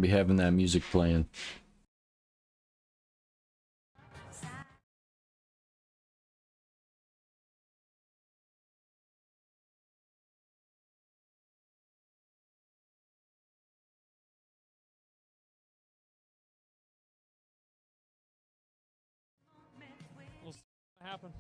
be having that music playing. We'll see what happens.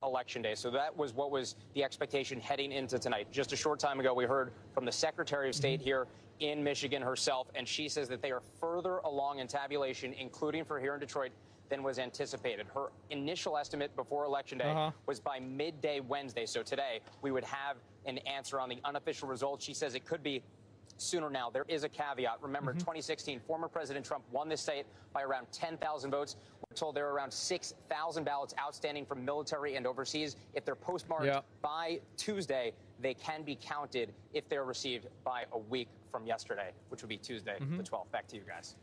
Election day. So that was what was the expectation heading into tonight. Just a short time ago, we heard from the Secretary of State here in Michigan herself, and she says that they are further along in tabulation, including for here in Detroit, than was anticipated. Her initial estimate before Election Day was by midday Wednesday. So today, we would have an answer on the unofficial results. She says it could be sooner now. There is a caveat. Remember, in 2016, former President Trump won this state by around 10,000 votes. We're told there are around 6,000 ballots outstanding from military and overseas. If they're postmarked by Tuesday, they can be counted if they're received by a week from yesterday, which would be Tuesday, the 12th. Back to you guys.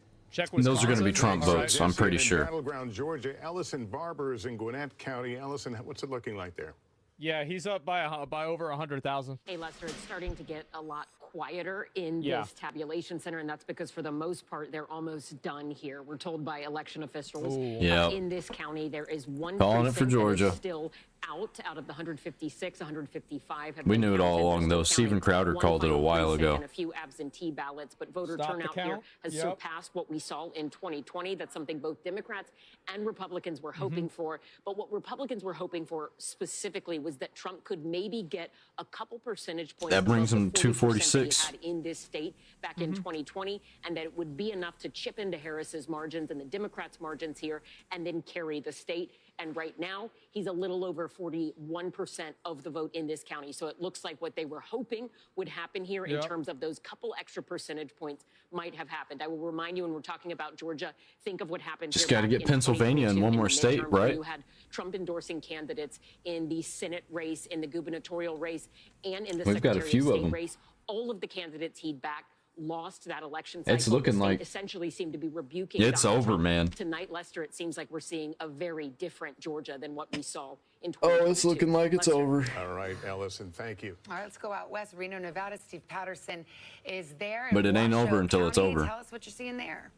Those are going to be Trump votes, I'm pretty sure. Battleground, Georgia. Ellison Barber is in Gwinnett County. Ellison, what's it looking like there? Yeah, he's up by over 100,000. Hey, Lester, it's starting to get a lot quieter in this tabulation center, and that's because for the most part, they're almost done here. We're told by election officials in this county, there is one calling it for Georgia. Still out of the 156, 155. We knew it all along, though. Stephen Crowder called it a while ago. And a few absentee ballots, but voter turnout here has surpassed what we saw in 2020. That's something both Democrats and Republicans were hoping for. But what Republicans were hoping for specifically was that Trump could maybe get a couple percentage points. That brings him 246 had in this state back in 2020, and that it would be enough to chip into Harris's margins and the Democrats' margins here, and then carry the state. And right now, he's a little over 41% of the vote in this county. So it looks like what they were hoping would happen here in terms of those couple extra percentage points might have happened. I will remind you, when we're talking about Georgia, think of what happened. Just got to get Pennsylvania in one more state, right? You had Trump endorsing candidates in the Senate race, in the gubernatorial race, and in the Secretary of State race. All of the candidates he'd backed lost that election cycle. It's looking like essentially seemed to be rebuking it's over, Trump. man. Tonight, Lester, it seems like we're seeing a very different Georgia than what we saw in 2022. Oh, it's looking like it's over. All right, Ellison, thank you. All right, let's go out west. Reno, Nevada. Steve Patterson is there. But it ain't over until it's over. Tell us what you're seeing there.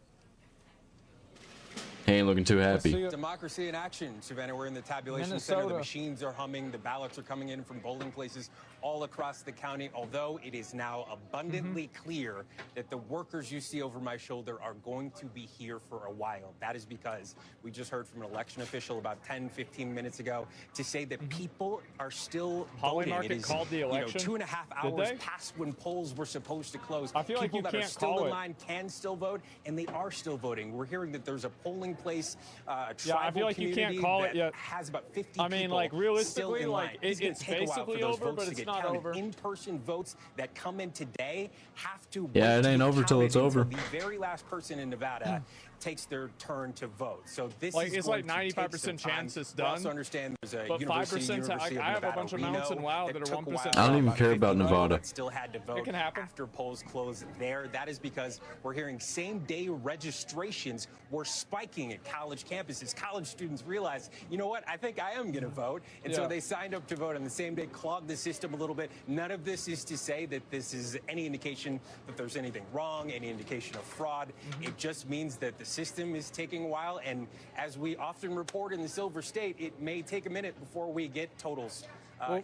He ain't looking too happy. Democracy in action, Savannah. We're in the tabulation center. The machines are humming. The ballots are coming in from polling places all across the county, although it is now abundantly clear that the workers you see over my shoulder are going to be here for a while. That is because we just heard from an election official about 10, 15 minutes ago to say that people are still voting. Market it is, called the election. 2.5 hours past when polls were supposed to close. I feel people like you that can't are still call in it. line can still vote, and they are still voting. We're hearing that there's a polling place, tribal I feel like you can't call it yet. Has about 50 I mean, like, realistically, like it's basically over, but it's not over. In-person votes that come in today have to it ain't over till it's over. The very last person in Nevada takes their turn to vote. So this like, is it's going like 95% chance it's done. We also understand there's a but University of 5%. I have a bunch of mounts in WoW that are 1%. I don't even care about Nevada. Still had to vote after polls closed there. That is because we're hearing same-day registrations were spiking at college campuses. College students realized, you know what, I think I am going to vote. And so they signed up to vote on the same day, clogged the system a little bit. None of this is to say that this is any indication that there's anything wrong, any indication of fraud. It just means that the system is taking a while. And as we often report in the Silver State, it may take a minute before we get totals.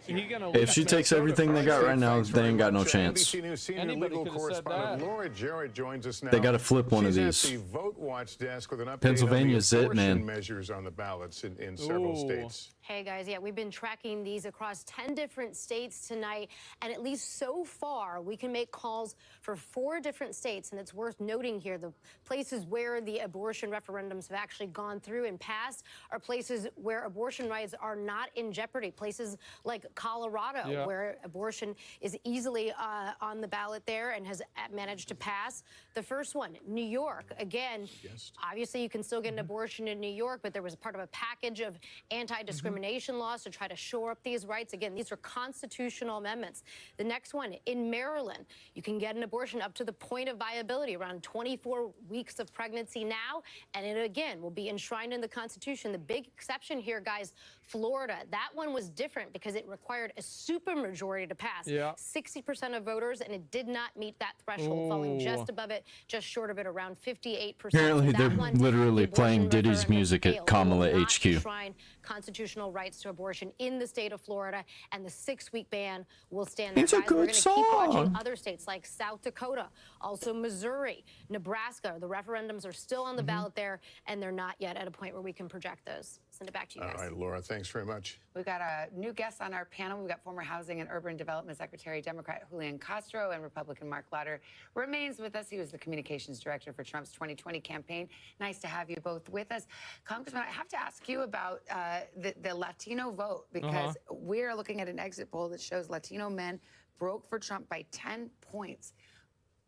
If she takes everything they got right now, they ain't got no chance. NBC News senior legal correspondent Laura Jarrett joins us now. They got to flip one of these. She's at the Vote Watch desk with an update Pennsylvania's on the it, man. abortion measures on the ballots in several states. Hey guys, we've been tracking these across 10 different states tonight, and at least so far, we can make calls for 4 different states, and it's worth noting here, the places where the abortion referendums have actually gone through and passed are places where abortion rights are not in jeopardy, places like Colorado, where abortion is easily on the ballot there and has managed to pass. The first one, New York. Again, obviously you can still get an abortion in New York, but there was part of a package of anti-discrimination laws to try to shore up these rights. Again, these are constitutional amendments. The next one, in Maryland, you can get an abortion up to the point of viability, around 24 weeks of pregnancy now, and it again will be enshrined in the Constitution. The big exception here, guys, Florida. That one was different because it required a supermajority to pass. 60% of voters, and it did not meet that threshold, falling just above it, just short of it, around 58%. Apparently, So they're one, literally the playing abortion Diddy's referendum music at failed. Kamala It will not HQ. enshrine constitutional rights to abortion in the state of Florida, and the 6-week ban will stand there. It's a Guys, we're good going to keep watching song. other states like South Dakota, also Missouri, Nebraska. The referendums are still on the ballot there, and they're not yet at a point where we can project those. Send it back to you guys. All right, Laura, thanks very much. We've got a new guest on our panel. We've got former Housing and Urban Development Secretary, Democrat Julian Castro, and Republican Mark Lauder remains with us. He was the communications director for Trump's 2020 campaign. Nice to have you both with us. Congressman, I have to ask you about the Latino vote, because we're looking at an exit poll that shows Latino men broke for Trump by 10 points.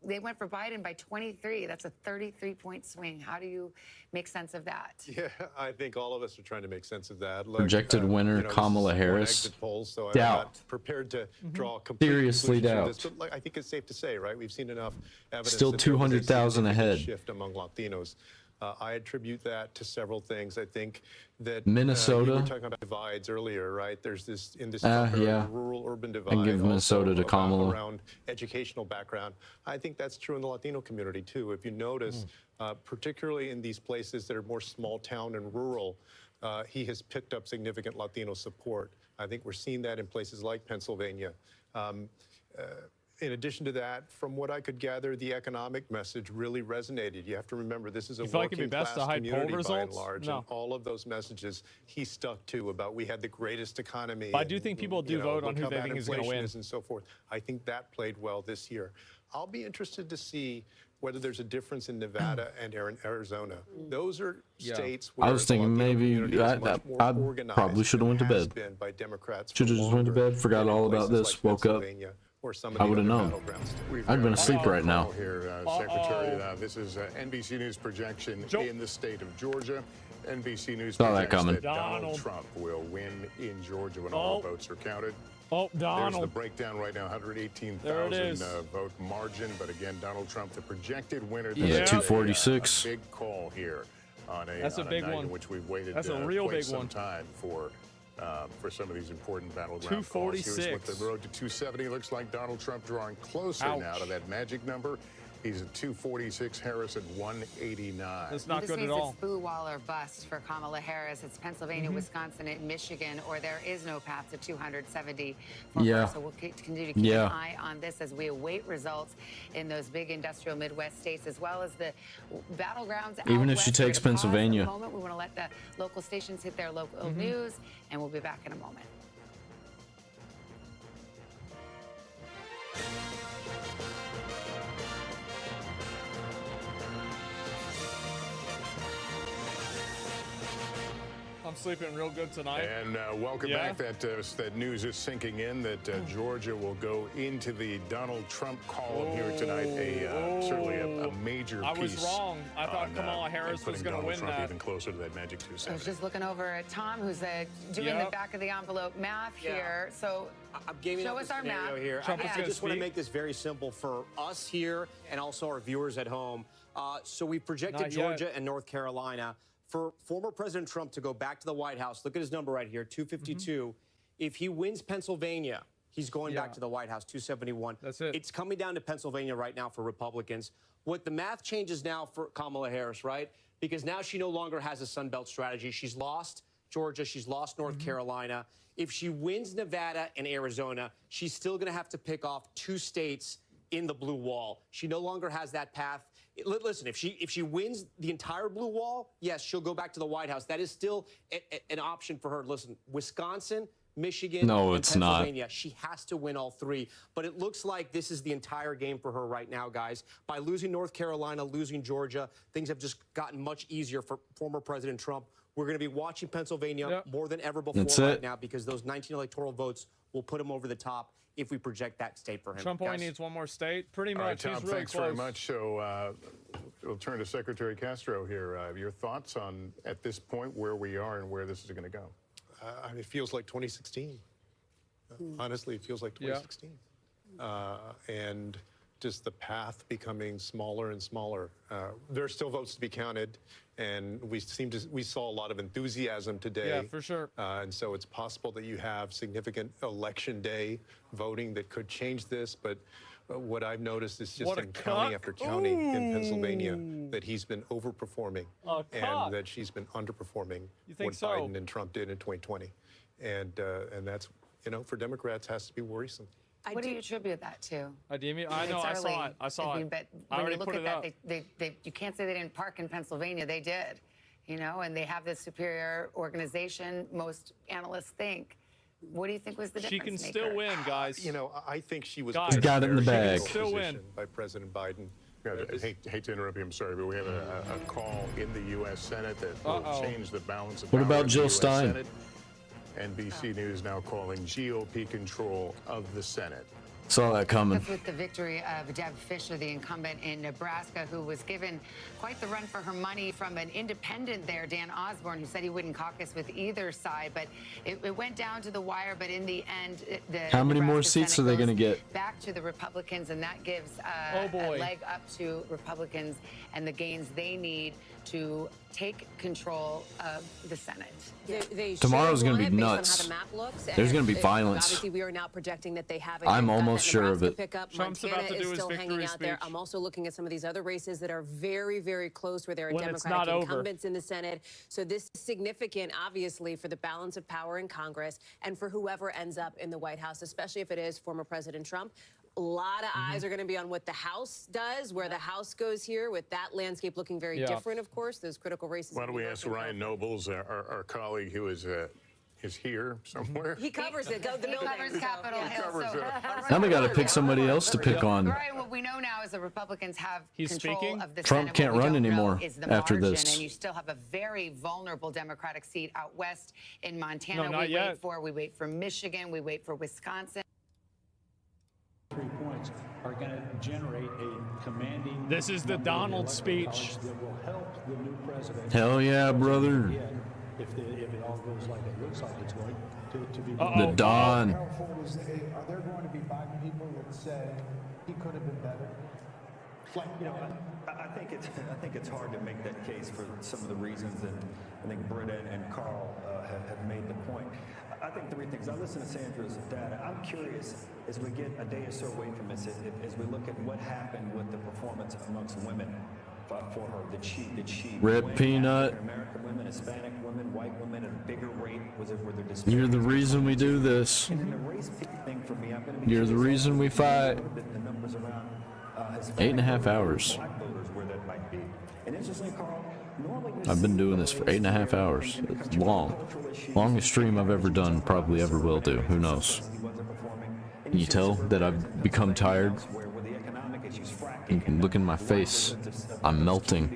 They went for Biden by 23. That's a 33-point swing. How do you make sense of that? Yeah, I think all of us are trying to make sense of that. Look, Projected winner, this is Kamala one Harris. exit poll, so I'm Doubt. not prepared to draw complete Seriously conclusions from doubt. this, but like, I think it's safe to say, right? We've seen enough evidence. Still that there was a 200,000 significant ahead. Shift among Latinos. I attribute that to several things. I think that Minnesota. you were talking about divides earlier, right? There's this in this yeah. rural-urban divide. I can give Minnesota also to Kamala. around educational background. I think that's true in the Latino community too. If you notice, particularly in these places that are more small town and rural, he has picked up significant Latino support. I think we're seeing that in places like Pennsylvania. In addition to that, from what I could gather, the economic message really resonated. You have to remember, this is a feel like it'd be working best class to hide poll community by and results? large, No. and all of those messages he stuck to about we had the greatest economy. But I do think people do vote on who look how they bad think is gonna inflation win. is and so forth. I think that played well this year. I'll be interested to see whether there's a difference in Nevada and Arizona. Those are states where I was the thinking Latino maybe community is much more I organized probably should have than went to it has bed. been by Democrats for Should have just went to longer bed, forgot than in all about places this, like woke up. Pennsylvania or some of I the would have other known. battleground states. We've I'd been got a asleep right now. call here, Secretary. This is NBC News projection in the state of Georgia. NBC News Saw that projects coming. that Donald Donald. Trump will win in Georgia when all votes are counted. Oh, There's the Donald. breakdown right now, There it 118,000 is. vote margin. But again, Donald Trump, the projected winner. Yeah, This is 246. A big call here on a, That's a on big night one. in which we've waited That's a real quite big some one. time for some of these important battleground calls. Here's what 246. the road to 270 looks like. Donald Trump drawing closer now Ouch. to that magic number. He's at 246, Harris at 189. That's not This good at means all. it's boo wall or bust for Kamala Harris. It's Pennsylvania, Wisconsin, and Michigan, or there is no path to 270 for Yeah. her. So we'll continue to keep Yeah. an eye on this as we await results in those big industrial Midwest states, as well as the battlegrounds. Even out if she west. We're takes gonna pause Pennsylvania. a moment. We want to let the local stations hit their local news, and we'll be back in a moment. I'm sleeping real good tonight. And welcome Yeah. back. That news is sinking in that Georgia will go into the Donald Trump column here tonight. Certainly a major I was piece wrong. I thought on, Kamala and Harris was putting going to Donald win Trump that. even closer to that magic I was 270. just looking over at Tom, who's doing the Yep. back of the envelope math here. So I'm gaming show up us the our scenario math. here. Trump is I gonna just want to speak. make this very simple for us here and also our viewers at home. So we projected Not yet. Georgia and North Carolina for former President Trump to go back to the White House. Look at his number right here, 252. If he wins Pennsylvania, he's going back to the White House, 271. That's it. It's coming down to Pennsylvania right now for Republicans. What the math changes now for Kamala Harris, right? Because now she no longer has a Sun Belt strategy. She's lost Georgia. She's lost North Carolina. If she wins Nevada and Arizona, she's still going to have to pick off 2 states in the blue wall. She no longer has that path. Listen, if she wins the entire blue wall, yes, she'll go back to the White House. That is still an option for her. Listen, Wisconsin, Michigan, No, and it's not. Pennsylvania. She has to win all 3. But it looks like this is the entire game for her right now, guys. By losing North Carolina, losing Georgia, things have just gotten much easier for former President Trump. We're going to be watching Pennsylvania Yep. more than ever before That's right it. now because those 19 electoral votes will put him over the top if we project that state for him. Trump only Guys. needs one more state. Pretty All right, much. Tom, He's really thanks close. very much. So we'll turn to Secretary Castro here. Your thoughts on, at this point, where we are and where this is going to go? It feels like 2016. Honestly, it feels like 2016. And just the path becoming smaller and smaller. There are still votes to be counted, and we saw a lot of enthusiasm today. Yeah, for sure. And so it's possible that you have significant election day voting that could change this, but what I've noticed is just What a in county cuck. after county in Pennsylvania that he's been overperforming A cuck. and that she's been underperforming You think what so? Biden and Trump did in 2020. And that's, for Democrats, has to be worrisome. What do you attribute that to? I know. It's I saw early. it. I saw it. But I when already you look put at it that, up. you can't say they didn't park in Pennsylvania. They did, and they have this superior organization. Most analysts think. What do you think was the difference? She can maker? still win, guys. I think she was Guys, put in got a it in the very bag. difficult Still position win. by President Biden. Hate to interrupt you, I'm sorry, but we have a call in the U.S. Senate that will change the balance of What power about in the Jill US Stein? Senate. NBC News now calling GOP control of the Senate. Saw that coming. That's with the victory of Deb Fischer, the incumbent in Nebraska, who was given quite the run for her money from an independent there, Dan Osborne, who said he wouldn't caucus with either side. But it went down to the wire. But in the end, How many more Nebraska seats Senate are they goes going to get? back to the Republicans, and that gives Oh, boy. a leg up to Republicans and the gains they need to take control of the Senate. Tomorrow's going to be Based nuts. on how the map looks, There's going to be violence. Obviously, we are now projecting that they have. I'm almost sure of it. Pickup. Trump's Montana about to do is his still hanging victory out there. speech. I'm also looking at some of these other races that are very, very close, where there are When it's Democratic not over. incumbents in the Senate. So this is significant, obviously, for the balance of power in Congress and for whoever ends up in the White House, especially if it is former President Trump. A lot of eyes are going to be on what the House does, where the House goes here, with that landscape looking very different, of course. Those critical races. Why don't we ask Ryan Nobles, our colleague who is here somewhere? He covers it. Go the He building. covers Capitol Hill. covers So, it. Now they got to pick somebody else to pick on. Right, what we know now is the Republicans have He's control speaking? of the Trump Senate. can't What we run don't know anymore is the after margin, this. And you still have a very vulnerable Democratic seat out west in Montana. No, not yet. We wait for Michigan. We wait for Wisconsin. 3 points are going to generate a commanding. This is the number of Donald electoral speech. college that will help the new president. Hell yeah, brother. If it all goes like it looks like it's going to be. The Don. Are there going to be Biden people that say he could have been better? Like, I think it's hard to make that case for some of the reasons that I think Britta and Carl have made the point. I think 3 things. I listen to Sandra's data. I'm curious, as we get a day or so away from this, as we look at what happened with the performance amongst women for her. Did she Rip win Peanut. African-American women, Hispanic women, white women at a bigger rate? Were there You're the reason we do this. And then the race thing for me, I'm going to be You're the reason we fight. the numbers around 8.5 hours. black voters where that might be. And interestingly, Carl, normally I've been doing this for 8.5 hours. It's long. Longest stream I've ever done, probably ever will do. Who knows? Can you tell that I've become tired? You can look in my face. I'm melting.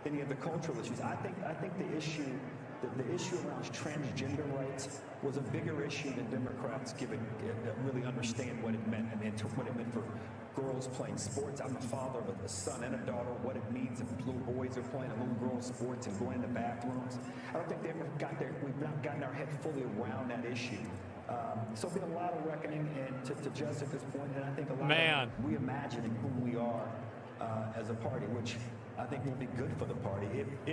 Then you have the cultural issues. I think the issue around transgender rights was a bigger issue than Democrats really understand what it meant and what it meant for girls playing sports. I'm a father of a son and a daughter. What it means if little boys are playing little girls' sports and going in the bathrooms. I don't think we've not gotten our head fully around that issue. So there'll be a lot of reckoning, and to Jessica's point, and I think a lot of reimagining who we are as a party, which I think will be good for the party.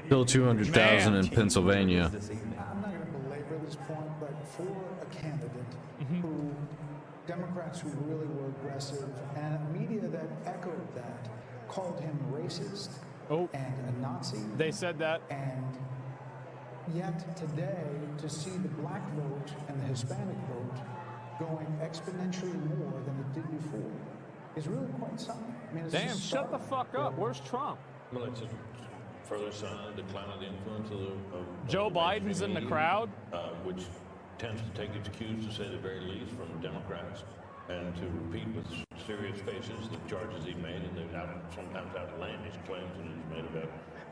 Still 200,000 in Pennsylvania. I'm not going to belabor this point, but for a candidate who Democrats who really were aggressive and a media that echoed that called him racist and a Nazi. They said that. And yet today, to see the black vote and the Hispanic vote going exponentially more than it did before is really quite something. I mean, it's Damn, just shut the fuck up. Where's Trump? Well, it's a further sign of the decline of the influence of Joe Biden's in the crowd? Which tends to take its cues, to say the very least, from Democrats, and to repeat with serious faces, the charges he made, and they're sometimes outlandish claims that he's made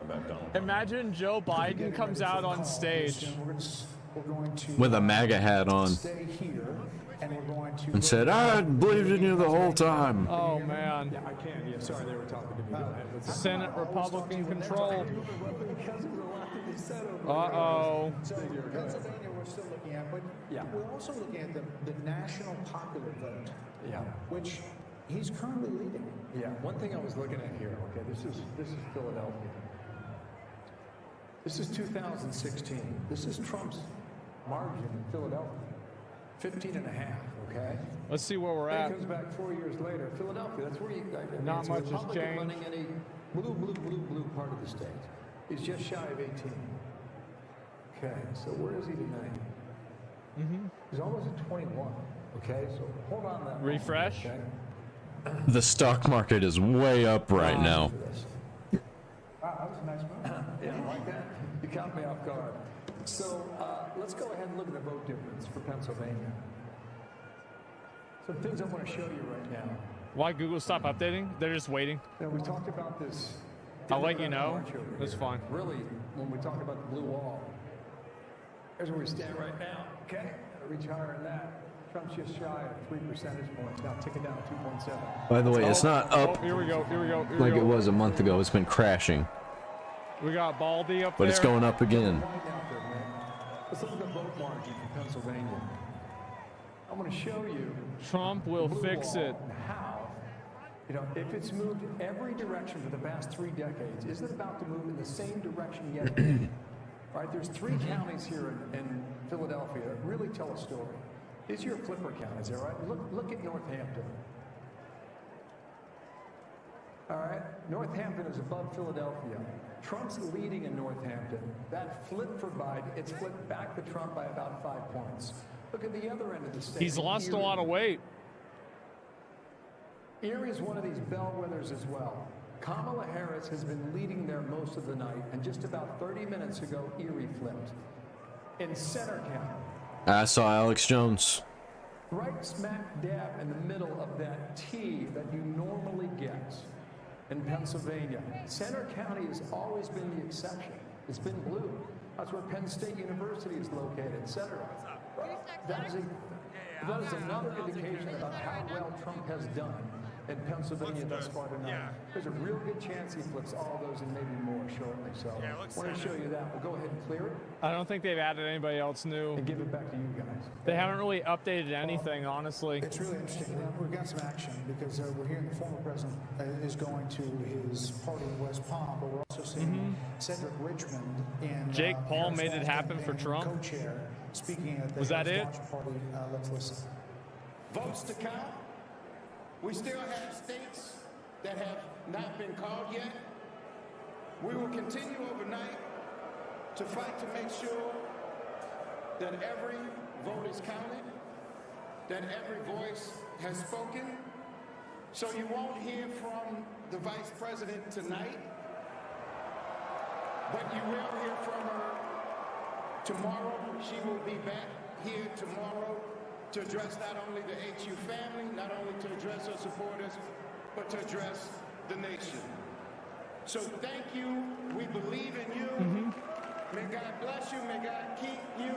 about Donald Trump. Imagine Joe Biden comes out on stage with a MAGA hat on and said, "I believed in you the whole time." Oh man. Yeah, I can. Yeah, sorry, they were talking to me. Senate Republican control. Uh-oh. So Pennsylvania we're still looking at, but we're also looking at the national popular vote, which he's currently leading. Yeah, one thing I was looking at here, okay, this is Philadelphia. This is 2016. This is Trump's margin in Philadelphia. 15.5, okay? Let's see where we're Then at. he comes back 4 years later. Philadelphia, that's where you... Not it's much has Republican changed. running any blue part of the state. He's just shy of 18. Okay, so where is he tonight? He's almost at 21. Okay, so hold on that. Refresh. Moment, okay? The stock market is way up right now. Wow, that was a nice move. Yeah, like that. You caught me off guard. So let's go ahead and look at the vote difference for Pennsylvania. Some things I want to show you right now. Why Google stop updating? They're just waiting. Now, we talked about this. I'll let you know. That's fine. Really, when we talk about the blue wall, here's where we stand right now. Okay? Gotta reach higher than that. Trump's just shy of 3 percentage points. Now ticking down to 2.7. By the way, it's not up Here we go. like it was a month ago. It's been crashing, We got Baldy up but there. it's going up again. Let's look at the vote margin for Pennsylvania. I'm going to show you. Trump will fix it. How, you know, if it's moved every direction for the past 3 decades, is it about to move in the same direction yet again? All right, there's 3 counties here in Philadelphia that really tell a story. These are your flipper counties, all right? Look at Northampton. All right, Northampton is above Philadelphia. Trump's leading in Northampton. That flip for Biden, it's flipped back to Trump by about 5 points. Look at the other end of the state. He's lost a lot of weight. Erie is one of these bellwethers as well. Kamala Harris has been leading there most of the night, and just about 30 minutes ago, Erie flipped. In Center County, I saw Alex Jones. right smack dab in the middle of that T that you normally get in Pennsylvania. Center County has always been the exception. It's been blue. That's where Penn State University is located, etc. That is another indication about how well Trump has done in Pennsylvania thus far tonight. There's a real good chance he flips all those and maybe more shortly. So I want to show you that. We'll go ahead and clear it. I don't think they've added anybody else new. And give it back to you guys. They haven't really updated anything, honestly. It's really interesting. We've got some action because we're hearing the former president is going to his party in West Palm, but we're also seeing Cedric Richmond in Jake Paul Paris made it happen for and Trump. Co-chair speaking at the Was that Harris it? Launch Party. Let's listen. Votes to count. We still have states that have not been called yet. We will continue overnight to fight to make sure that every vote is counted, that every voice has spoken. So you won't hear from the vice president tonight, but you will hear from her tomorrow. She will be back here tomorrow to address not only the HU family, not only to address her supporters, but to address the nation. So thank you. We believe in you. May God bless you. May God keep you.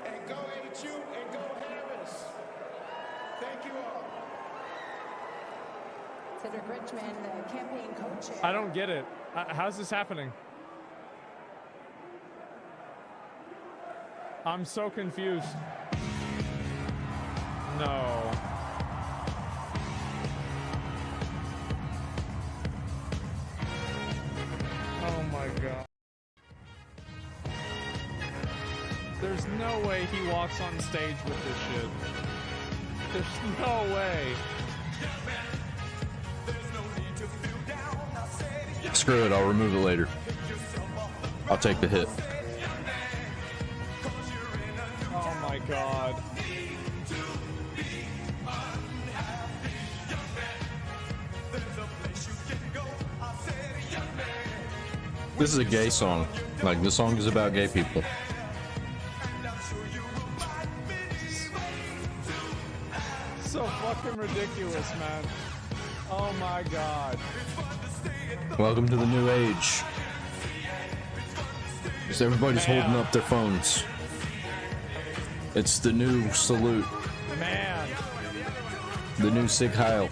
And go HU and go Harris. Thank you all. Cedric Richmond, the campaign co-chair. I don't get it. How's this happening? I'm so confused. No. Oh my god. There's no way he walks on stage with this shit. There's no way. Screw it, I'll remove it later. I'll take the hit. Oh my god. This is a gay song. Like, this song is about gay people. So fucking fucking ridiculous, man. Oh my God. Welcome to the new age. Because everybody's holding up their phones. It's the new salute. Man. The new Sig Heil.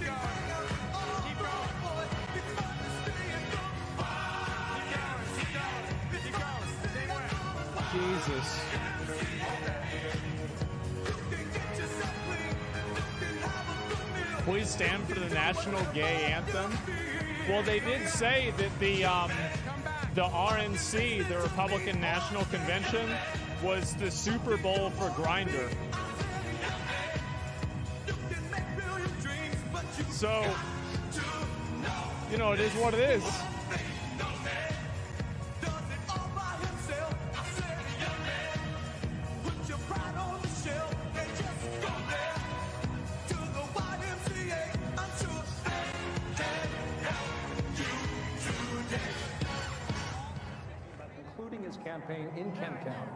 Jesus. Please stand for the national gay anthem. Well, they did say that the RNC, the Republican National Convention, was the Super Bowl for Grindr. So, you know, it is what it is. Including his campaign in Kent County,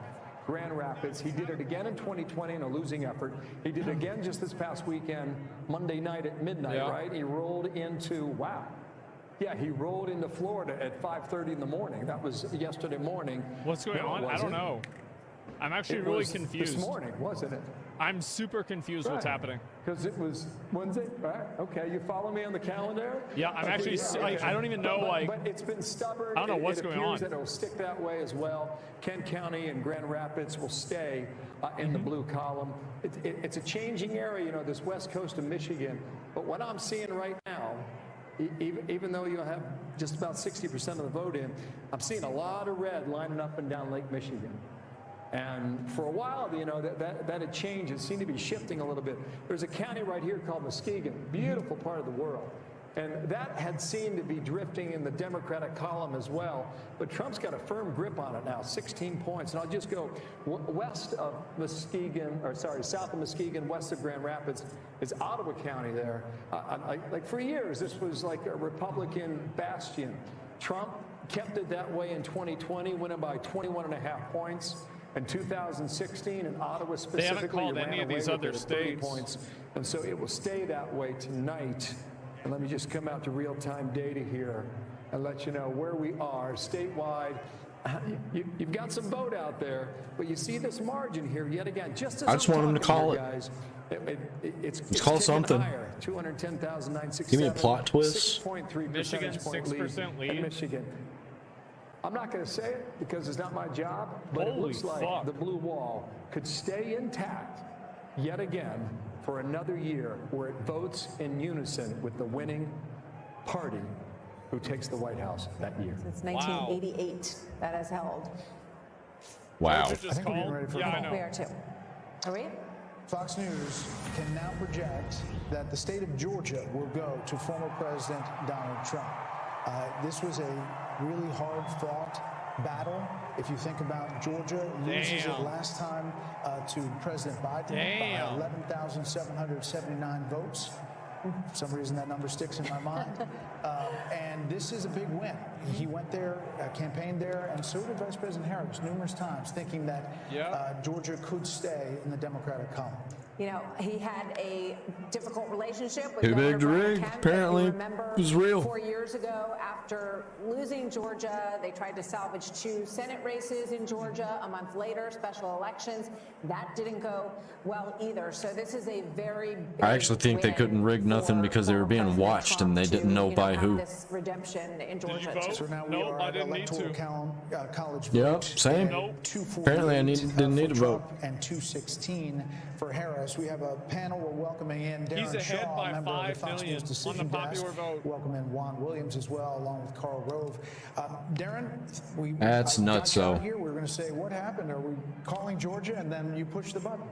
Grand Rapids. He did it again in 2020 in a losing effort. He did it again just this past weekend, Monday night at midnight, right? He rolled into, wow. Yeah, he rolled into Florida at 5:30 in the morning. That was yesterday morning. What's going on? I don't know. I'm actually really confused. This morning, wasn't it? I'm super confused what's happening. Because it was Wednesday, right? Okay, you follow me on the calendar? Yeah, I'm actually, I don't even know, But it's been stubborn. I don't know what's going on. It appears that it'll stick that way as well. Kent County and Grand Rapids will stay in the blue column. It's a changing area, you know, this west coast of Michigan. But what I'm seeing right now, even though you'll have just about 60% of the vote in, I'm seeing a lot of red lining up and down Lake Michigan. And for a while, you know, that had changed. It seemed to be shifting a little bit. There's a county right here called Muskegon, beautiful part of the world. And that had seemed to be drifting in the Democratic column as well. But Trump's got a firm grip on it now, 16 points. And I'll just go west of Muskegon, or sorry, south of Muskegon, west of Grand Rapids, is Ottawa County there. Like for years, this was like a Republican bastion. Trump kept it that way in 2020, winning by 21.5 points. In 2016, in Ottawa specifically, they haven't called any of these other states. Points, and so it will stay that way tonight. And let me just come out to real-time data here and let you know where we are statewide. You've got some vote out there, but you see this margin here yet again. Just as I just want him to call it. Guys, it's call something. 210,967. Give me a plot twist. 6.3 Michigan, percentage point 6% lead. in Michigan. I'm not going to say it because it's not my job, but it looks like the blue wall could stay intact yet again for another year where it votes in unison with the winning party who takes the White House that year. Since 1988, that has held. Wow. I think we're getting ready for We are too. Are we? Fox News can now project that the state of Georgia will go to former President Donald Trump. This was a really hard-fought battle. If you think about Georgia loses it last time to President Biden by 11,779 votes. For some reason, that number sticks in my mind. And this is a big win. He went there, campaigned there, and so did Vice President Harris numerous times, thinking that Georgia could stay in the Democratic column. You know, he had a difficult relationship with Too big to rig. Apparently, it was real. 4 years ago, after losing Georgia, they tried to salvage 2 Senate races in Georgia. A month later, special elections. That didn't go well either. So this is a very big I actually think they couldn't rig nothing because they were being watched and they didn't know by who. This redemption in Georgia. Did you vote? So now we Nope, are I at didn't need to. electoral college vote. Yep, same. Nope. Apparently, I didn't need to vote. And 216 for Harris. We have a panel we're welcoming in Darren He's ahead Shaw, by member of the 5 Fox million News on Decision the popular Desk. vote. Welcome in Juan Williams as well, along with Carl Rove. Darren, That's nuts, got you out though. here. We're going to say what happened. Are we calling Georgia, and then you push the button?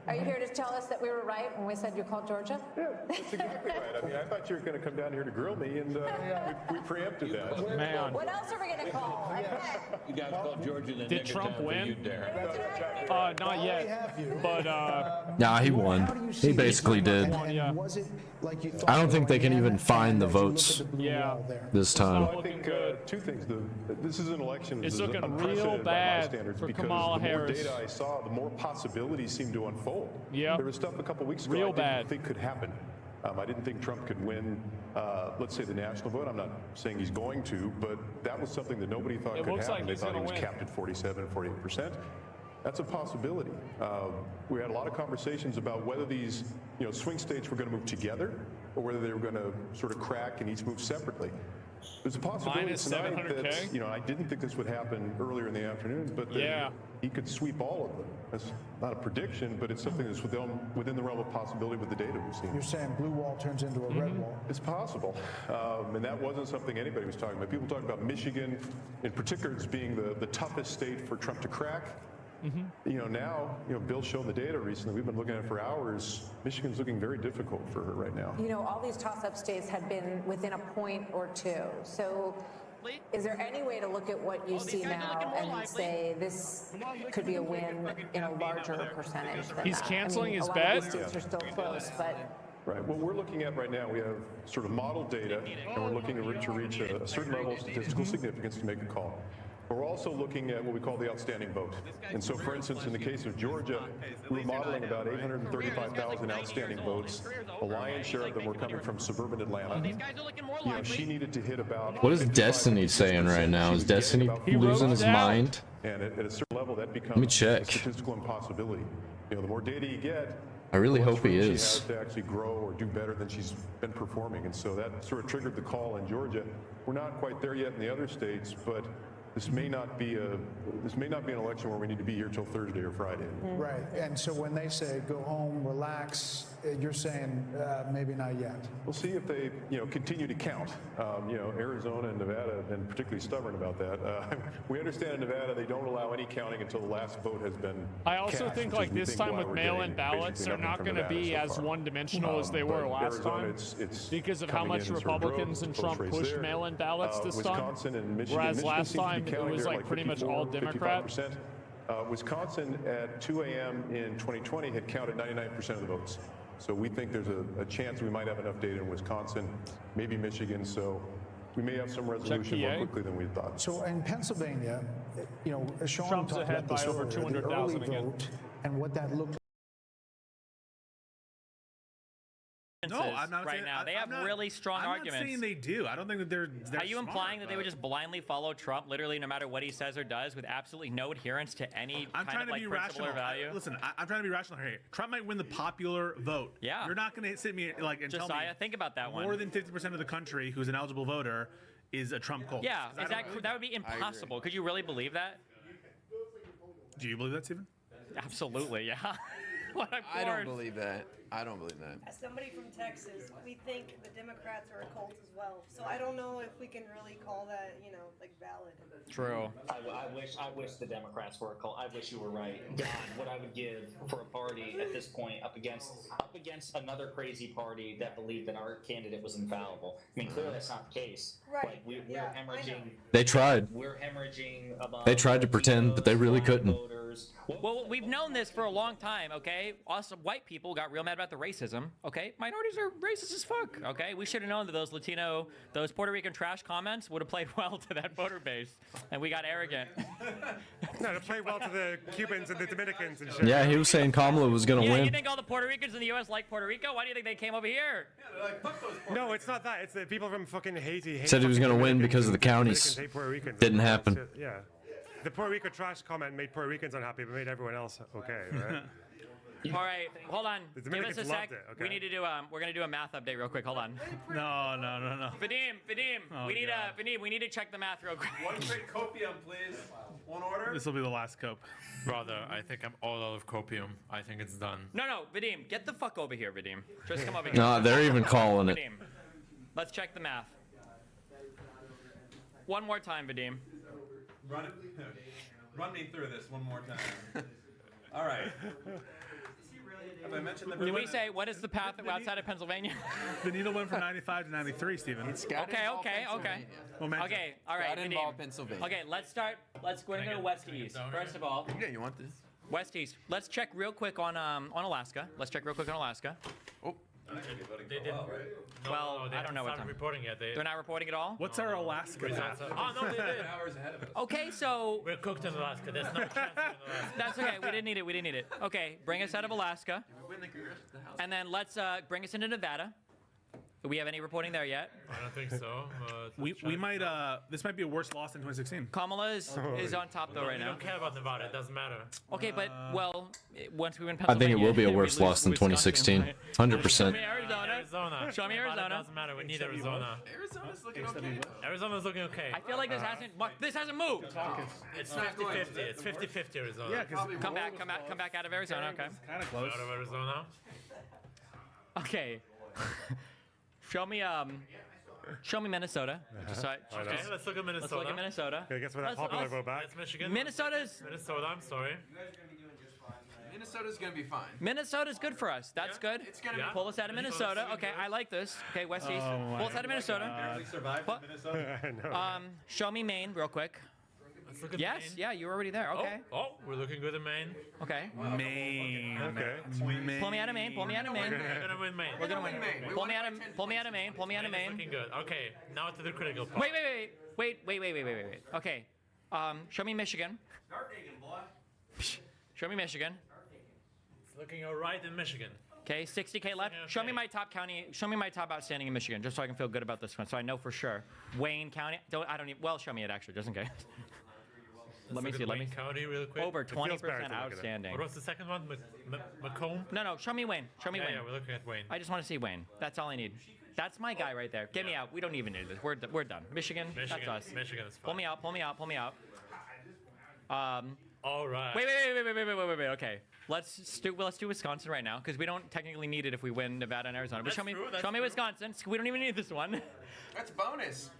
Are you here to tell us that we were right when we said you called Georgia? Yeah, that's exactly right. I mean, I thought you were going to come down here to grill me, and we preempted that. Man. What else are we going to call? You guys called Georgia in the Did nick of Trump time for win? you, Darren. Not yet. But Nah, he won. He basically did. Was it like you thought? I don't think they can even find the votes this time. I think 2 things. This is an election. It's This is looking unprecedented real by my bad standards for because Kamala the more Harris. data I saw, the more possibilities seem to unfold. Yeah. There was stuff a couple weeks ago Real I didn't bad. think could happen. I didn't think Trump could win, let's say, the national vote. I'm not saying he's going to, but that was something that nobody thought could happen. They thought he was capped at 47, 48%. That's a possibility. We had a lot of conversations about whether these swing states were going to move together or whether they were going to sort of crack and each move separately. There's a possibility tonight that, I didn't think this would happen earlier in the afternoon, but he could sweep all of them. That's not a prediction, but it's something that's within the realm of possibility with the data we've seen. You're saying blue wall turns into a red wall? It's possible. And that wasn't something anybody was talking about. People talk about Michigan, in particular, as being the toughest state for Trump to crack. Now, Bill showed the data recently. We've been looking at it for hours. Michigan's looking very difficult for her right now. All these toss-up states had been within a point or two. So is there any way to look at what you see now and say this could be a win in a larger percentage than He's that? canceling his a lot bet? of these states are still close, but... Right. What we're looking at right now, we have sort of model data, and we're looking to reach a certain level of statistical significance to make a call. But we're also looking at what we call the outstanding vote. And so, for instance, in the case of Georgia, we're modeling about 835,000 outstanding votes. The lion's share of them were coming from suburban Atlanta. She needed to hit about... What is Destiny saying right now? Is Destiny losing his mind? And at a certain level, that becomes Let me check. a statistical impossibility. The more data you get, I really the less hope he room she is. has to actually grow or do better than she's been performing. And so that sort of triggered the call in Georgia. We're not quite there yet in the other states, but this may not be an election where we need to be here till Thursday or Friday. Right. And so when they say go home, relax, you're saying maybe not yet. We'll see if they continue to count. Arizona and Nevada have been particularly stubborn about that. We understand in Nevada they don't allow any counting until the last vote has been I also cast, think which is, we this think, time why with we're mail-in getting ballots, basically they're nothing not from going to Nevada be so as far. one-dimensional as they were But last Arizona, time it's because of how coming much in and sort of Republicans and close Trump race pushed there. mail-in ballots this time. Wisconsin and Michigan. Whereas Michigan last seems to be time it counting was there like pretty much all 54, Democrat. 55%. Wisconsin at 2 a.m. in 2020 had counted 99% of the votes. So we think there's a chance we might have enough data in Wisconsin, maybe Michigan. So we may have some resolution more quickly than we thought. So in Pennsylvania, Sean Trump's talked ahead about this by over earlier, the 200,000 early again. vote and what that looked No, I'm not right saying, now. They have really strong arguments. I'm not saying they do. I don't think that they're Are you smart implying that they would about it. just blindly follow Trump, literally no matter what he says or does, with absolutely no adherence to any I'm kind trying of to like be principle rational. or value? Listen, I'm trying to be rational here. Trump might win the popular vote. Yeah. You're not going to sit me and tell me. Josiah, think about that one. More than 50% of the country who's an eligible voter is a Trump cult. Yeah, 'Cause that would be impossible. Could you really believe that? Do you believe that, Stephen? Absolutely, yeah. I don't believe that. I don't believe that. As somebody from Texas, we think the Democrats are a cult as well. So I don't know if we can really call that, like valid. True. I wish the Democrats were a cult. I wish you were right. God, what I would give for a party at this point up against another crazy party that believed that our candidate was infallible. I mean, clearly that's not the case. Right. Like we're hemorrhaging. They tried. We're hemorrhaging. They tried to pretend, but they really couldn't. Well, we've known this for a long time, okay? Us white people got real mad about the racism, okay? Minorities are racist as fuck, okay? We should have known that those Puerto Rican trash comments would have played well to that voter base, and we got arrogant. No, it played well to the Cubans and the Dominicans and shit. Yeah, he was saying Kamala was going to Yeah, win. you think all the Puerto Ricans in the U.S. like Puerto Rico? Why do you think they came over here? No, it's not that. It's the people from fucking Haiti. hate Said he was fucking going to win Dominicans because of the and Dominicans counties. hate Puerto Ricans. Didn't happen. Yeah. The Puerto Rico trash comment made Puerto Ricans unhappy, but made everyone else okay, right? All right, hold on. The Give Dominicans us a sec. loved it, okay? We need to do we're gonna do a math update real quick. Hold on. No. Vadim, Oh, we need God. Vadim, we need to check the math real quick. One quick copium, please. One order. This will be the last cope. Brother, I think I'm all out of copium. I think it's done. No, Vadim, get the fuck over here, Vadim. Just come over here. No, they're even calling it. Vadim, let's check the math. One more time, Vadim. Run me through this one more time. All right. Have I mentioned the Did we say what is the path outside of Pennsylvania? The needle went from 95 to 93, Stephen. Okay. Momentum. Okay, all right. Gotta involve Vadim. Pennsylvania. Okay, let's start. We're gonna go west to east. First of all, Yeah, you want this? west to east. Let's check real quick on Alaska. Oh. They didn't. Well, they I don't know what haven't time. started reporting yet. They're not reporting at all. What's our Alaska map? Oh no, they did. Hours ahead of us. Okay, so We're cooked in Alaska. There's no chance in Alaska. that's okay. We didn't need it. Okay, bring us out of Alaska, and then let's bring us into Nevada. Do we have any reporting there yet? I don't think so. We might this might be a worse loss than 2016. Kamala is on top though right We now. don't care about Nevada. It doesn't matter. Okay, but well, once we win I Pennsylvania, think it will be a we worse lose loss than Wisconsin, 2016. right? 100%. Arizona. Show me Nevada Arizona. Doesn't matter. We need Arizona. Arizona's looking okay. Arizona's looking okay. I feel like this hasn't moved. It's 50-50. It's 50-50 Arizona. Yeah, because Come back out of Arizona. Okay. kind of close. Out of Arizona. Okay. Show me Minnesota. Just so Okay, let's look at Minnesota. Let's look at Minnesota. Okay, guess what that popular vote back? That's Michigan. Minnesota, I'm sorry. Minnesota's gonna be fine. Minnesota's good for us. That's good. It's gonna be Pull us out of Minnesota. Okay, I like this. Okay, West East. Pull us out of Minnesota. Barely survived in Minnesota. Show me Maine real quick. Let's look at Yes, Maine. yeah, you were already there. Okay. Oh, we're looking good in Maine. Okay. Maine. Okay. Pull me out of Maine. Pull me out of Maine. We're gonna win Maine. We're gonna win. Pull me out of Maine. Pull me out of Maine is Maine. looking good. Okay, now to the critical part. Wait. Okay. Show me Michigan. Show me Michigan. It's looking all right in Michigan. Okay, 60K left. Show me my top county. Show me my top outstanding in Michigan, just so I can feel good about this one, so I know for sure. Wayne County. Well, show me it actually, just in case. Let me see. Wayne County real quick. Over It feels 20% bad to look at it. outstanding. What was the second one? Macomb? No. Show me Wayne. Show me Wayne. Yeah, we're looking at Wayne. I just want to see Wayne. That's all I need. That's my guy right there. Get me out. We don't even need this. We're done. Michigan. That's us. Michigan is fine. Pull me out. Pull me out. All right. Wait. Okay. Let's do Wisconsin right now because we don't technically need it if we win Nevada and Arizona. But show me Wisconsin. We don't even need this one. That's bonus.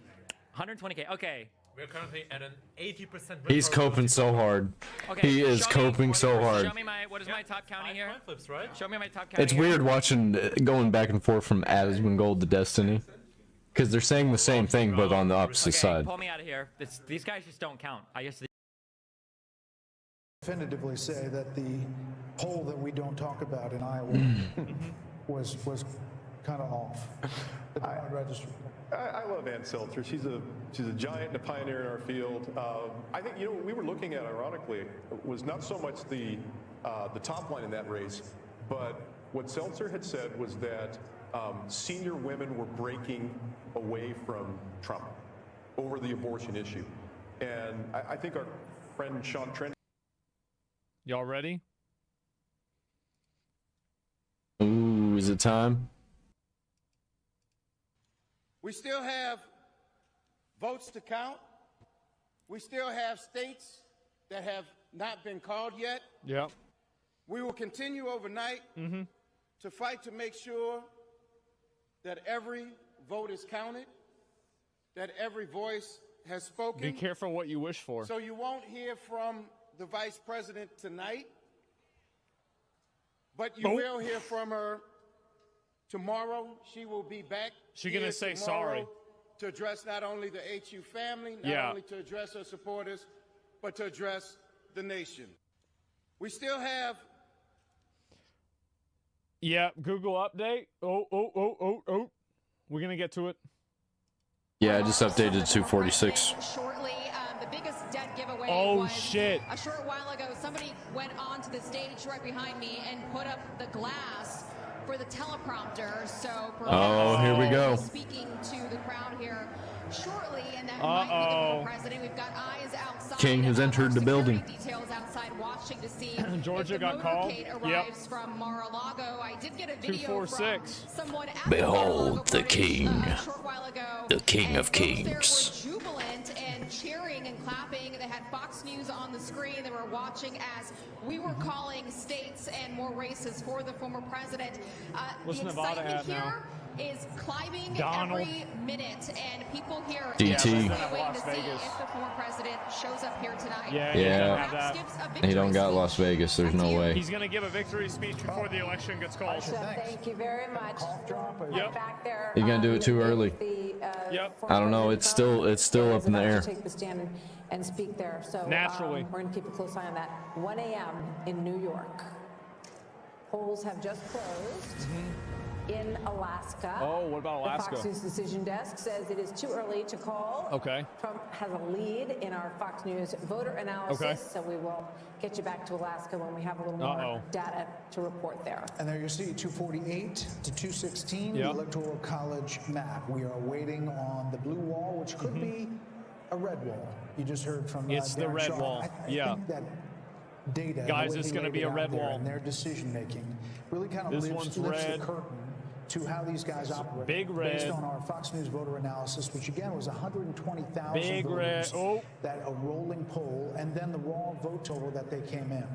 120K. Okay. We're currently at an 80% win. He's coping so hard. Okay, He is coping so hard. Show me what is my top county here? Flips, right? Show me my top county. It's weird watching going back and forth from Asmongold to Destiny, because they're saying the same thing but on the opposite side. Pull me out of here. These guys just don't count. I used to. Definitively say that the poll that we don't talk about in Iowa was kind of off. I love Ann Seltzer. She's a giant and a pioneer in our field. I think what we were looking at, ironically, was not so much the top line in that race, but what Seltzer had said was that senior women were breaking away from Trump over the abortion issue, and I think our friend Sean Trent. Y'all ready? Ooh, is it time? We still have votes to count. We still have states that have not been called yet. Yep. We will continue overnight to fight to make sure that every vote is counted, that every voice has spoken. Be careful what you wish for. So you won't hear from the vice president tonight, but you will hear from her tomorrow. She will be back. She's gonna say tomorrow sorry to address not only the HU family, not only to address her supporters, but to address the nation. We still have. Yeah, Google update. Oh. We're gonna get to it. Yeah, I just updated 246. Shortly, the biggest dead giveaway Oh was shit. A short while ago, somebody went onto the stage right behind me and put up the glass for the teleprompter. So Oh, here we go. Speaking to the crowd here shortly, and that might be the former president. We've got eyes outside. King has entered the building. Details outside watching to see Georgia if the got called. motorcade arrives from Mar-a-Lago. I did get a video 246. from someone at Behold the king, a short while ago. the king of Folks there kings. were jubilant and cheering and clapping. They had Fox News on the screen. They were watching as we were calling states and more races for the former president. What's The Nevada excitement at now? here is climbing Donald. every minute, and people here DT. are waiting Las to see Vegas. if the former president shows up here tonight. Yeah. Perhaps gives a He victory don't got Las Vegas. There's no way. He's gonna give a victory speech before the election gets called. Thank you very much. Yep. Back there. You gonna do it too early? I don't know. It's still up in the air. Take the stand and speak there. So Naturally. we're going to keep a close eye on that. 1 a.m. in New York. Polls have just closed. in Alaska. Oh, what about Alaska? The Fox News Decision Desk says it is too early to call. Okay. Trump has a lead in our Fox News voter analysis, Okay. so we will get you back to Alaska when we have a little more data to report there. And there you see 248 to 216, Yep. the Electoral College map. We are waiting on the blue wall, which could be a red wall. You just heard from It's the Darren red Sharp. wall. I Yeah. think that data, Guys, the way it's he gonna laid be it a out red there wall. and their decision making really kind of This lifts one's the red. curtain to how these guys operate. Big Based red. on our Fox News voter analysis, which again was 120,000 Big red. voters, Oh. that a rolling poll, and then the raw vote total that they came in.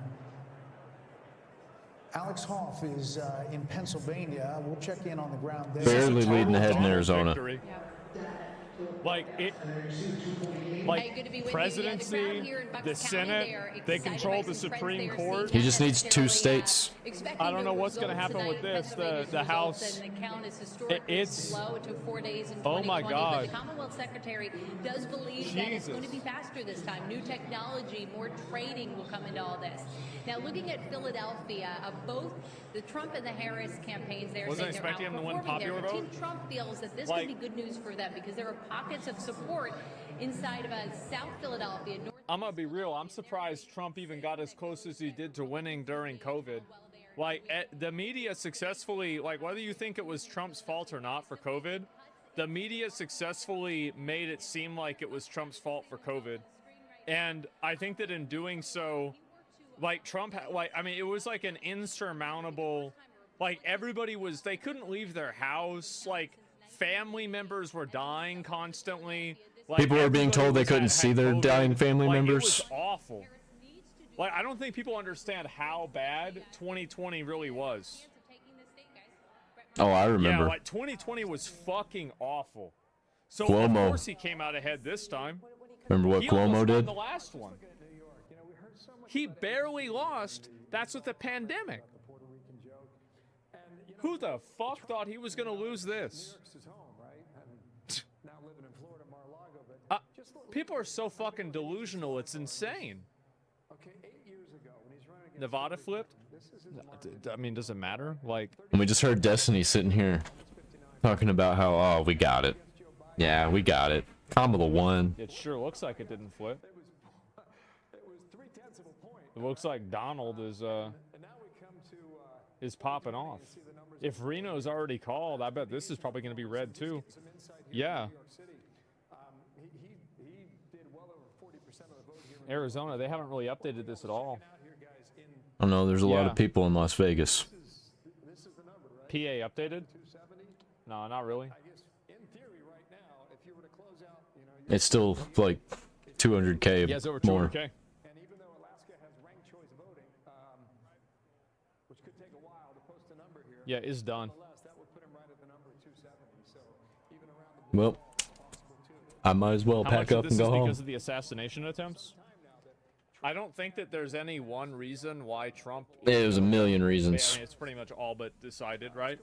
Alex Hoff is in Pennsylvania. We'll check in on the ground there. Barely leading ahead in Arizona. Victory. Like it, like presidency, the Senate, they control the Supreme Court. He just needs 2 states. I don't know what's going to happen with this. The House, it's slow. It took 4 days in 2020, oh my God. But the Commonwealth Secretary does believe that it's going to be faster this time. New technology, more trading will come into all this. Now, looking at Philadelphia, both the Trump and the Harris campaigns, they're Wasn't saying they're expecting him to win outperforming popular there. vote? Team Trump feels that this Like- could be good news for them because there are pockets of support inside of South Philadelphia, North. I'm gonna be real. I'm surprised Trump even got as close as he did to winning during COVID. Like the media successfully, like whether you think it was Trump's fault or not for COVID, the media successfully made it seem like it was Trump's fault for COVID. And I think that in doing so, like Trump, like, I mean, it was like an insurmountable, like everybody was, they couldn't leave their house. Like family members were dying constantly. Like, People were being told they couldn't see their dying family members. It was awful. Like, I don't think people understand how bad 2020 really was. Oh, I Yeah, remember. like 2020 was fucking awful. So Cuomo. of course he came out ahead this time. Remember what He Cuomo almost won did? the last one. He barely lost. That's with the pandemic. Who the fuck thought he was going to lose this? People are so fucking delusional. It's insane. Nevada flipped? I mean, does it matter? Like, And we just heard Destiny sitting here talking about how, oh, we got it. Yeah, we got it. Kamala won. it sure looks like it didn't flip. It looks like Donald is popping off. If Reno's already called, I bet this is probably going to be red too. Yeah. Arizona, they haven't really updated this at all. I know there's a lot Yeah. of people in Las Vegas. PA updated? No, not really. It's still like 200K Yeah, it's over more. 200K. Yeah, it's done. Well, I might as well How pack much of up this and go is home. because of the assassination attempts? I don't think that there's any one reason why Trump. It was a million I reasons. mean, it's pretty much all but decided, right?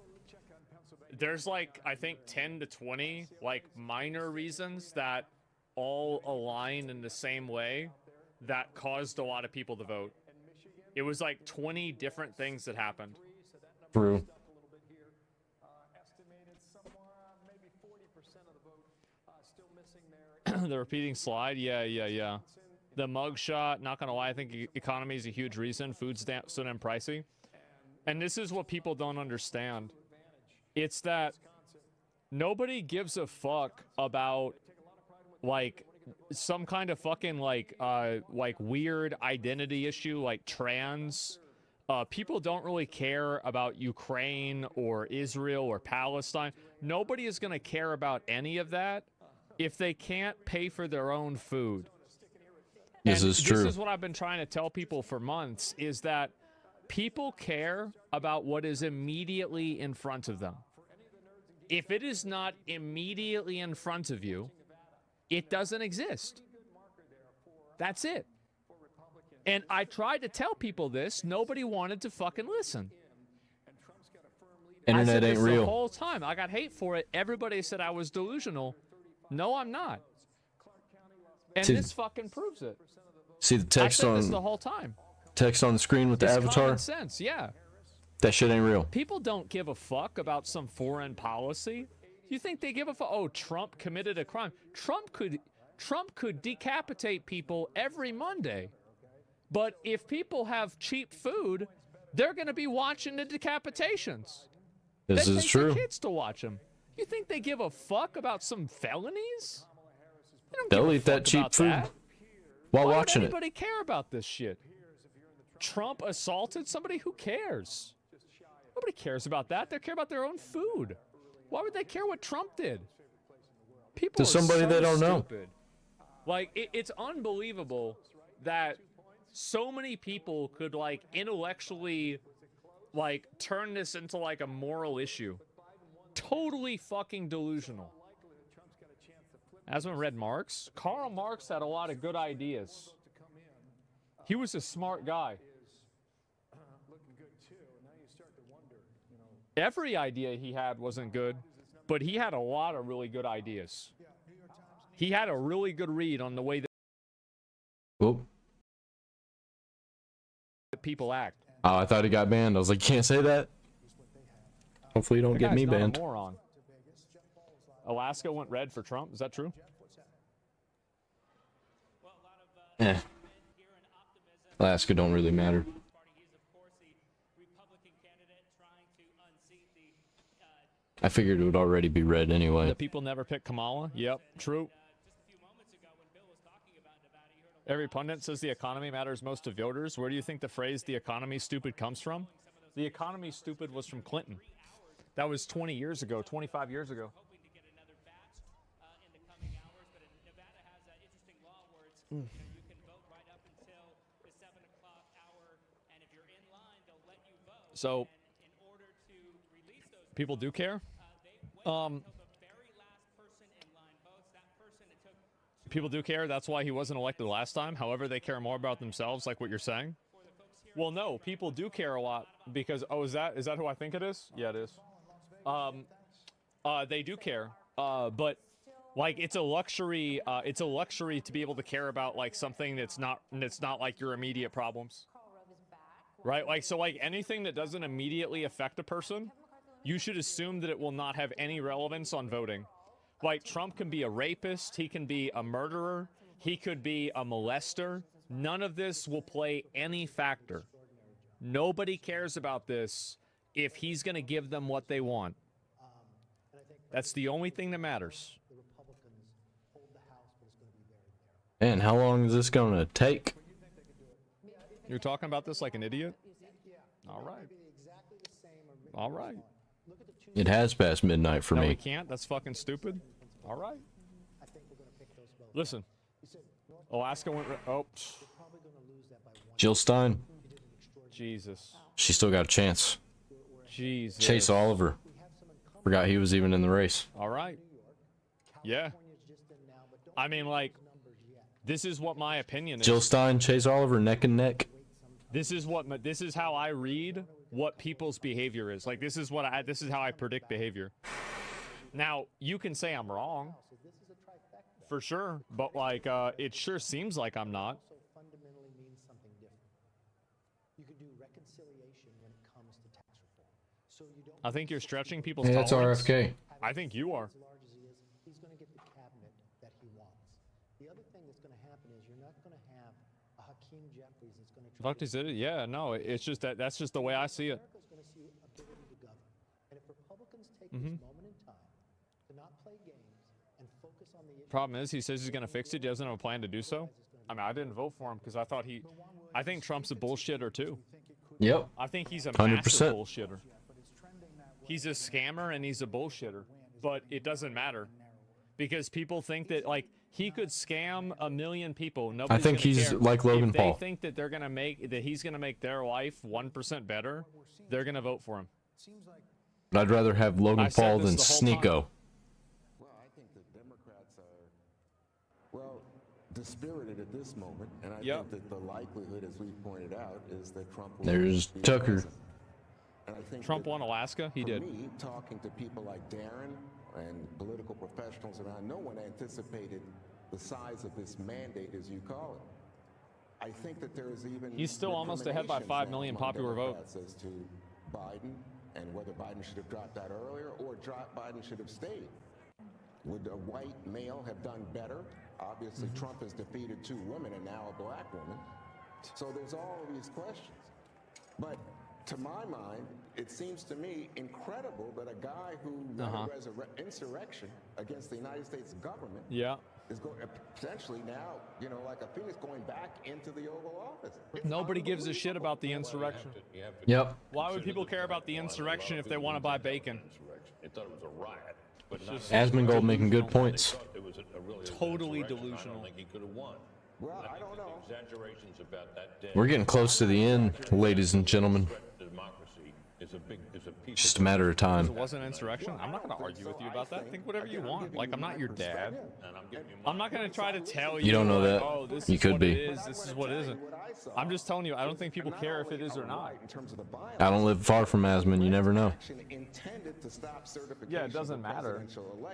There's like, I think 10 to 20 like minor reasons that all align in the same way that caused a lot of people to vote. It was like 20 different things that happened. True. The repeating slide, yeah. The mugshot, not gonna lie, I think economy is a huge reason. Food's so damn pricey. And this is what people don't understand. It's that nobody gives a fuck about like some kind of fucking like weird identity issue like trans. People don't really care about Ukraine or Israel or Palestine. Nobody is gonna care about any of that if they can't pay for their own food. This is true. This is what I've been trying to tell people for months, is that people care about what is immediately in front of them. If it is not immediately in front of you, it doesn't exist. That's it. And I tried to tell people this. Nobody wanted to fucking listen. I Internet said ain't this real. the whole time. I got hate for it. Everybody said I was delusional. No, I'm not. And See- this fucking proves it. See the I text said this on the whole time. text on the screen with the It's avatar? common sense, yeah. That shit ain't real. People don't give a fuck about some foreign policy. You think they give a fuck? Oh, Trump committed a crime. Trump could decapitate people every Monday. But if people have cheap food, they're going to be watching the decapitations. This is true. They take kids to watch them. You think they give a fuck about some felonies? They'll eat that cheap food while watching it. Why would anybody care about this shit? Trump assaulted somebody? Who cares? Nobody cares about that. They care about their own food. Why would they care what Trump did? People To somebody are so they don't know. stupid. Like, it's unbelievable that so many people could, like, intellectually, like, turn this into, like, a moral issue. Totally fucking delusional. Asmongold read Marx. Karl Marx had a lot of good ideas. He was a smart guy. Every idea he had wasn't good, but he had a lot of really good ideas. He had a really good read on the way that people act. Oh, I thought he got banned. I was like, can't say that. Hopefully you don't get me banned. A moron. Alaska went red for Trump. Is that true? Alaska don't really matter. I figured it would already be red anyway. The people never pick Kamala. Yep, true. Every pundit says the economy matters most to voters. Where do you think the phrase "the economy stupid" comes from? The economy stupid was from Clinton. That was 20 years ago, 25 years ago. So, people do care. People do care. That's why he wasn't elected last time. However, they care more about themselves, like what you're saying. Well, no, people do care a lot because, oh, is that who I think it is? Yeah, it is. They do care, but like it's a luxury. It's a luxury to be able to care about like something that's not like your immediate problems, right? Like so, like anything that doesn't immediately affect a person, you should assume that it will not have any relevance on voting. Like Trump can be a rapist, he can be a murderer, he could be a molester. None of this will play any factor. Nobody cares about this if he's going to give them what they want. That's the only thing that matters. And how long is this going to take? You're talking about this like an idiot? All right. All right. It has passed midnight for no, me. we can't. That's fucking stupid. All right. Listen. Alaska went... Oh. Jill Stein. Jesus. She still got a chance. Jesus. Chase Oliver. Forgot he was even in the race. All right. Yeah. I mean, like, this is what my opinion is. Jill Stein, Chase Oliver, neck and neck. This is how I read what people's behavior is. Like, this is how I predict behavior. Now, you can say I'm wrong. For sure. But, like, it sure seems like I'm not. I think you're stretching people's tolerance. That's RFK. I think you are. He's going to get the cabinet that he wants. The other thing that's going to happen is you're not going to have a Hakeem Jeffries that's going to try Dr. Zid, yeah, no, it's just that's just the way I see it. America's going to see ability to govern. And if Republicans take this moment in time to not play games and focus on the issue. Problem is, he says he's going to fix it. He doesn't have a plan to do so. I mean, I didn't vote for him because I think Trump's a bullshitter too. Yep. I think he's a 100%. massive bullshitter. He's a scammer and he's a bullshitter, but it doesn't matter because people think that like he could scam 1 million people. I think he's care. like Logan if Paul. They think that he's gonna make their life 1% better. They're gonna vote for him. But I'd rather have Logan Paul than Sneeko. Well, I think the Democrats are dispirited at this moment, and I think that the likelihood, as we pointed out, is that Trump will There's be Tucker. president. And I think Trump won Alaska. He did. Me, talking to people like Darren and political professionals around, no one anticipated the size of this mandate, as you call it. I think that there is even he's still almost ahead by 5 million popular votes. As to Biden and whether Biden should have dropped out earlier or Biden should have stayed. Would a white male have done better? Obviously, Trump has defeated 2 women and now a black woman. So there's all of these questions. But to my mind, it seems to me incredible that a guy who led an insurrection against the United States government is going potentially now, you know, like a phoenix going back into the Oval Office. Nobody gives a shit about the insurrection. Yep. Why would people care about the insurrection if they want to buy bacon? They thought it was a riot. But Asmongold making good points. It was a really Totally insurrection. I delusional. don't think he could have won. Well, I don't know. Exaggerations about that day. We're getting close to the end, ladies and gentlemen. Democracy is a piece Just a matter of time. It wasn't an insurrection. I'm not going to argue with you about that. Think whatever you want. Like, I'm not your dad. I'm not going to try to tell you. You don't know like, that. Oh, this You is could what be. it is. This is what isn't. I'm just telling you. I don't think people care if it is or not. I don't live far from Asmon. You never know. Yeah, it doesn't matter.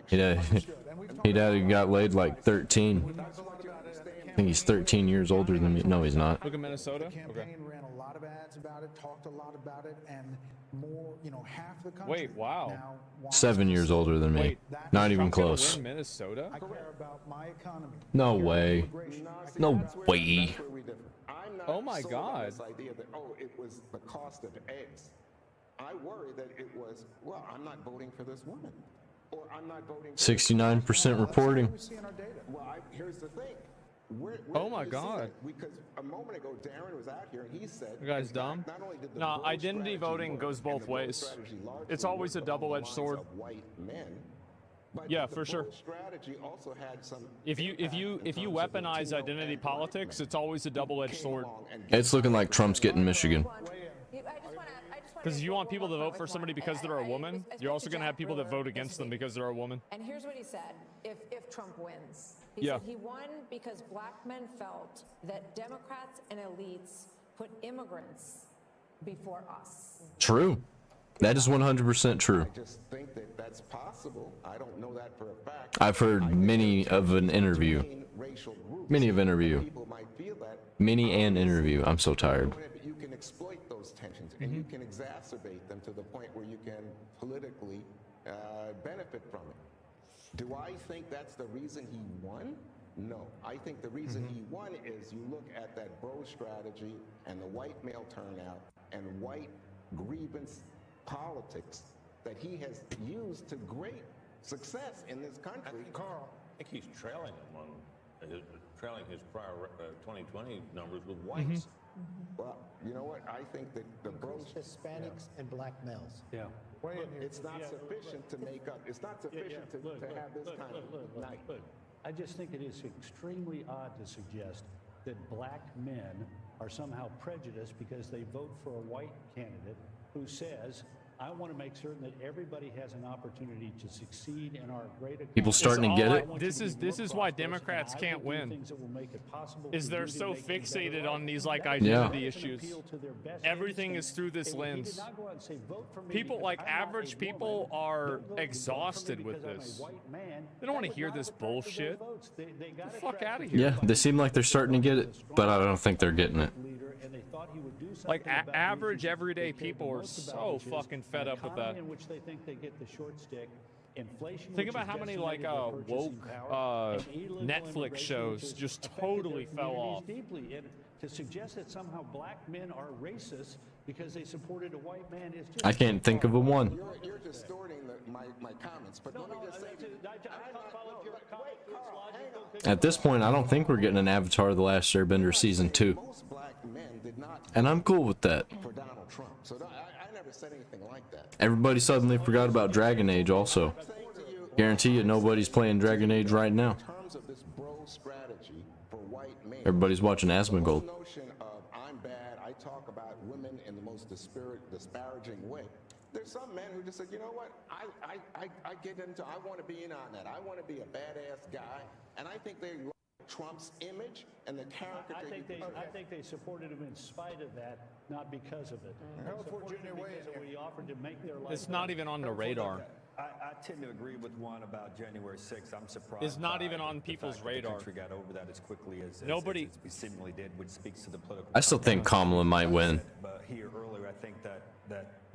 He got laid like 13. I think he's 13 years older than me. No, he's not. Look at Minnesota. The campaign ran a lot of ads about it, talked a lot about it, and more, you know, half the country. Wait, wow. Now wants 7 years older than me. Wait, Not even Trump gonna close. win Minnesota? I care about my economy. No way. No way. Oh my God. This idea that, oh, it was the cost of eggs. I worry that it was, well, I'm not voting for this woman. Or I'm not voting for 69% reporting. Well, here's the thing. Where Oh my do you see God. that? Because a moment ago, Darren was out here and he said, You guys dumb? not only did the No, Bull identity strategy voting work, goes and both the Bull ways. strategy largely It's always a worked along the double-edged lines sword. of white men, but Yeah, the for sure. Bull strategy also had some If you weaponize identity politics, it's always a double-edged sword. It's looking like Trump's getting Michigan. Because if you want people to vote for somebody because they're a woman, you're also going to have people that vote against them because they're a woman. And here's what he said, if Trump wins. He Yeah. said he won because black men felt that Democrats and elites put immigrants before us. True. That is 100% true. I just think that that's possible. I don't know that for a fact. I've heard many of an interview. Many of interview. People might feel that. Many an interview. I'm so tired. You can exploit those tensions and you can exacerbate them to the point where you can politically benefit from it. Do I think that's the reason he won? No. I think the reason he won is you look at that bro strategy and the white male turnout and white grievance politics that he has used to great success in this country. Carl, I think he's trailing him on trailing his prior 2020 numbers with whites. Well, you know what? I think that the bros, Hispanics and black males. Yeah. well, it's not sufficient to make up. It's not sufficient to have this kind of night. I just think it is extremely odd to suggest that black men are somehow prejudiced because they vote for a white candidate who says, I want to make certain that everybody has an opportunity to succeed in our great economy. People starting to get it? This is why Democrats can't win. Is they're so fixated on these like identity issues. Everything is through this lens. People like average people are exhausted with this. They don't want to hear this bullshit. Get the fuck out of here. Yeah, they seem like they're starting to get it, but I don't think they're getting it. Like average everyday people are so fucking fed up with that. In which they think they get the short stick. Inflation, Think about how many like woke Netflix shows just totally fell off. Deeply, and to suggest that somehow black men are racist because they supported a white man is just. I can't think of a one. You're distorting my comments, but let me just say, At this point, I don't think we're getting an Avatar of the Last Airbender Season 2. most black men did not And I'm cool with that. for Donald Trump. So I never said anything like that. Everybody suddenly forgot about Dragon Age also. Guarantee you nobody's playing Dragon Age right now. In terms of this bro strategy for white men, Everybody's watching Asmongold. the notion of I'm bad, I talk about women in the most disparaging way. There's some men who just said, you know what, I get into, I want to be in on that. I want to be a badass guy. And I think they like Trump's image and the character. I think they supported him in spite of that, not because of it. They supported him because we offered to make their life It's not even on the radar. I tend to agree with one about January 6th. I'm surprised. Is not even by on the people's fact that radar. The country got over that as quickly as Nobody as we seemingly did, which speaks to the political. I still think Kamala might win. But here earlier, I think that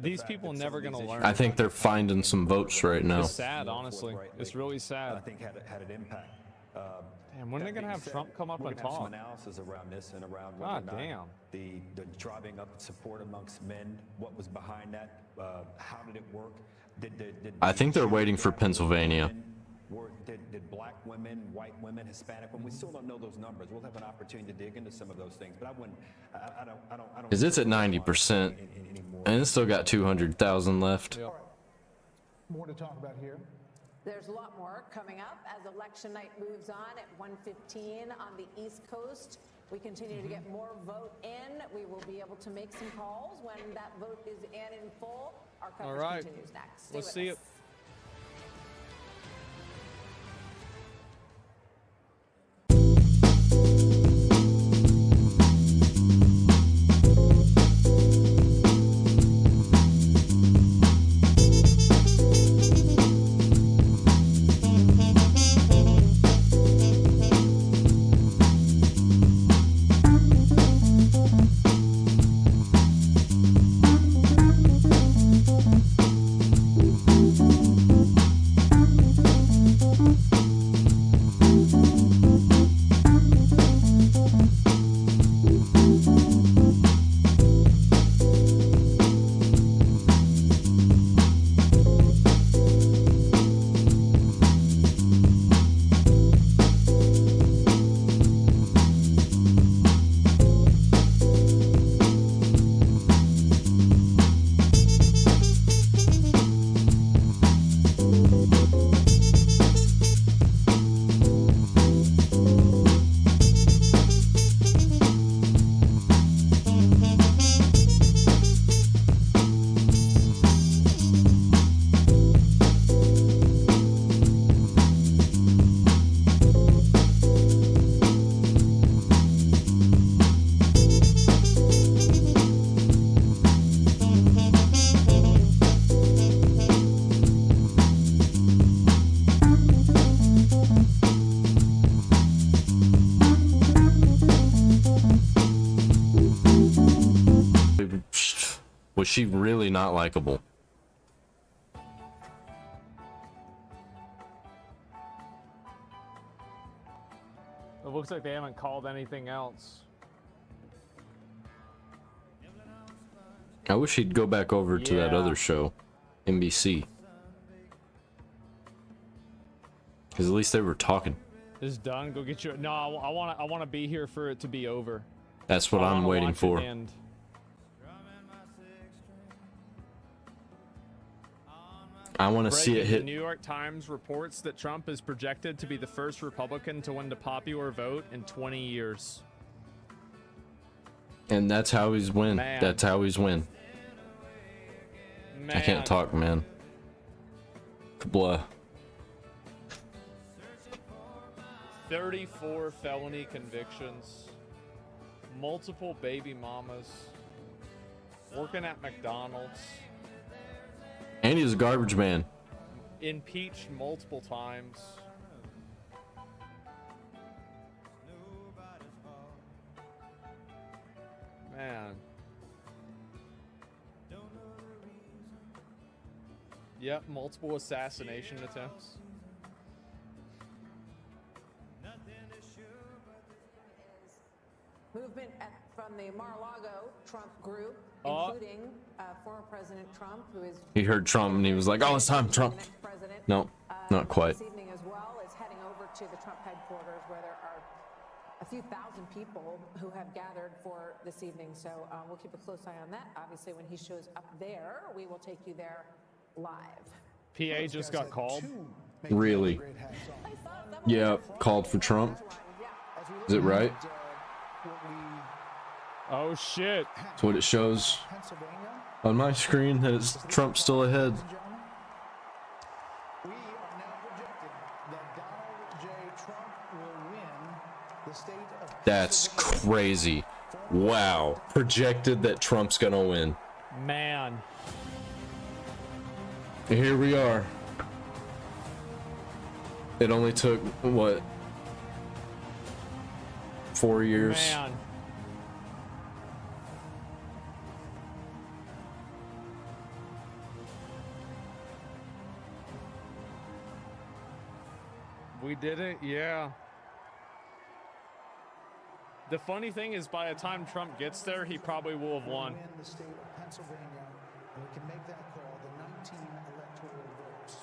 these people never gonna learn. I think they're finding some votes right now. It's sad, honestly. It's really sad. I think had an impact. Damn, when are they gonna have Trump come up We're and gonna have some talk? analysis around this and around whether or God not damn. the driving up support amongst men, what was behind that, how did it work? Did I think they're waiting for Pennsylvania. Did black women, white women, Hispanic women? We still don't know those numbers. We'll have an opportunity to dig into some of those things. But I don't. Because it's at 90%, and it's still got 200,000 left. More to talk about here. There's a lot more coming up as election night moves on at 1:15 on the East Coast. We continue to get more vote in. We will be able to make some calls when that vote is in full. Our coverage continues next. Let's see it. Was she really not likable? It looks like they haven't called anything else. I wish he'd go back over to that other show, NBC. Because at least they were talking. It's done. Go get your. No, I want to be here for it to be over. That's what I'm waiting for. I want to see it hit. The New York Times reports that Trump is projected to be the first Republican to win the popular vote in 20 years. And that's how he's win. Man. That's how he's win. I can't talk, man. Blah. 34 felony convictions, multiple baby mamas, working at McDonald's, And he's a garbage man. impeached multiple times. Man. Yep, multiple assassination attempts. Movement from the Mar-a-Lago Trump group, Oh. including former President Trump, who is He heard Trump and he was like, "Oh, it's time, Trump." No, not quite. this evening as well, is heading over to the Trump headquarters, where there are a few thousand people who have gathered for this evening. So we'll keep a close eye on that. Obviously, when he shows up there, we will take you there live. PA just got called. Really? Yeah, called for Trump. Is it right? Oh shit. That's what it shows on my screen, that it's Trump still ahead. That's crazy. Wow. Projected that Trump's gonna win. Man. Here we are. It only took, what, 4 years? Man. We did it, yeah. The funny thing is, by the time Trump gets there, he probably will have won. In the state of Pennsylvania, and we can make that call, the 19 electoral votes.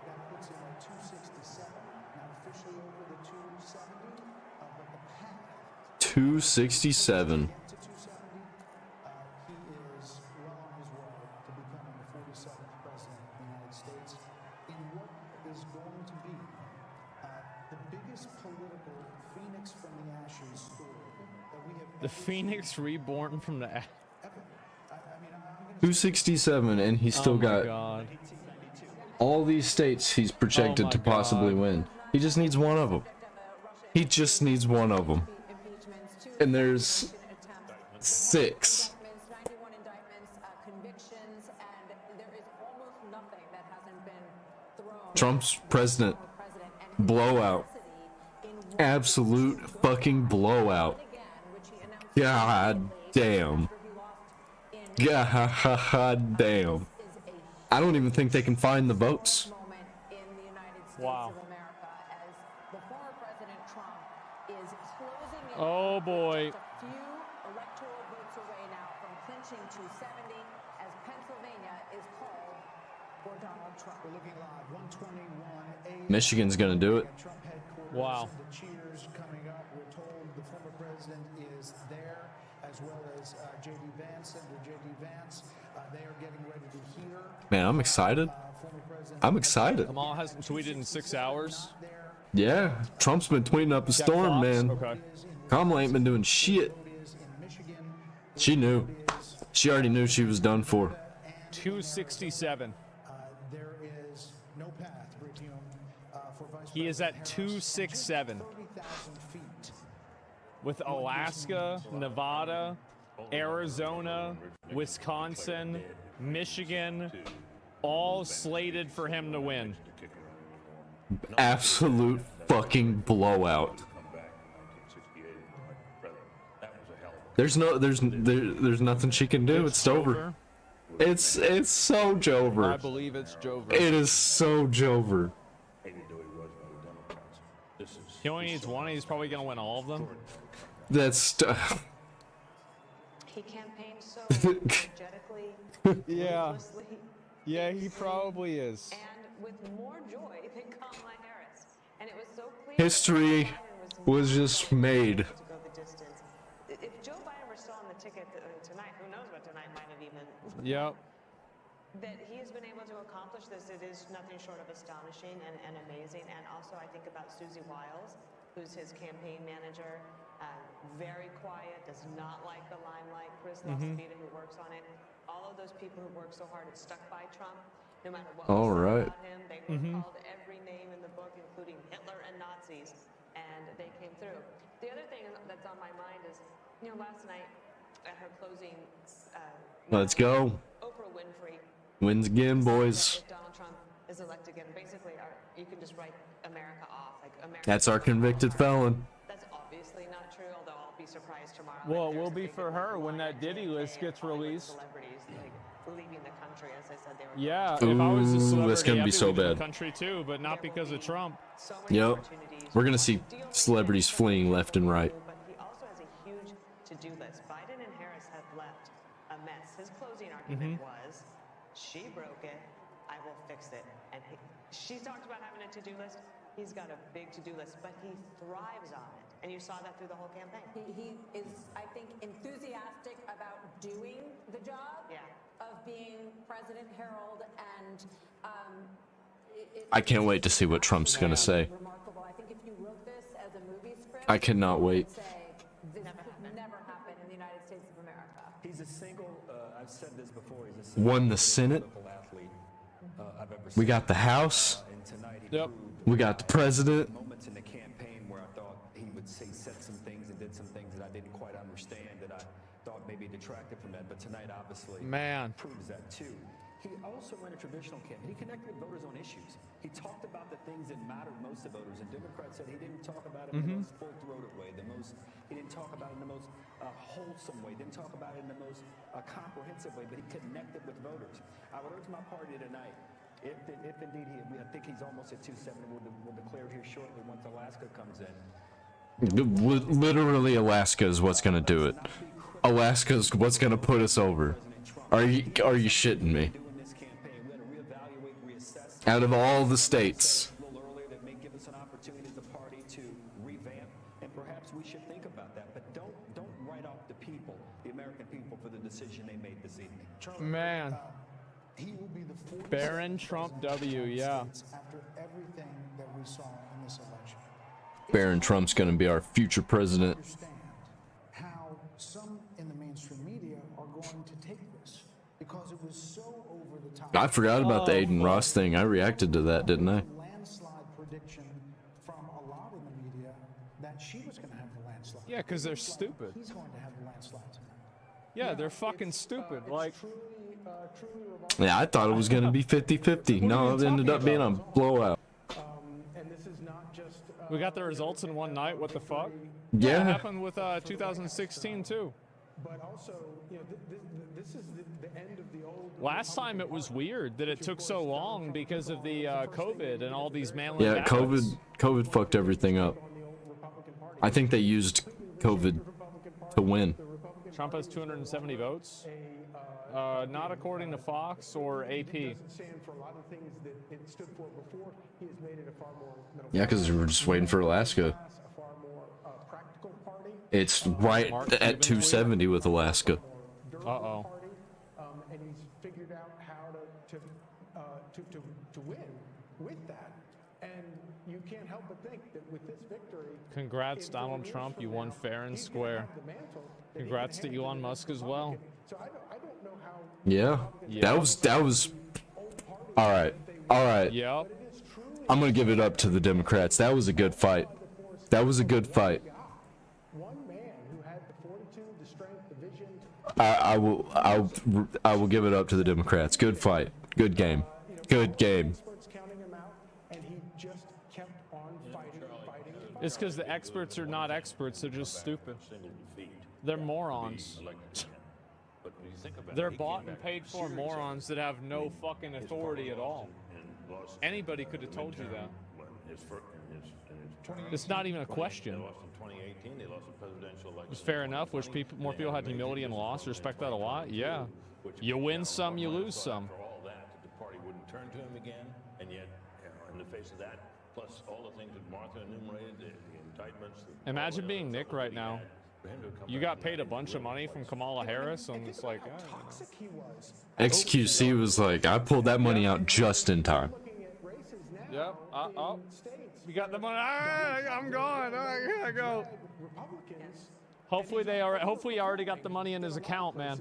That puts him at 267, now officially over the 270, but the path 267. to 270, he is well on his way to becoming the 47th president of the United States in what is going to be the biggest political phoenix from the ashes story that we have The Phoenix reborn from the... 267, and he's still got God. all these states he's projected to possibly win. He just needs one of them. He just needs one of them. And there's 6. Trump's president. Blowout. Absolute fucking blowout. God damn. God damn. I don't even think they can find the votes. Wow. Oh boy. Michigan's gonna do it. Wow. The cheers coming up. We're told the former president is there, as well as J.D. Vance, Senator J.D. Vance. They are getting ready to hear. Man, I'm excited. I'm excited. Kamal hasn't tweeted in 6 hours. Yeah, Trump's been tweeting up a storm, man. Okay. Kamala ain't been doing shit. She knew. She already knew she was done for. 267. There is no path, for Vice He is at 267. With Alaska, Nevada, Arizona, Wisconsin, Michigan, all slated for him to win. Absolute fucking blowout. There's nothing she can do. It's over. It's so Jover. I believe it's Jover. It is so Jover. He only needs one, and he's probably gonna win all of them. That's He campaigned so energetically. Yeah. Yeah, he probably is. And with more joy than Kamala Harris. And it was so clear. history was just made. If Joe Biden were still on the ticket tonight, who knows what tonight might have even. Yep. That he has been able to accomplish this, it is nothing short of astonishing and amazing. And also, I think about Susie Wiles, who's his campaign manager. Very quiet, does not like the limelight. Chris Lasavita, who works on it. All of those people who work so hard and stuck by Trump, no matter what All was right. about him, they were called every name in the book, including Hitler and Nazis, and they came through. The other thing that's on my mind is, last night at her closing, Let's go. Oprah Winfrey Wins again, boys. if Donald Trump is elected again, basically, you can just write America off. Like America. That's our convicted felon. That's obviously not true, although I'll be surprised tomorrow. Well, it will be for her when that Diddy list gets released. Celebrities leaving the country, as I said, they were. Yeah, if I was a Ooh, celebrity, that's gonna I'd be so leaving bad. the country too, but not because of Trump. Yep. We're gonna see celebrities fleeing left and right. But he also has a huge to-do list. Biden and Harris have left a mess. His closing argument was, she broke it, I will fix it. And she talked about having a to-do list. He's got a big to-do list, but he thrives on it. And you saw that through the whole campaign. He is, I think, enthusiastic about doing the job of being President Harold, and I can't wait to see what Trump's gonna say. remarkable. I think if you wrote this as a movie script, I cannot wait. say this could never happen in the United States of America. He's a single, I've said this before, he's a Won the Senate. athlete I've ever We seen. got the House. And tonight he Yep. We got the president. moments in the campaign where I thought he would say, said some things and did some things that I didn't quite understand, that I thought maybe detracted from that. But tonight, obviously, Man. proves that too. He also ran a traditional campaign. He connected with voters on issues. He talked about the things that mattered most to voters. And Democrats said he didn't talk about it in the most full-throated way, he didn't talk about it in the most wholesome way, didn't talk about it in the most comprehensive way, but he connected with voters. I would urge my party tonight, if indeed I think he's almost at 270, we'll declare it here shortly once Alaska comes in. Literally, Alaska is what's gonna do it. Alaska's what's gonna put us over. Are you shitting me? Out of all the states. A little earlier that may give us an opportunity as a party to revamp, and perhaps we should think about that. But don't write off the people, the American people, for the decision they made this evening. Man. He will be the 47th Barron Trump W, yeah. After everything that we saw in this election. Barron Trump's gonna be our future president. Understand how some in the mainstream media are going to take this because it was so over the top. I forgot about the Aiden Ross thing. I reacted to that, didn't I? Landslide prediction from a lot in the media that she was going to have the landslide. Yeah, because they're stupid. He's going to have the landslide tonight. Yeah, they're fucking stupid. Like, Yeah, I thought it was gonna be 50-50. No, it ended up being a blowout. And this is not just. we got the results in one night. What the fuck? Yeah. It happened with 2016 too. But also, this is the end of the old. Last time it was weird that it took so long because of the COVID and all these mail-in Yeah, ballots. COVID fucked everything up. I think they used COVID to win. Trump has 270 votes. Not according to Fox or AP. Yeah, because we were just waiting for Alaska. It's right at 270 with Alaska. Uh-oh. And he's figured out how to win with that. And you can't help but think that with this victory. Congrats, Donald Trump. You won fair and square. Congrats to Elon Musk as well. Yeah, that was. All right. Yep. I'm gonna give it up to the Democrats. That was a good fight. That was a good fight. I will give it up to the Democrats. Good fight. Good game. Good game. It's because the experts are not experts. They're just stupid. They're morons. They're bought and paid for morons that have no fucking authority at all. Anybody could have told you that. It's not even a question. They lost in 2018. They lost the presidential election. It's fair enough. Wish more people had humility and loss. Respect that a lot. Yeah. You win some, you lose some. For all that, the party wouldn't turn to him again, and yet, in the face of that, plus all the things that Martha enumerated, the indictments. Imagine being Nick right now. You got paid a bunch of money from Kamala Harris, and it's like, XQC was like, I pulled that money out just in time. Yep. You got the money. I'm gone. I gotta go. Hopefully Hopefully he already got the money in his account, man.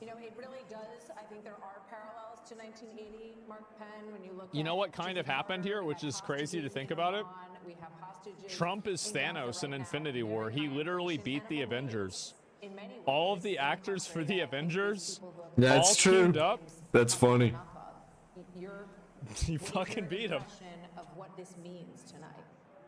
You know, it really does. I think there are parallels to 1980, Mark Penn, when you look. You know what kind of happened here, which is crazy to think about it? Trump is Thanos in Infinity War. He literally beat the Avengers. All of the actors for the Avengers, That's all true. teamed up. That's funny. You fucking beat him. Of what this means tonight.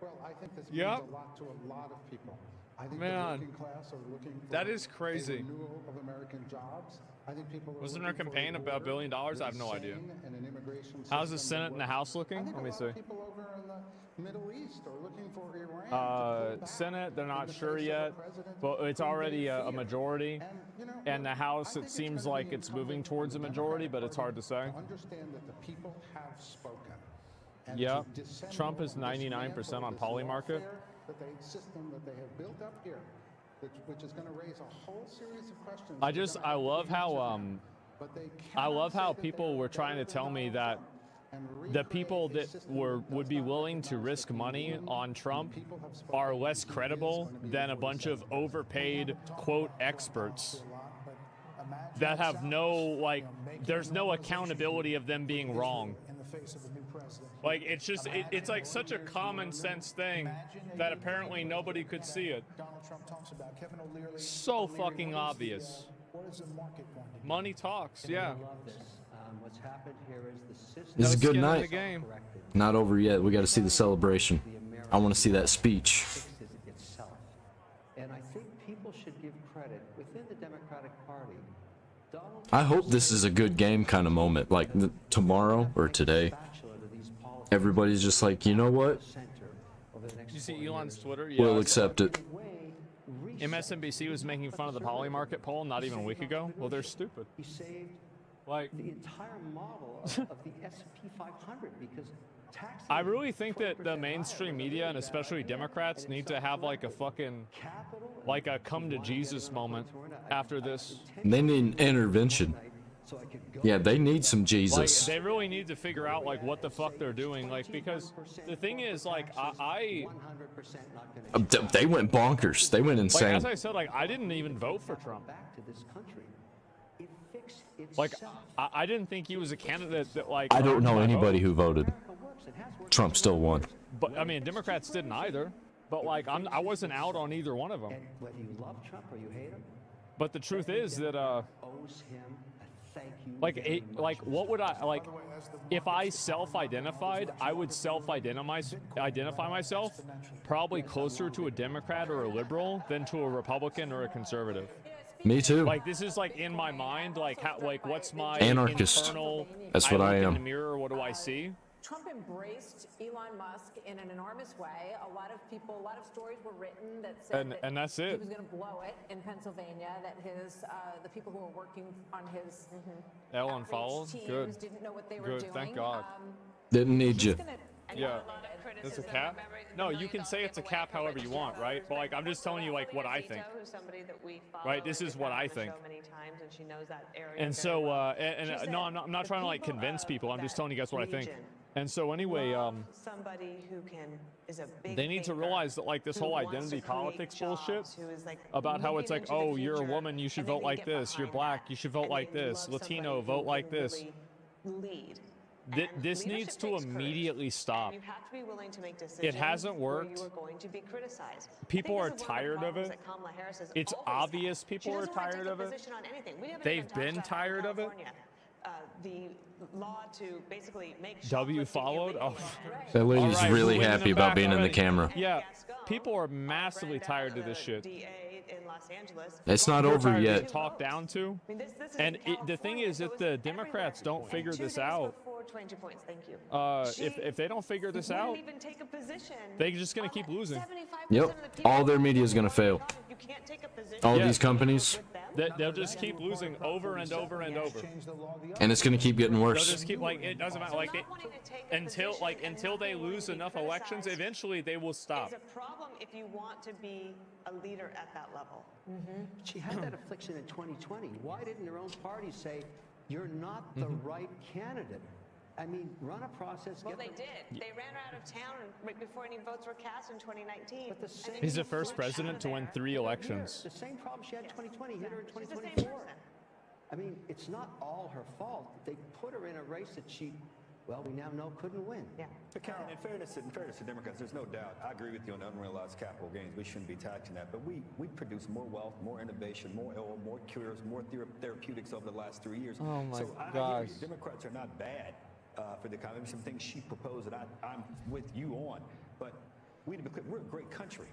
Well, I think this means Yep. a lot to a lot of people. I think Man, the working class are looking for that is crazy. a renewal of American jobs. I think people are Wasn't there a looking for campaign about $1 billion? I have no idea. sane and an immigration How's the system Senate that and the works. House looking? I think Let me a lot see. of people over in the Middle East are looking for Iran to pull back Senate, they're not in the sure face of yet, a president but it's whom they already a fear. majority. And the House, I it think it's seems gonna like be it's moving incumbent towards a on the majority, but Democratic it's hard to say. Party to understand that the people have spoken. And Yep. to dissemble Trump is and 99% on dismantle Poly this Market. lawfare that system that they have built up here, which is going to raise a whole series of questions. I love how I love how people were trying to tell me that the people that would be willing to risk money on Trump are less credible than a bunch of overpaid quote experts that have no there's no accountability of them being wrong. In the face of a new president. Like it's just it's like such a common sense thing that apparently nobody could see it. Donald Trump talks about Kevin O'Leary. So fucking obvious. What is the market going to do? Money talks, And I yeah. love this. What's happened here is the system. This is a good skin in the night. game. Not over yet. We got to see the celebration. I want to see that speech. Fixes itself. And I think people should give credit within the Democratic Party. Donald I hope this is a good game kind of moment. Like tomorrow or today, everybody's just like, you know what? Did you see Elon's Twitter? Yeah. We'll accept it. MSNBC was making fun of the poly market poll not even a week ago. Well, they're stupid. He saved Like the entire model of the S&P 500 because taxes. I really think that the mainstream media and especially Democrats need to have like a fucking like a come to Jesus moment after this. They need intervention. Yeah, they need some Like Jesus. they really need to figure out like what the fuck they're doing. Like because the thing is like They went bonkers. They went like insane. as I said, like I didn't even vote for Trump. Like I didn't think he was a candidate that like I don't know my anybody vote. who voted. Trump still won. But I mean Democrats didn't either. But like I wasn't out on either one of them. Whether you love Trump or you hate him, But the truth is that owes him a thank you. like what would I like if I self-identified, I would identify myself probably closer to a Democrat or a liberal than to a Republican or a conservative. Me too. Like this is like in my mind, like how, like what's my Anarchist. internal? That's what I look am. In the mirror, what do I see? Trump embraced Elon Musk in an enormous way. A lot of stories were written that said that and that's he it. was going to blow it in Pennsylvania. That the people who were working on his Ellen outreach follows. teams Good. didn't know what they were Good. doing. Thank God. Didn't need you. Yeah. It's a cap? No, you can say it's a cap however you want, right? But like I'm just telling you like what I think. Right? This is what I think. And so no, I'm not trying to like convince people. I'm just telling you guys what I think. And so anyway, somebody who is a big they need to realize that like this who whole wants identity to create politics jobs, bullshit who is, like, about how it's looking like, into the oh, you're a future, woman, you should and then vote they like get this. You're behind black, you should vote and like they this. love Latino, somebody vote who like can this. really lead. This And needs to leadership takes immediately stop. And you have to be willing to make decisions It hasn't where worked. you are going to be criticized. People I are think this is one tired of problems it. that Kamala Harris has It's always obvious had. people She are doesn't wanna tired take a of it. position on anything. We haven't They've even been touched tired of it. California. The law to basically make W followed. Oh, That lady's All right, really we're winning happy them about back being in the already. camera. Yeah, people are massively tired of this shit. DA in Los Angeles. It's not They're over tired of yet. being talked down to. I mean, this is And in the thing is, if the Democrats don't figure 2 this days out, before 22 points, thank you. if they don't figure this wouldn't out, even take a position they're just gonna keep losing. Yep. All their media is gonna fail. You can't take a position. All Yeah. these companies, They'll just keep losing over and over and over. and it's gonna keep getting They'll worse. just keep like it doesn't matter like until they lose enough elections, eventually they will stop. It's a problem if you want to be a leader at that level. She had that affliction in 2020. Why didn't her own party say, you're not the right candidate? I mean, run a process. Well, they did. They ran her out of town right before any votes were cast in 2019. But the same He's the first president to win 3 elections. The same problem she had in 2020 hit her in 2024. I mean, it's not all her fault. They put her in a race that she, well, we now know couldn't win. Yeah. But Karen, in fairness to Democrats, there's no doubt. I agree with you on unrealized capital gains. We shouldn't be taxing that. But we produce more wealth, more innovation, more oil, more cures, more therapeutics over the last 3 years. Oh my so I hear gosh. you. Democrats are not bad for the economy. Some things she proposed that I'm with you on. But we need to be clear, we're a great country,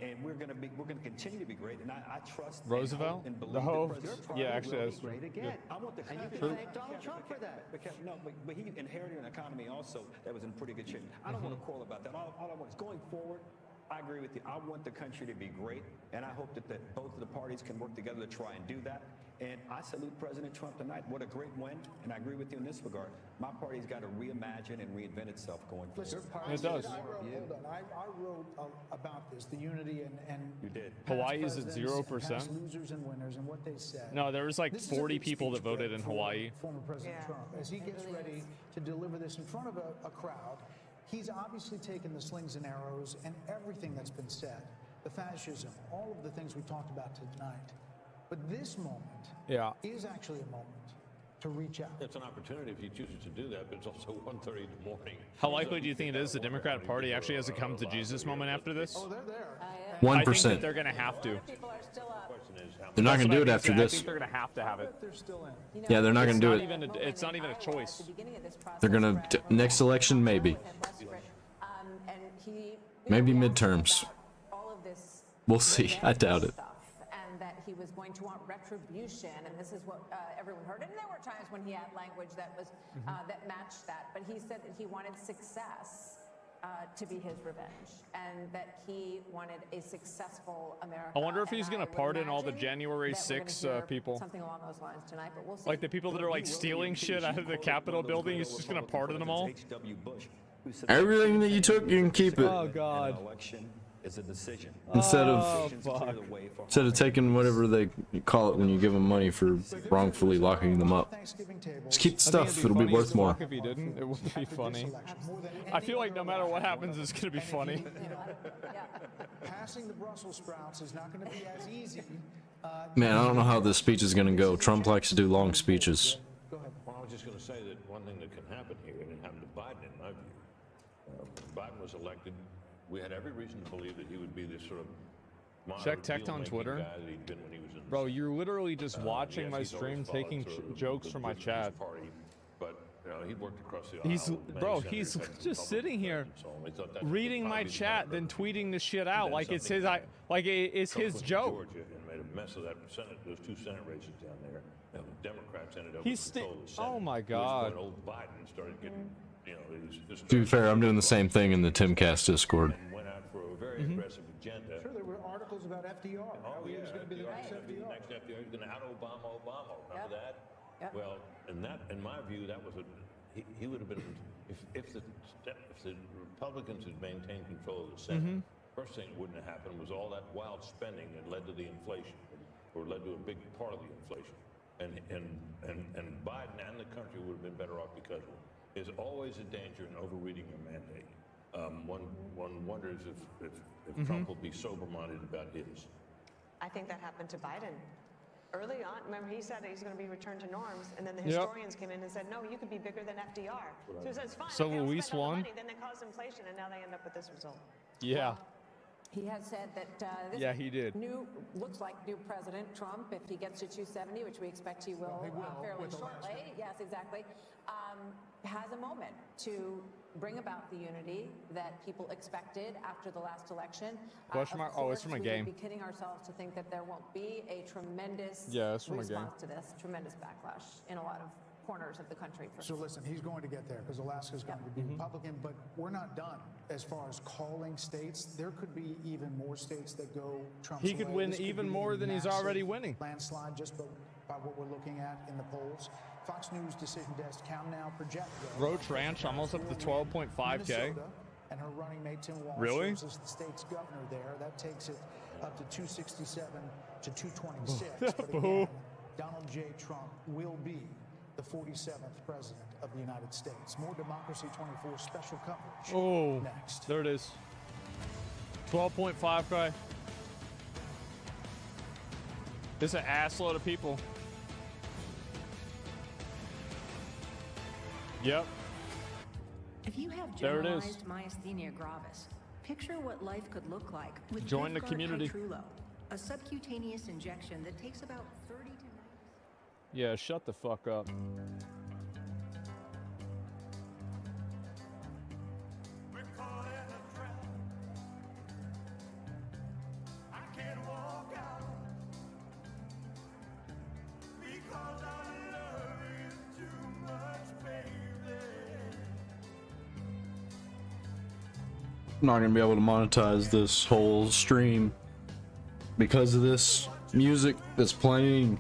and we're going to continue to be great. And I trust Roosevelt? and believe No. that President Yeah, Trump actually, will that's be great true. again. Yeah. I want the And you True. can thank Donald Trump for that. But he inherited an economy also that was in pretty good shape. I don't want to quarrel about that. All I want is going forward. I agree with you. I want the country to be great, and I hope that both of the parties can work together to try and do that. And I salute President Trump tonight. What a great win, and I agree with you in this regard. My party's got to reimagine and reinvent itself going forward. Listen, It does. I wrote about this, the unity and You did. Hawaii is at past 0%. past losers and winners, and what they said. No, there was like This is a 40 big people that speech voted in for Hawaii. Former President Trump, as he gets ready to deliver this in front of a crowd, he's obviously taken the slings and arrows and everything that's been said, the fascism, all of the things we talked about tonight. But this moment is actually a moment to reach out. It's an opportunity if he chooses to do that, but it's also 1:30 in the morning. How likely do you think it is the Democratic Party actually has a come to Jesus moment after this? Oh, they're there. 1%. I think that they're going to have to. People are still up. The question is how They're not That's going to what do it I after think. I this. think they're going to have to have it. Yeah, they're not going to do it. It's not even a choice. They're going to, next election, maybe. Maybe midterms. We'll see. I doubt it. And that he was going to want retribution, and this is what everyone heard. And there were times when he had language that was that matched that, but he said that he wanted success to be his revenge, and that he wanted a successful America. I wonder if he's going to pardon all the January 6th people. Something along those lines tonight, but we'll see. Like the people that are like stealing shit out of the Capitol building, he's just going to pardon them all. Everything that you took, you can keep it. Oh, God. Is a decision. Instead of taking whatever they call it when you give them money for wrongfully locking them up. Just keep the stuff. It'll be worth more. If he didn't, it wouldn't be funny. I feel like no matter what happens, it's going to be funny. Passing the Brussels sprouts is not going to be as easy. Man, I don't know how this speech is going to go. Trump likes to do long speeches. Well, I was just going to say that one thing that can happen here, and it happened to Biden in my view. When Biden was elected, we had every reason to believe that he would be this sort of Check Tech on Twitter. Bro, you're literally just watching my stream, taking jokes from my chat. Party, but he worked across the aisle. He's just sitting here reading my chat, then tweeting the shit out like it's his, it's his joke. Georgia and made a mess of that Senate, those 2 Senate races down there. And the Democrats ended up with control of the Senate. Oh my God. When old Biden started getting, To be fair, I'm doing the same thing in the Timcast Discord. went out for a very aggressive agenda. Sure, there were articles about FDR. Oh, He was going to be the next FDR. Next FDR. He's going to out Obama. Remember that? Yep. Well, in my view, that was he would have been if the Republicans had maintained control of the Senate. First thing that wouldn't have happened was all that wild spending that led to the inflation, or led to a big part of the inflation. And Biden and the country would have been better off because of it. There's always a danger in overreading your mandate. One wonders if Trump will be sober-minded about his. I think that happened to Biden. Early on, remember he said he's going to be returned to norms, and then the historians came in and said, no, you could be bigger than FDR. So he says, fine, So okay, I'll Luis spend all the won? money, then they cause inflation, and now they end up with this result. Yeah. He has said that this he did. looks like new President Trump, if he gets to 270, which we expect he will, fairly shortly. Yes, exactly. Has a moment to bring about the unity that people expected after the last election. Question mark? Oh, it's from a game. We would be kidding ourselves to think that there won't be a tremendous it's from a game. response to this, tremendous backlash in a lot of corners of the country. So listen, he's going to get there because Alaska's going to be Republican, but we're not done as far as calling states. There could be even more states that go Trump's He could way. win This could even be more than he's massive already winning. Landslide just by what we're looking at in the polls. Fox News decision desk count now project. Roach Ranch almost up to 12.5K. And her running mate Tim Walsh Really? serves as the state's governor there. That takes it up to 267 to 226. But again, Donald J. Trump will be the 47th president of the United States. More Democracy 24 special coverage next. There it is. 12.5K. It's an assload of people. Yep. If you have There it is. generalized myasthenia gravis, picture what life could look like with Join the Vyvgart community. Hytrulo, a subcutaneous injection that takes about 30 to 90. Yeah, shut the fuck up. I'm not gonna be able to monetize this whole stream because of this music that's playing.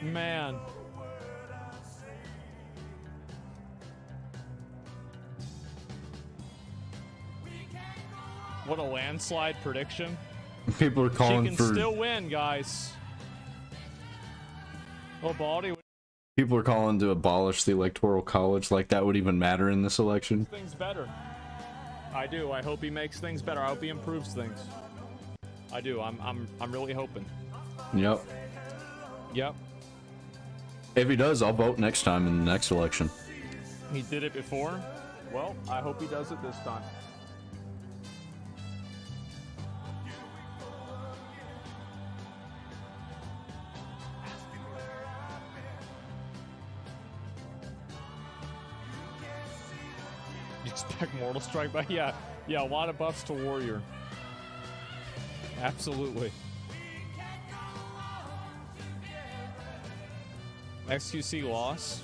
Man. What a landslide prediction. People are calling she can for. still win, guys. Oh, Baldy. People are calling to abolish the Electoral College, like that would even matter in this election. Things better. I do. I hope he makes things better. I hope he improves things. I do. I'm really hoping. Yep. Yep. If he does, I'll vote next time in the next election. He did it before. Well, I hope he does it this time. Expect Mortal Strike, but yeah, a lot of buffs to Warrior. Absolutely. XQC loss.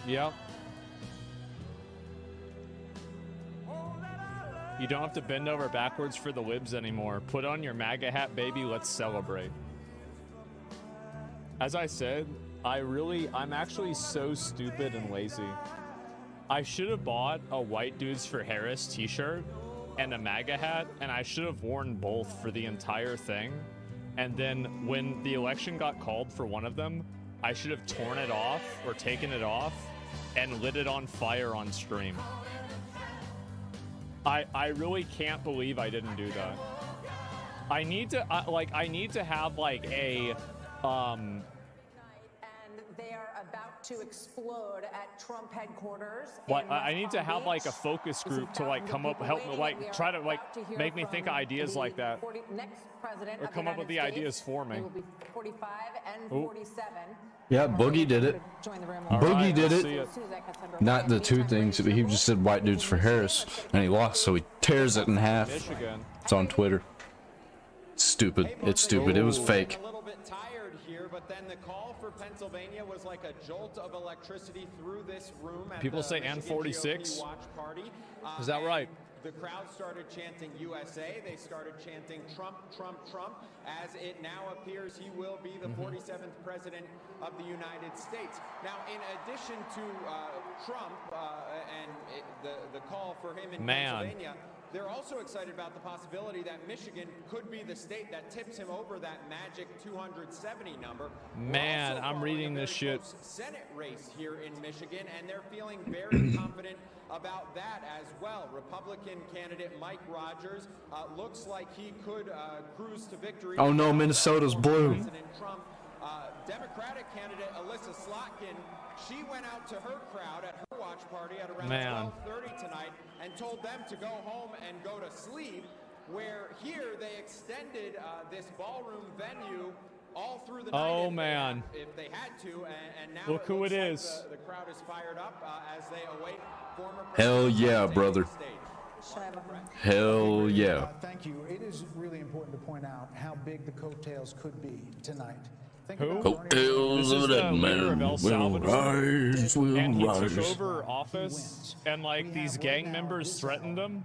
Yep. You don't have to bend over backwards for the libs anymore. Put on your MAGA hat, baby. Let's celebrate. As I said, I'm actually so stupid and lazy. I should have bought a White Dudes for Harris t-shirt and a MAGA hat, and I should have worn both for the entire thing. And then when the election got called for one of them, I should have torn it off or taken it off and lit it on fire on stream. I really can't believe I didn't do that. I need to have like a And they are about to explode at Trump headquarters. What I need to have like a focus group to like come up, help me, like try to like make me think of ideas like that, next president or come up with the ideas for me. It will be 45 and 47. Yeah, Boogie did it. Boogie did it. Not the two things, but he just said White Dudes for Harris, and he lost, so he tears it in half. Michigan. It's on Twitter. It's stupid. It's stupid. It was fake. A little bit tired here, but then the call for Pennsylvania was like a jolt of electricity through this room. People say N46. Is that right? The crowd started chanting USA. They started chanting Trump, Trump, Trump, as it now appears he will be the 47th president of the United States. Now, in addition to Trump and the call for him in Pennsylvania, they're also excited about the possibility that Michigan could be the state that tips him over that magic 270 number. Man, I'm reading this shit. Senate race here in Michigan, and they're feeling very confident about that as well. Republican candidate Mike Rogers looks like he could cruise to victory. Oh no, Minnesota's blue. President Trump. Democratic candidate Alyssa Slotkin, she went out to her crowd at her watch party at around 12:30 tonight and told them to go home and go to sleep, where here they extended this ballroom venue all through the night if they had to, and now look who it is. Like the crowd is fired up as they await former Hell yeah, brother. Hell yeah. Thank you. It is really important to point out how big the coattails could be tonight. Who? Coattails of that man will rise, will and he rise. took over office, and like these gang members threatened him,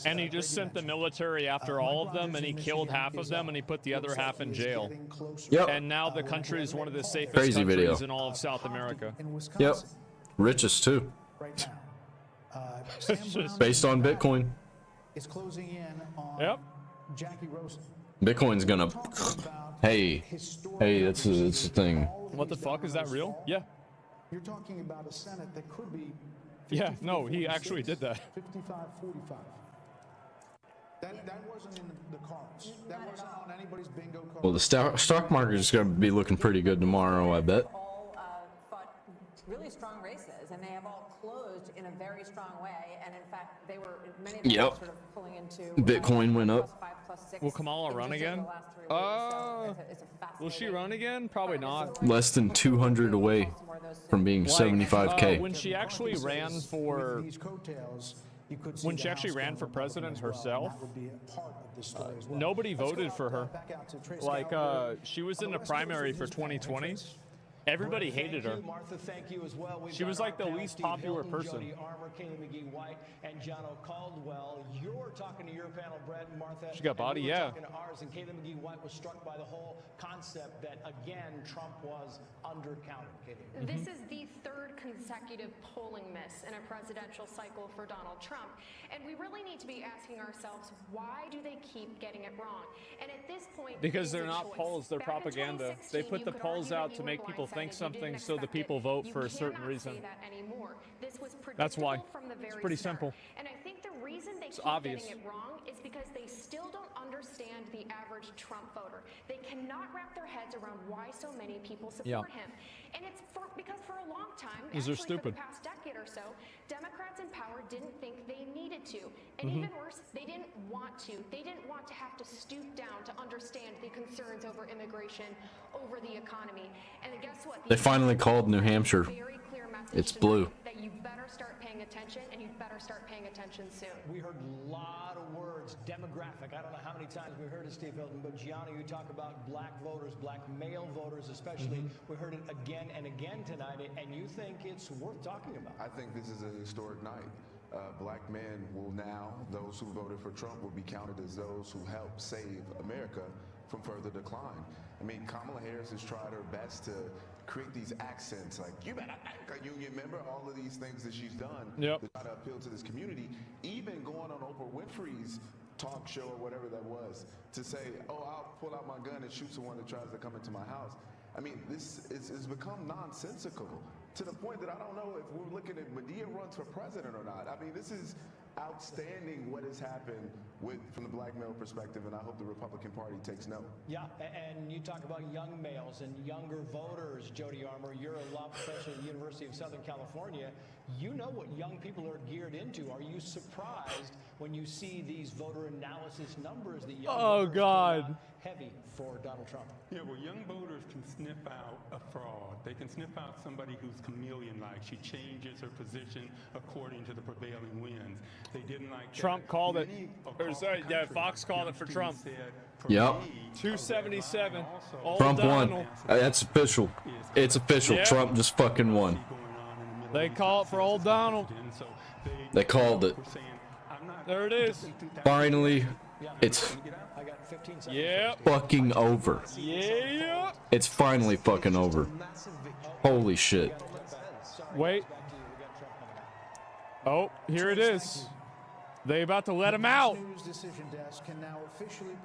and he just sent the military after all of them, and he killed half of them, and he put the other half in jail. Yep. And now the country is one of the safest Crazy countries video. in all of South America. Yep. Richest too. Based on Bitcoin. Is closing in on Jackie Rosen. Bitcoin's gonna. Hey, that's the thing. What the fuck, is that real? Yeah. You're talking about a Senate that could be. Yeah, no, he actually did that. 55-45. That wasn't in the cards. That wasn't on anybody's bingo card. Well, the stock market is gonna be looking pretty good tomorrow, I bet. All fought really strong races, and they have all closed in a very strong way. And in fact, they were many of them were sort of pulling into Bitcoin went up. Will Kamala run again? Will she run again? Probably not. Less than 200 away from being 75K. When she actually ran for president herself, nobody voted for her. Like she was in the primary for 2020. Everybody hated her. Martha, thank you as well. She was like the least popular person. Jody Armour, Kayla McGee-White, and Jono Caldwell. You're talking to your panel, Brett and Martha. She got body, and we were yeah. talking to ours, and Kayla McGee-White was struck by the whole concept that, again, Trump was undercounted. Kayla. This is the third consecutive polling miss in a presidential cycle for Donald Trump. And we really need to be asking ourselves, why do they keep getting it wrong? And at this point, because they're not polls, they're propaganda. They put the polls out to make people think something so the people vote for a certain reason. That's why. It's pretty simple. And I think the reason they keep obvious. getting it wrong is because they still don't understand the average Trump voter. They cannot wrap their heads around why so many people support him. And it's because for a long time, These are actually for stupid. the past decade, decade or so, Democrats in power didn't think they needed to. And even worse, they didn't want to. They didn't want to have to stoop down to understand the concerns over immigration, over the economy. And guess what? They finally called New Hampshire. Very clear message It's blue. that you better start paying attention, and you better start paying attention soon. We heard a lot of words, demographic. I don't know how many times we heard it, Steve Hilton, but Gianna, you talk about black voters, black male voters especially. We heard it again and again tonight, and you think it's worth talking about. I think this is a historic night. Black men will now, those who voted for Trump will be counted as those who helped save America from further decline. I mean, Kamala Harris has tried her best to create these accents like, you better thank a union member, all of these things that she's done to try to appeal to this community, even going on Oprah Winfrey's talk show or whatever that was to say, oh, I'll pull out my gun and shoot someone that tries to come into my house. I mean, this has become nonsensical to the point that I don't know if we're looking at Medea runs for president or not. I mean, this is outstanding what has happened from the black male perspective, and I hope the Republican Party takes note. Yeah, and you talk about young males and younger voters, Jody Armour. You're a law professor at the University of Southern California. You know what young people are geared into. Are you surprised when you see these voter analysis numbers that young voters God. Heavy for Donald Trump? Yeah, well, young voters can sniff out a fraud. They can sniff out somebody who's chameleon-like. She changes her position according to the prevailing winds. They didn't like Trump that. called it. Many Or across sorry, the yeah, country, Fox called it for Trump. said, Yep. 277. Old Trump won. Donald. That's official. It's official. Yeah. Trump just fucking won. They call it for old Donald. They called it. There it is. Finally, it's fucking over. Yeah. It's finally fucking over. Holy shit. Wait. Oh, here it is. They about to let him out.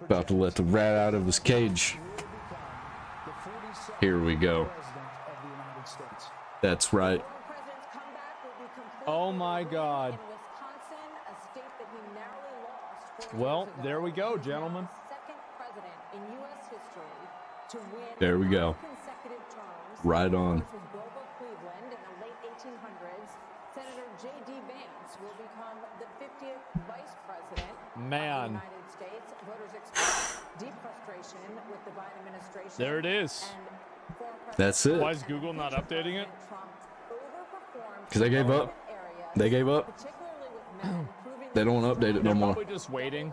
About to let the rat out of his cage. Here we go. That's right. Oh my God. Well, there we go, gentlemen. There we go. Right on. Senator J.D. Vance will become the 50th vice president Man. of the United States. Voters express deep frustration with the Biden administration. There it is. That's it. Why is Google not updating it? Because they gave up. They gave up. They don't update it no They're more. probably just waiting.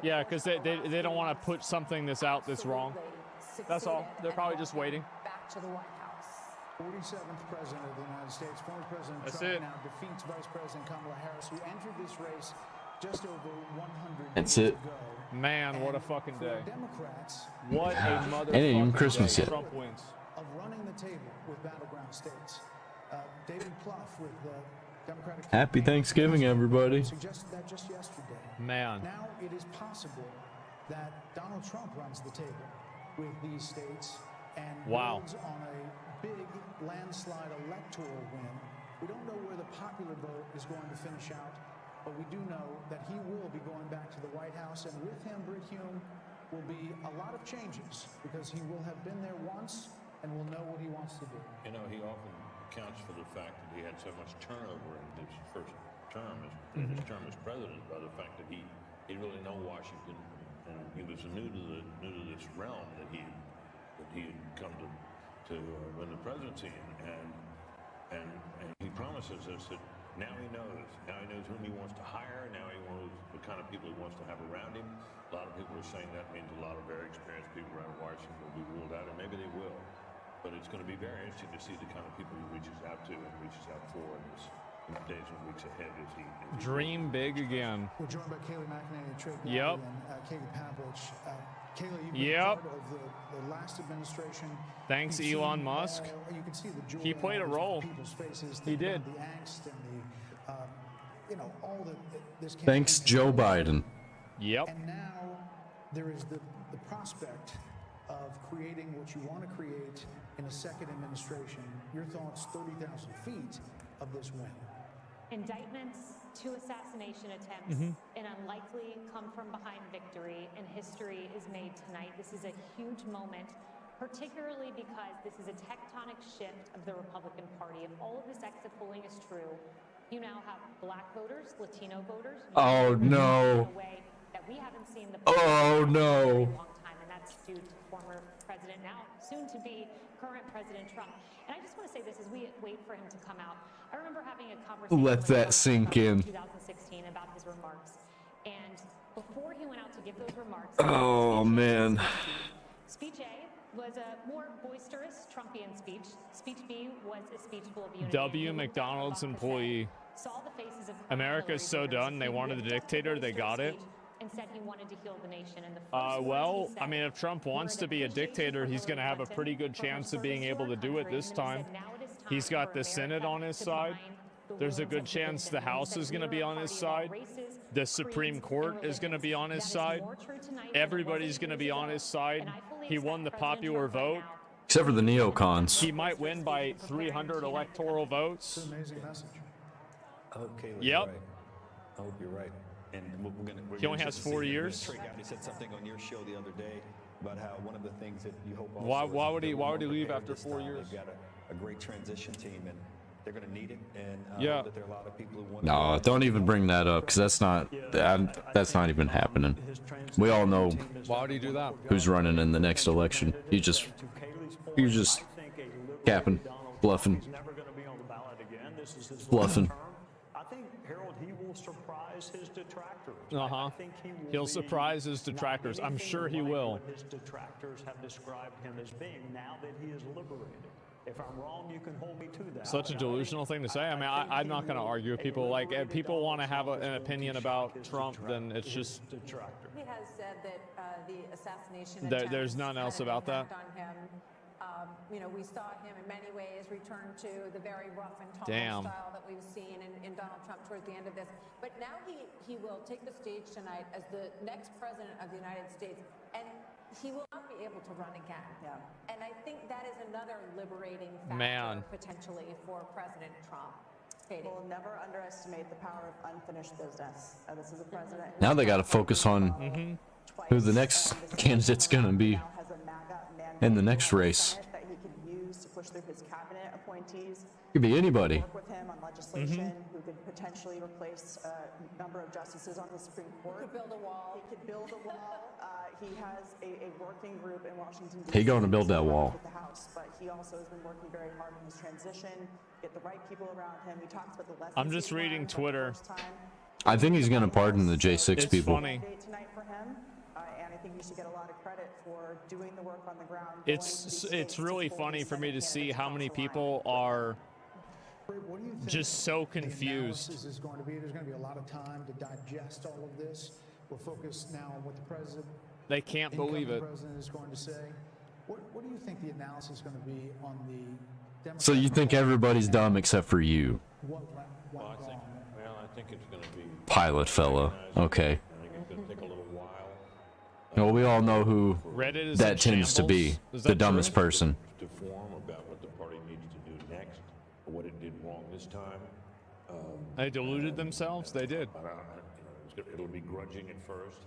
Yeah, because they don't want to put something that's wrong. That's all. They're probably just waiting. Back to the White House. 47th president of the United States, former President That's Trump it. now defeats Vice President Kamala Harris, who entered this race just over 100 That's days it. ago. Man, what a fucking day. Democrats, What a motherfucking Ain't even Christmas day. yet. Trump wins. of running the table with battleground states. David Plouffe with the Democratic Happy Thanksgiving, everybody. suggested that just yesterday. Man. Now it is possible that Donald Trump runs the table with these states and Wow. builds on a big landslide electoral win. We don't know where the popular vote is going to finish out, but we do know that he will be going back to the White House, and with him, Britt Hume, will be a lot of changes because he will have been there once and will know what he wants to do. You know, he often accounts for the fact that he had so much turnover in his first term as president by the fact that he didn't really know Washington, and he was new to this realm that he had come to win the presidency, and he promises us that now he knows whom he wants to hire, now he knows the kind of people he wants to have around him. A lot of people are saying that means a lot of very experienced people around Washington will be ruled out, and maybe they will. But it's going to be very interesting to see the kind of people he reaches out to and reaches out for in the days and weeks ahead as he Dream big again. We're joined by Kayleigh McEnany, Trey Yep. and Katie Pavlich. Kayleigh, you've been Yep. part of the last administration. Thanks, You've Elon seen, Musk. you can see the joy He played a on role. people's faces. He did. The angst and the, all the this. Thanks, Joe Biden. Yep. And now there is the prospect of creating what you want to create in a second administration. Your thoughts, 30,000 feet of this win. Indictments, 2 assassination attempts, an unlikely come from behind victory, and history is made tonight. This is a huge moment particularly because this is a tectonic shift of the Republican Party. If all of this exit polling is true, you now have black voters, Latino voters. Oh, no. In a way that we haven't seen the Oh, in a no. very long time, and that's due to former President, now soon to be current President Trump. And I just want to say this as we wait for him to come out. I remember having a conversation Let with that Donald sink Trump in. 2016 about his remarks. And before he went out to give those remarks, Oh, man. Speech A was a more boisterous Trumpian speech. Speech B was a speech full of unity. W. McDonald's employee. Saw the faces of America's so done. They wanted the dictator. They got it. and said he wanted to heal the nation. And the first Well, words he said I mean, if Trump wants to be a dictator, he's going to have a pretty good chance of being able to do it this time. He's got the Senate on his side. There's a good chance the House is going to be on his side. The Supreme Court is going to be on his side. Everybody's going to be on his side. He won the popular vote. Except for the neocons. He might win by 300 electoral votes. It's an amazing message. Okay. Yep. Right. I hope you're right. And we're gonna. He only has 4 years. Trey Gowdy said something on your show the other day about how one of the things that you hope. Why would he leave after 4 years? They've got a great transition team, and they're going to need it. And yeah, that there are a lot of people who want. No, don't even bring that up, because that's not even happening. We all know. Why would he do that? Who's running in the next election? You're just capping, bluffing, bluffing. I think, Harold, he will surprise his detractors. He'll surprise his detractors. I'm sure he will. What his detractors have described him as being now that he is liberated. If I'm wrong, you can hold me to that. Such a delusional thing to say. I mean, I'm not going to argue with people. Like, if people want to have an opinion about Trump, then it's just. He has said that the assassination. There's nothing else about that. On him. You know, we saw him in many ways return to the very rough and tumble style that we've seen in Donald Trump towards the end of this. But now he will take the stage tonight as the next president of the United States, and he will not be able to run again. Yeah. And I think that is another liberating factor potentially for President Trump. Katie. We'll never underestimate the power of unfinished business. This is a president. Now they got to focus on who the next candidate's going to be in the next race. That he can use to push through his cabinet appointees. Could be anybody. Work with him on legislation who could potentially replace a number of justices on the Supreme Court. He could build a wall. He could build a wall. He has a working group in Washington, D.C. He going to build that wall. With the House, but he also has been working very hard on his transition, get the right people around him. He talks about the lessons. I'm just reading Twitter. I think he's going to pardon the J6 people. Funny. Tonight for him, and I think he should get a lot of credit for doing the work on the ground. It's really funny for me to see how many people are just so confused. There's going to be a lot of time to digest all of this. We're focused now on what the president. They can't believe it. The president is going to say. What do you think the analysis is going to be on the Democrat? So you think everybody's dumb except for you? I think it's going to be Pilot fella. Okay. I think it's going to take a little while. Well, we all know who Reddit is that tends to be, the dumbest person. To form about what the party needs to do next, or what it did wrong this time. They deluded themselves. They did. It'll be grudging at first.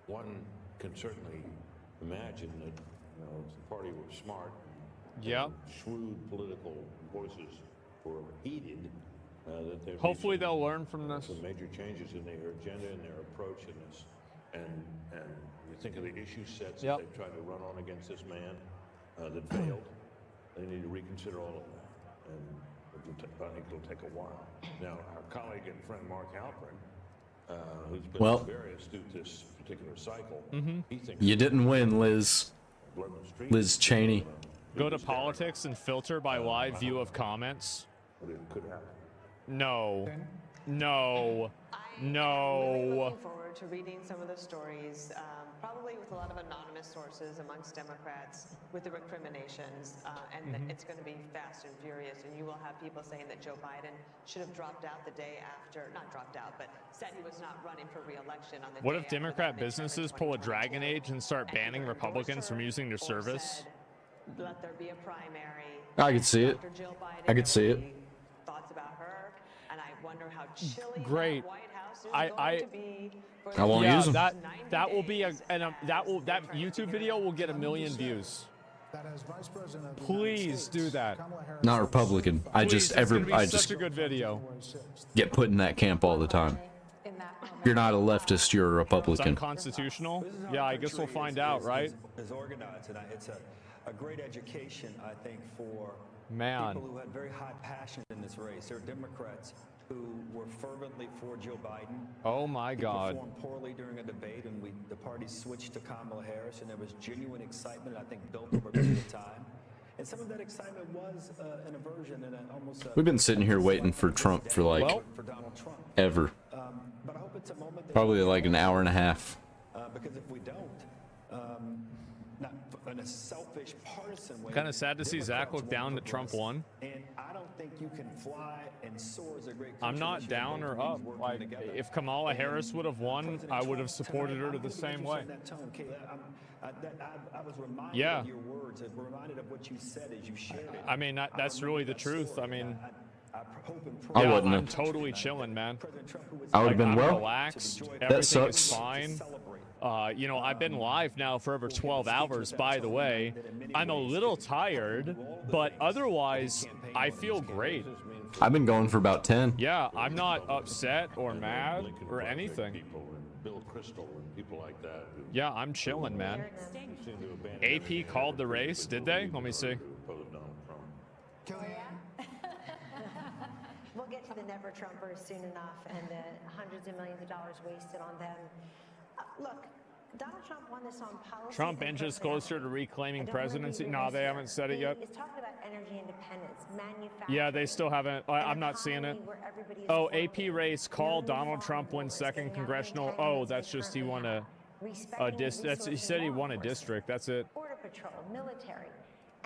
One can certainly imagine that if the party were smart, shrewd political voices were heeded. That there Hopefully they'll learn from this. Some major changes in their agenda and their approach in this, and you think of the issue sets that they've tried to run on against this man that failed. They need to reconsider all of that, and I think it'll take a while. Now, our colleague and friend Mark Halperin, who's been very astute this particular cycle, he thinks You didn't win, Liz. Liz Cheney. Go to politics and filter by live view of comments. But it could happen. No. No. I'm No. really looking forward to reading some of the stories, probably with a lot of anonymous sources amongst Democrats with the recriminations, and it's going to be fast and furious, and you will have people saying that Joe Biden should have dropped out the day after, not dropped out, but said he was not running for re-election on the What day if after Democrat the midterm in businesses pull a Dragon Age and start banning Republicans from using their service? Let there be a primary. I could see it. Dr. Jill Biden, I could see it. Thoughts about her, and I wonder how chilly Great. that White House is going to be. I won't use them. That will be that YouTube video will get 1 million views. that as Vice President of the Please United States, do that. Kamala Harris Not Republican. I Please, just it's gonna be I such just a good video. get put in that camp all the time. You're not a leftist, you're a It's Republican. unconstitutional. Yeah, I guess we'll find out, right? Is organized, and it's a great education, I think, for Man. people who had very high passion in this race. There are Democrats who were fervently for Joe Biden. Oh my He God. performed poorly during a debate, and the party switched to Kamala Harris, and there was genuine excitement, I think, built over a period of time. And some of that excitement was an aversion and almost. We've been sitting here waiting for Trump for like ever. But I hope it's a moment that Probably like an hour and a half. because if we don't, not in a selfish, partisan way. Kind of sad to see Zach look down that Trump won. And I don't think you can fly and soar as a great. I'm not down or up. Like, if Kamala Harris would have won, I would have supported her the same way. I was reminded Yeah. of your words, and reminded of what you said as you shared it. I mean, that's really the truth. I mean, I yeah, wouldn't I'm have. totally chilling, man. I would have been I'm well. relaxed. That Everything sucks. is fine. You know, I've been live now for over 12 hours, by the way. I'm a little tired, but otherwise, I feel great. I've been going for about 10. Yeah, I'm not upset or mad or anything. Bill Kristol and people like that. Yeah, I'm chilling, man. AP called the race, did they? Let me see. We'll get to the never Trumpers soon enough and the hundreds of millions of dollars wasted on them. Look, Donald Trump won this on policy. Trump inches closer to reclaiming presidency. No, they haven't said it yet. It's talking about energy independence, manufacturing. Yeah, they still haven't. I'm not seeing it. Oh, AP race called Donald Trump wins second congressional. Oh, that's just he won a that's he said he won a district. That's it. Border Patrol, military.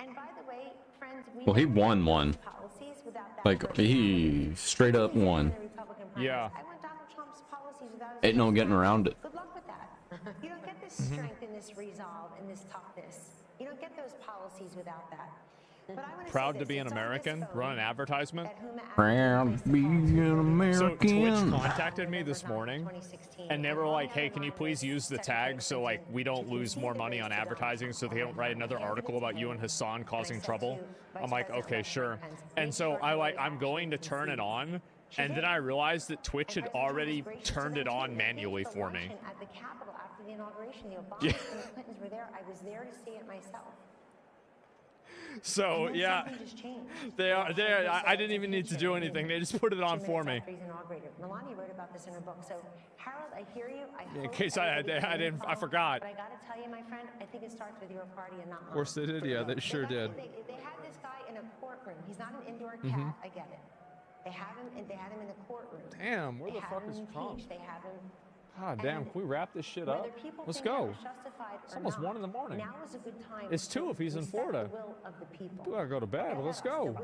And by the way, friends, we Well, he won one. policies without that. Like, he straight up won. Yeah. I want Donald Trump's policies without his Ain't no getting around it. Good luck with that. You don't get this Mm-hmm. strength and this resolve and this toughness. You don't get those policies without that. But I want to Proud say to this, be an it's on this American, phone run an advertisement. Proud to be an So Twitch American. contacted me this morning, and they were like, "Hey, can you please use the tag so like we don't lose more money on advertising, so they don't write another article about you and Hassan causing trouble?" I'm like, "Okay, sure." And so I'm going to turn it on, and then I realized that Twitch had already turned it on manually for me. At the Capitol after the inauguration, the Obamas Yeah. and the Clintons were there. I was there to see it myself. So And then yeah, something just changed. they are there. I didn't even need to do anything. They just put it on 2 for minutes me. after he's inaugurated. Melania wrote about this in her book. So, Harold, I hear you. In case I forgot. But I got to tell you, my friend, I think it starts with your party and not mine. Of course they did. Yeah, they sure did. They had this guy in a courtroom. He's not an indoor cat. Mhm. I get it. They have him, and they had him in a courtroom. Damn, where They the have fuck him is Trump? impeached. They have him. God damn, can we wrap this shit up? Whether people Let's think that go. was justified It's or almost not, 1 in the morning. Now is a good time. It's 2 if he's in respect Florida. The will of the people. We gotta go to bed. Let's go.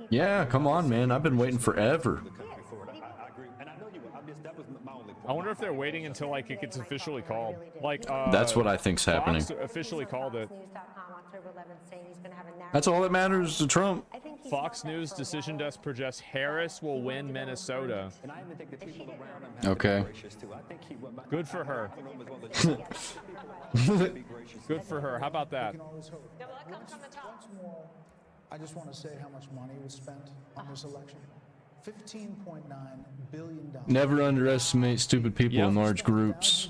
Yeah, come on, man. I've been waiting forever. I agree, and I know you. That was my only point. I wonder if they're waiting until like it gets officially called. Like That's what I think's happening. Fox officially called it. October 11th, saying he's going to have a narrative. That's all that matters to Trump. Fox News decision desk projects Harris will win Minnesota. And I even think the people around him have Okay. been gracious too. I think he went. Good for her. Good for her. How about that? We can always hope. Once more, I just want to say how much money was spent on this election. $15.9 billion. Never underestimate stupid people in large groups.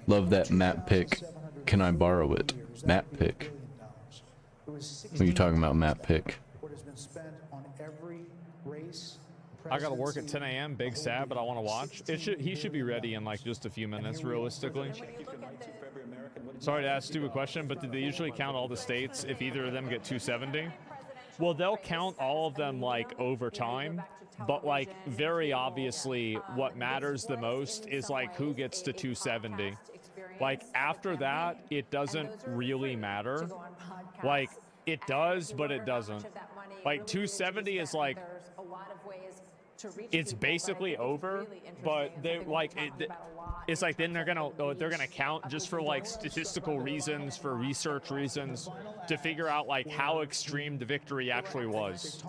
Love that map pick. Can I borrow it? Map pick. What are you talking about, map pick? What has been spent on every race. I gotta work at 10 a.m. Big sad, but I want to watch. He should be ready in like just a few minutes, realistically. Sorry to ask a stupid question, but do they usually count all the states if either of them get 270? Well, they'll count all of them like over time, but like very obviously what matters the most is like who gets to 270. Like after that, it doesn't really matter. Like it does, but it doesn't. Like 270 is like it's basically over, but they like it's like then they're gonna count just for like statistical reasons, for research reasons, to figure out like how extreme the victory actually was.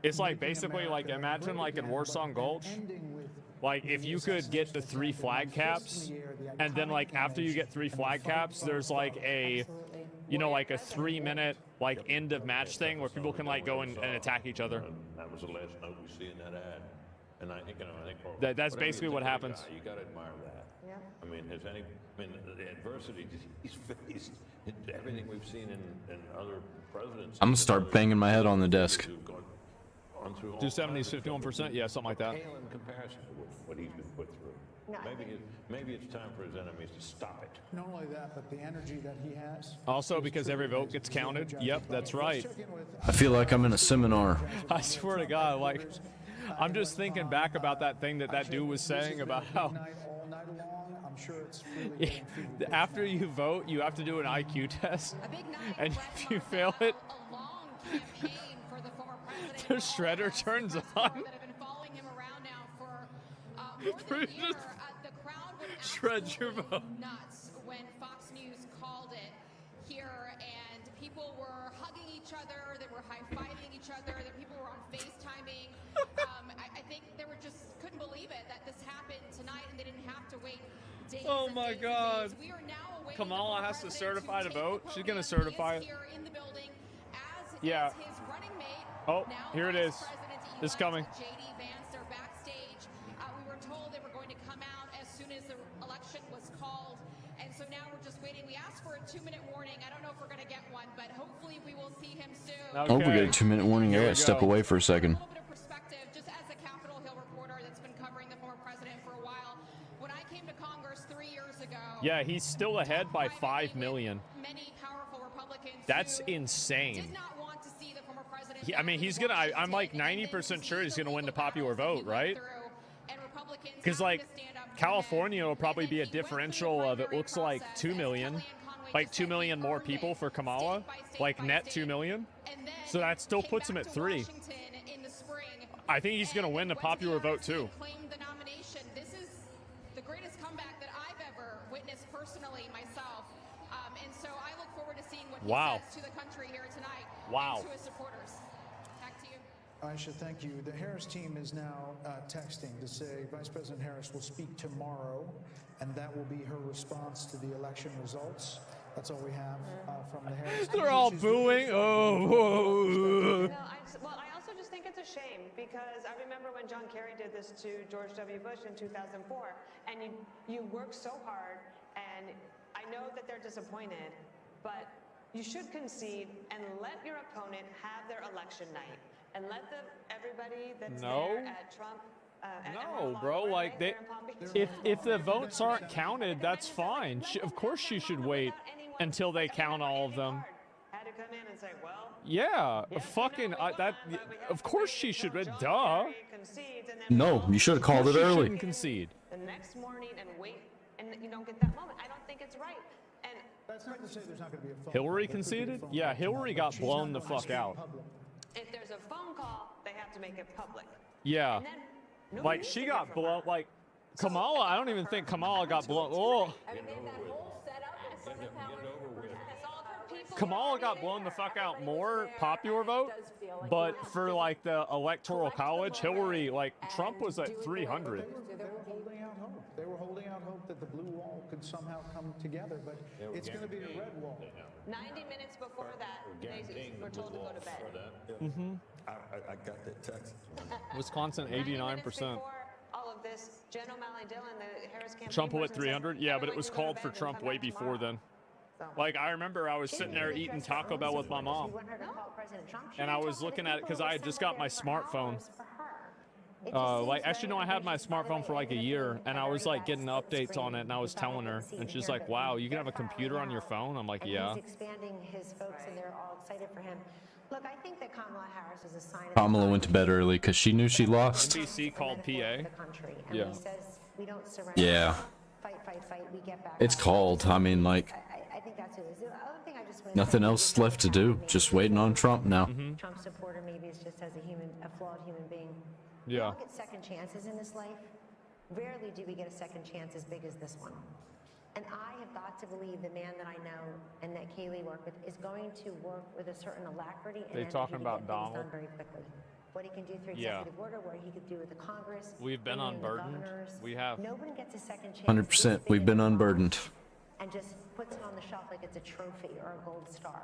It's like basically like imagine like in Warsaw Gulch, like if you could get the 3 flag caps, and then like after you get 3 flag caps, there's like a you know, like a 3-minute like end of match thing where people can like go and attack each other. That was the last note we see in that ad. And I think, for That's whatever you basically think what of the happens. guy, you got to admire that. Yeah. I mean, the adversity he's faced, everything we've seen in other presidents. I'm gonna start banging my head on the desk. 270s, 51%, yeah, something like that. Pale in comparison to what he's been put through. No, Maybe it's time for his enemies to stop it. Not only that, but the energy that he has. Also, because every vote gets counted. Yep, that's right. I feel like I'm in a seminar. I swear to God, like, I'm just thinking back about that thing that dude was saying about how All night long, I'm sure it's really after you vote, you have to do an IQ test, and if you fail it, the shredder turns on. Shred your vote. Nuts when Fox News called it here, and people were hugging each other, they were high-fiving each other, that people were on FaceTiming. I think they were just couldn't believe it that this happened tonight, and they didn't have to wait days. Oh my God! We are now awaiting Kamala has to certify to vote. She's gonna certify it. here in the building, as Yeah. is his running mate. Oh, here it is. It's coming. JD Vance, they're backstage. We were told they were going to come out as soon as the election was called, and so now we're just waiting. We asked for a 2-minute warning. I don't know if we're going to get one, but hopefully we will see him soon. Oh, we got a 2-minute warning. I gotta step away for a second. Perspective, just as a Capitol Hill reporter that's been covering the former president for a while, when I came to Congress 3 years ago, Yeah, he's still ahead by 5 million. many powerful Republicans That's who insane. did not want to see the former president. I mean, he's gonna. I'm like 90% sure he's gonna win the popular vote, right? Because like California will probably be a differential of it looks like 2 million, like 2 million more people for Kamala, like net 2 million. So that still puts him at 3. I think he's gonna win the popular vote too. claimed the nomination. This is the greatest comeback that I've ever witnessed personally myself. And so I look forward to seeing what Wow. he says to the country here tonight Wow. and to his supporters. Back to you. Aisha, thank you. The Harris team is now texting to say Vice President Harris will speak tomorrow, and that will be her response to the election results. That's all we have from the Harris team. They're all booing. Oh. No, I also just think it's a shame because I remember when John Kerry did this to George W. Bush in 2004, and you work so hard, and I know that they're disappointed, but you should concede and let your opponent have their election night, and let everybody that's there at Trump. No, bro. Like they, if the votes aren't counted, that's fine. Of course, she should wait until they count all of them. Had to come in and say, well, Yeah, fucking that. Of course she should. Duh. No, you should have called it She early. shouldn't concede. the next morning and wait, and you don't get that moment. I don't think it's right. And that's not to say there's not going to be a phone Hillary conceded? Yeah, Hillary got blown the fuck out. if there's a phone call, they have to make it public. Yeah. Like she got blown. Like Kamala, I don't even think Kamala got blown. Oh. Kamala got blown the fuck out more popular vote, but for like the electoral college, Hillary, like Trump was at 300. They were holding out hope. They were holding out hope that the blue wall could somehow come together, but it's going to be a red wall. 90 minutes before that, they were told to go to bed. Mm-hmm. I got that text. Wisconsin, 89%. All of this, Jen O'Malley Dillon, the Harris campaign. Trump will at person said, 300. Yeah, but it was called for Trump way before then. Like I remember I was sitting there eating Taco Bell with my mom, and I was looking at it because I had just got my smartphone. Like actually no, I had my smartphone for like a year, and I was like getting updates on it, and I was telling her, and she's like, "Wow, you can have a computer on your phone?" I'm like, "Yeah." He's expanding his folks, and they're all excited for him. Look, I think that Kamala Harris is a sign of Kamala went to bed early because she knew she lost. NBC called PA. yeah. Yeah. He says we don't surrender. Yeah. Fight, we get back. It's called. I mean, like, I think that's what it is. The other thing I just want nothing else left to do. Just waiting on Trump now. Trump supporter maybe is just as a flawed human being. Yeah. We all get second chances in this life. Rarely do we get a second chance as big as this one. And I have got to believe the man that I know and that Kaylee worked with is going to work with a certain alacrity and They energy talking to about get things Donald? done very quickly. What he can do through Yeah. executive order, what he could do with the Congress. We've been bringing in the unburdened. governors. We have. No one gets a second chance. 100%. We've been unburdened. and just puts it on the shelf like it's a trophy or a gold star.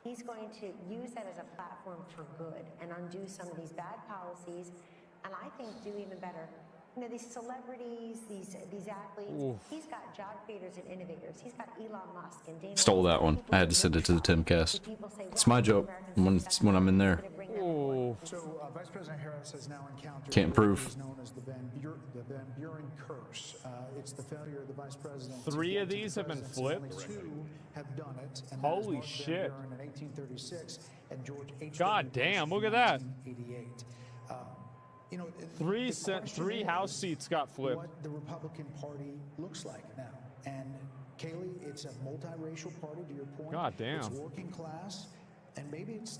He's going to use that as a platform for good and undo some of these bad policies, and I think do even better. You know, these celebrities, these athletes, Oof. he's got job creators and innovators. He's got Elon Musk and Dana. Stole that one. I had to send it to the Timcast. It's my joke when I'm in there. So Vice President Harris has now encountered Can't prove. what is known as the Van Buren curse. It's the failure of the Vice President. 3 of these have been Only flipped. 2 have done it. And Holy that is Mark shit. Van Buren in 1836 and George H. God damn, look at that. 1888. You know, Three House seats got flipped. What the Republican Party looks like now, and Kayleigh, it's a multiracial party. To your point, God damn. it's working class, and maybe it's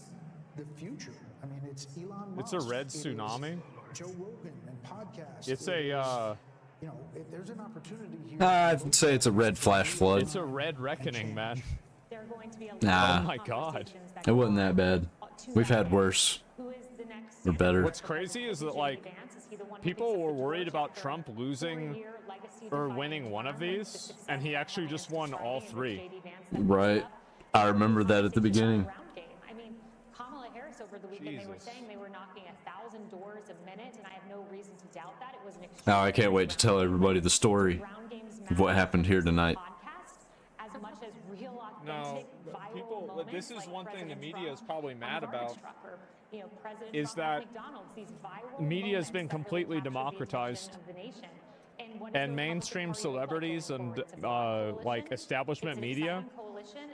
the future. I mean, it's Elon It's Musk. a red it is tsunami. Joe Rogan and podcasts. It's It a, is, you know, there's an opportunity here. I'd say it's a red flash flood. It's a red reckoning, man. Nah. Oh my god. It wasn't that bad. We've had worse. Or better. What's crazy is that, like, people were worried about Trump losing or winning one of these, and he actually just won all 3. Right. I remember that at the beginning. I mean, Kamala Harris over the weekend, they were saying they were knocking 1,000 doors a minute, and I have no reason to doubt that. It was an Now I can't wait to tell everybody the story of what happened here tonight. as much as real, No, authentic, but viral people, moments this is like one thing the President media is Trump probably on mad the garbage about, truck, or, you know, President is Trump at that McDonald's, these viral media has moments been that really completely capture the democratized, attention of the nation. And when and mainstream celebrities and like establishment media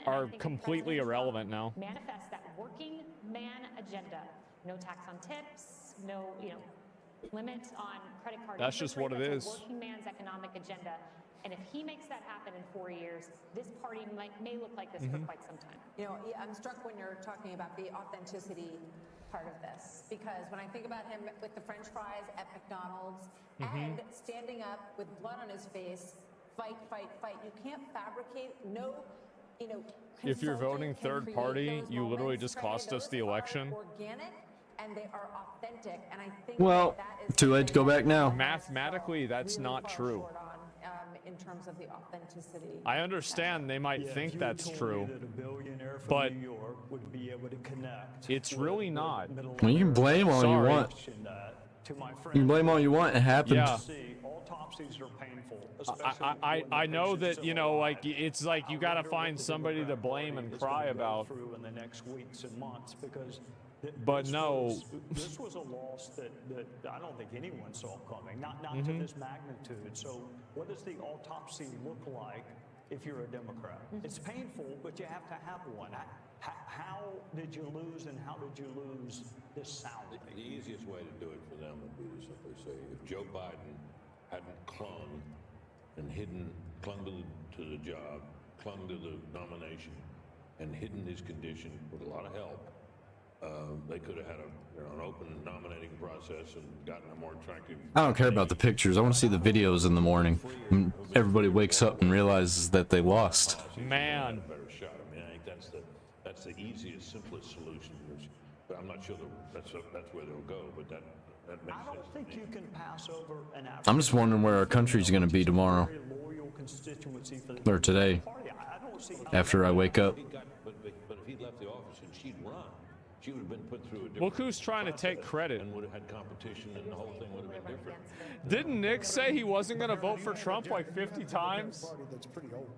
are completely irrelevant now. manifest that working man agenda. No tax on tips, no, you know, limit on credit card That's interest just what rates. it That's is. a working man's economic agenda. And if he makes that happen in 4 years, this party may look like this for quite some time. You know, I'm struck when you're talking about the authenticity part of this, because when I think about him with the French fries at McDonald's and standing up with blood on his face, fight, fight, fight. You can't fabricate, no, you know, If you're voting consultant can third create party, those you literally moments. just Granted, cost us those the election. are organic and they are authentic, and I think Well, that is too late to go back now. Mathematically, that's really not far true. short on, in terms of the authenticity. I understand they might Yeah, think if you that's told me true, that a billionaire from but New York would be able to connect it's with really the not. middle Well, you can blame all you Sorry. want. to my You can friend, blame all you want. It happened. Yeah. see, autopsies are painful. especially I when the I know patient's that, you still know, alive. like, it's like you I gotta wonder what find the somebody to Democrat blame Party and is cry gonna go about. through in the next weeks and months, because But this no. this was a loss that I don't think anyone saw coming, not to this magnitude. So what does the autopsy look like if you're a Democrat? It's painful, but you have to have one. How did you lose, and how did you lose this sound? The easiest way to do it for them would be to simply say, if Joe Biden hadn't clung and clung to the job, clung to the nomination, and hidden his condition with a lot of help, they could have had an open nominating process and gotten a more attractive. I don't care about the pictures. I want to see the videos in the morning. When everybody wakes up and realizes that they lost. Man. A better shot. I mean, I think that's the easiest, simplest solution. But I'm not sure that's where they'll go. But that makes I sense. don't think you can pass over an I'm just wondering where our country's going to be tomorrow. very loyal constituency for the Or today. Party. I don't see After I wake up. But if he left the office and she'd run, she would have been put through a different. Look who's trying to take credit. And would have had competition, and the whole thing would have been different. Didn't Nick say he wasn't going to vote for Trump like 50 times? Party that's pretty old.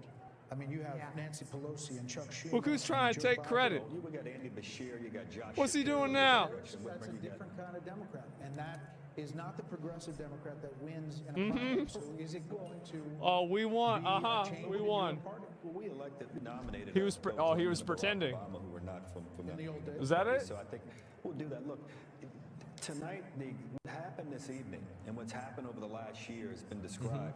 I mean, you have Nancy Pelosi and Chuck Schumer. Look who's trying to Joe take Biden. credit. You got Andy Bashir, you got Josh. What's he Shapiro, doing you now? got That's a different kind of Democrat, and that is not the progressive Democrat that wins in a primary. So is it going to? Oh, we won. be a change We in your won. party? Well, we elected, nominated. He was he was Barack pretending. Obama, who were not from In the old days. Is that it? So I think we'll do that. Look, tonight, what happened this evening and what's happened over the last year has been described.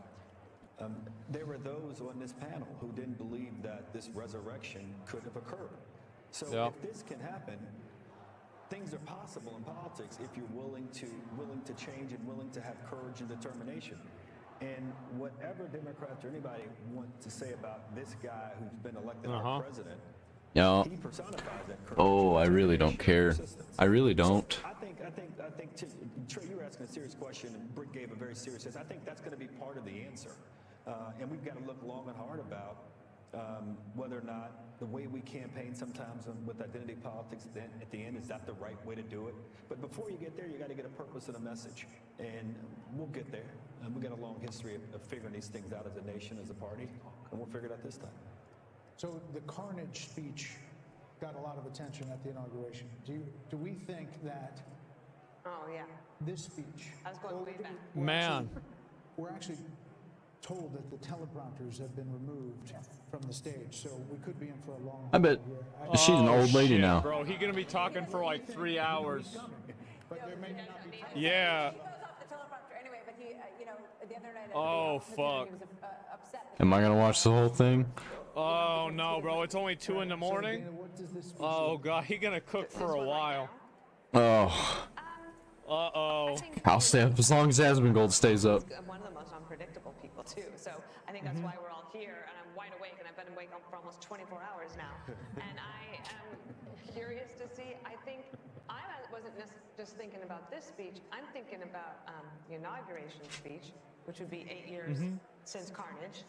There were those on this panel who didn't believe that this resurrection could have occurred. So Yeah. if this can happen, things are possible in politics if you're willing to change and willing to have courage and determination. And whatever Democrats or anybody want to say about this guy who's been elected our president, Yeah. he personifies that courage. Oh, I really don't care. I really don't. I think, Trey, you were asking a serious question, and Britt gave a very serious answer. I think that's going to be part of the answer. And we've got to look long and hard about whether or not the way we campaign sometimes with identity politics, then at the end, is that the right way to do it? But before you get there, you got to get a purpose and a message. And we'll get there. And we've got a long history of figuring these things out as a nation, as a party, and we'll figure it out this time. So the carnage speech got a lot of attention at the inauguration. Do we think that this speech, I was going way back. Man. We're actually told that the teleprompters have been removed from the stage, so we could be in for a long I bet she's an old lady shit, now. Bro, he's gonna be talking for like 3 hours. But there may not be time. Yeah. He goes off the teleprompter anyway, but he, the other night, Oh, fuck. he was upset. Am I gonna watch the whole thing? Oh no, bro, it's only 2 in the morning. Oh god, he gonna cook for a while. Oh, Uh-oh. I'll stay up as long as Asmongold stays up. I'm one of the most unpredictable people too, so I think that's why we're all here, and I'm wide awake, and I've been awake for almost 24 hours now, and I am curious to see. I think I wasn't just thinking about this speech. I'm thinking about the inauguration speech, which would be 8 years since Carnage.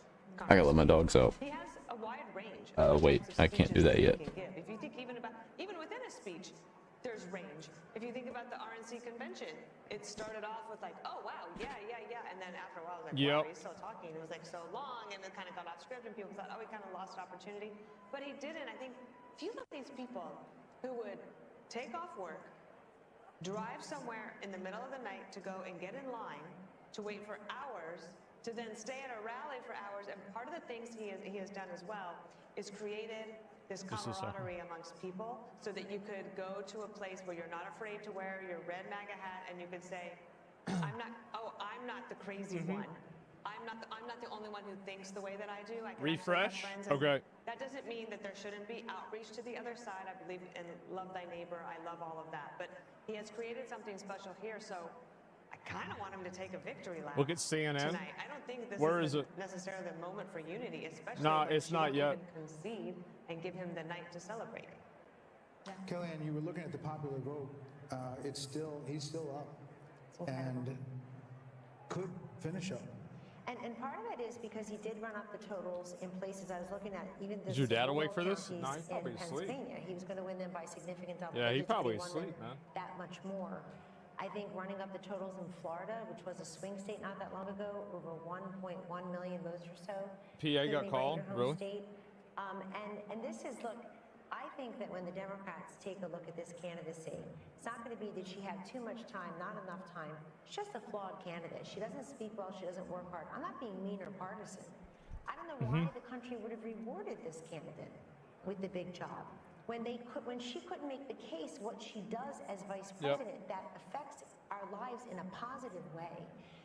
I gotta let my dogs out. He has a wide range. Wait, I can't do that yet. If you think even within a speech, there's range. If you think about the RNC convention, it started off with like, oh wow, yeah, and then after a while, it was like, wow, he's still talking. It was like so long, and it kind of got off script, and people thought, oh, he kind of lost opportunity. But he didn't. I think if you look at these people who would take off work, drive somewhere in the middle of the night to go and get in line to wait for hours, to then stay at a rally for hours, and part of the things he has done as well is created this camaraderie amongst people so that you could go to a place where you're not afraid to wear your red MAGA hat, and you could say, I'm not the crazy one. I'm not the only one who thinks the way that I do. I can Refresh? have friends, and Okay. That doesn't mean that there shouldn't be outreach to the other side. I believe in love thy neighbor. I love all of that. But he has created something special here, so I kind of want him to take a victory lap. Look at CNN. Tonight. I don't think this Where is is it? necessarily the moment for unity, especially No, when it's she not won't yet. even concede and give him the night to celebrate. Kellyanne, you were looking at the popular vote. He's still up, and could finish up. And part of it is because he did run up the totals in places I was looking at, even the Is your dad awake for rural this? counties No, he's probably in asleep. Pennsylvania. He was going to win them by significant double Yeah, he digits, but probably won asleep, them man. that much more. I think running up the totals in Florida, which was a swing state not that long ago, over 1.1 million votes or so. PA got Clearly called? your home Really? State. And this is, look, I think that when the Democrats take a look at this candidacy, it's not going to be that she had too much time, not enough time. She's just a flawed candidate. She doesn't speak well. She doesn't work hard. I'm not being mean or partisan. I don't know why the country would have rewarded this candidate with the big job when she couldn't make the case what she does as vice president that affects our lives in a positive way.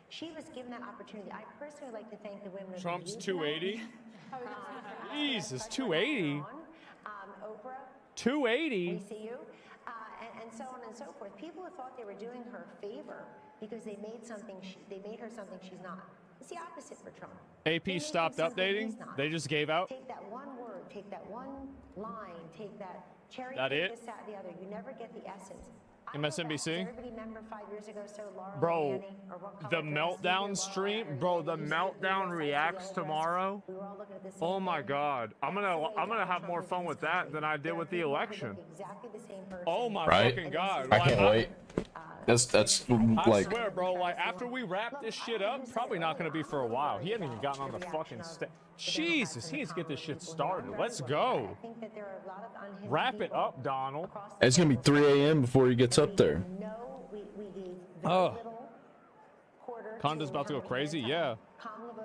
She was given that opportunity. I personally would like to thank the women of Trump's the youth 280. Jesus, 280. Oprah. 280. We see you. And so on and so forth. People who thought they were doing her a favor because they made her something she's not. It's the opposite for Trump. AP stopped updating. They just gave out. Take that one word, take that one line, take that cherry That pick it? this, that, the other. You never get the essence. MSNBC. Everybody remember 5 years ago, so Laura Bro, Manning, or what the color dress, meltdown Laura, stream, or bro, you the said meltdown you reacts said tomorrow. we were all looking at the same Oh my thing. God, I'm gonna have more fun with that than I did with the election. Exactly the same person. Oh my Right? fucking God! I can't wait. That's I like swear, bro. Like after we wrap this shit up, probably not gonna be for a while. He hasn't even gotten on the fucking stage. Jesus, he needs to get this shit started. Let's go. I think that there are a lot of unhinged Wrap it people up, Donald. it's gonna be 3 a.m. before he gets up there. No, we gave Oh. very little quarter Conda's to about to go crazy. Yeah.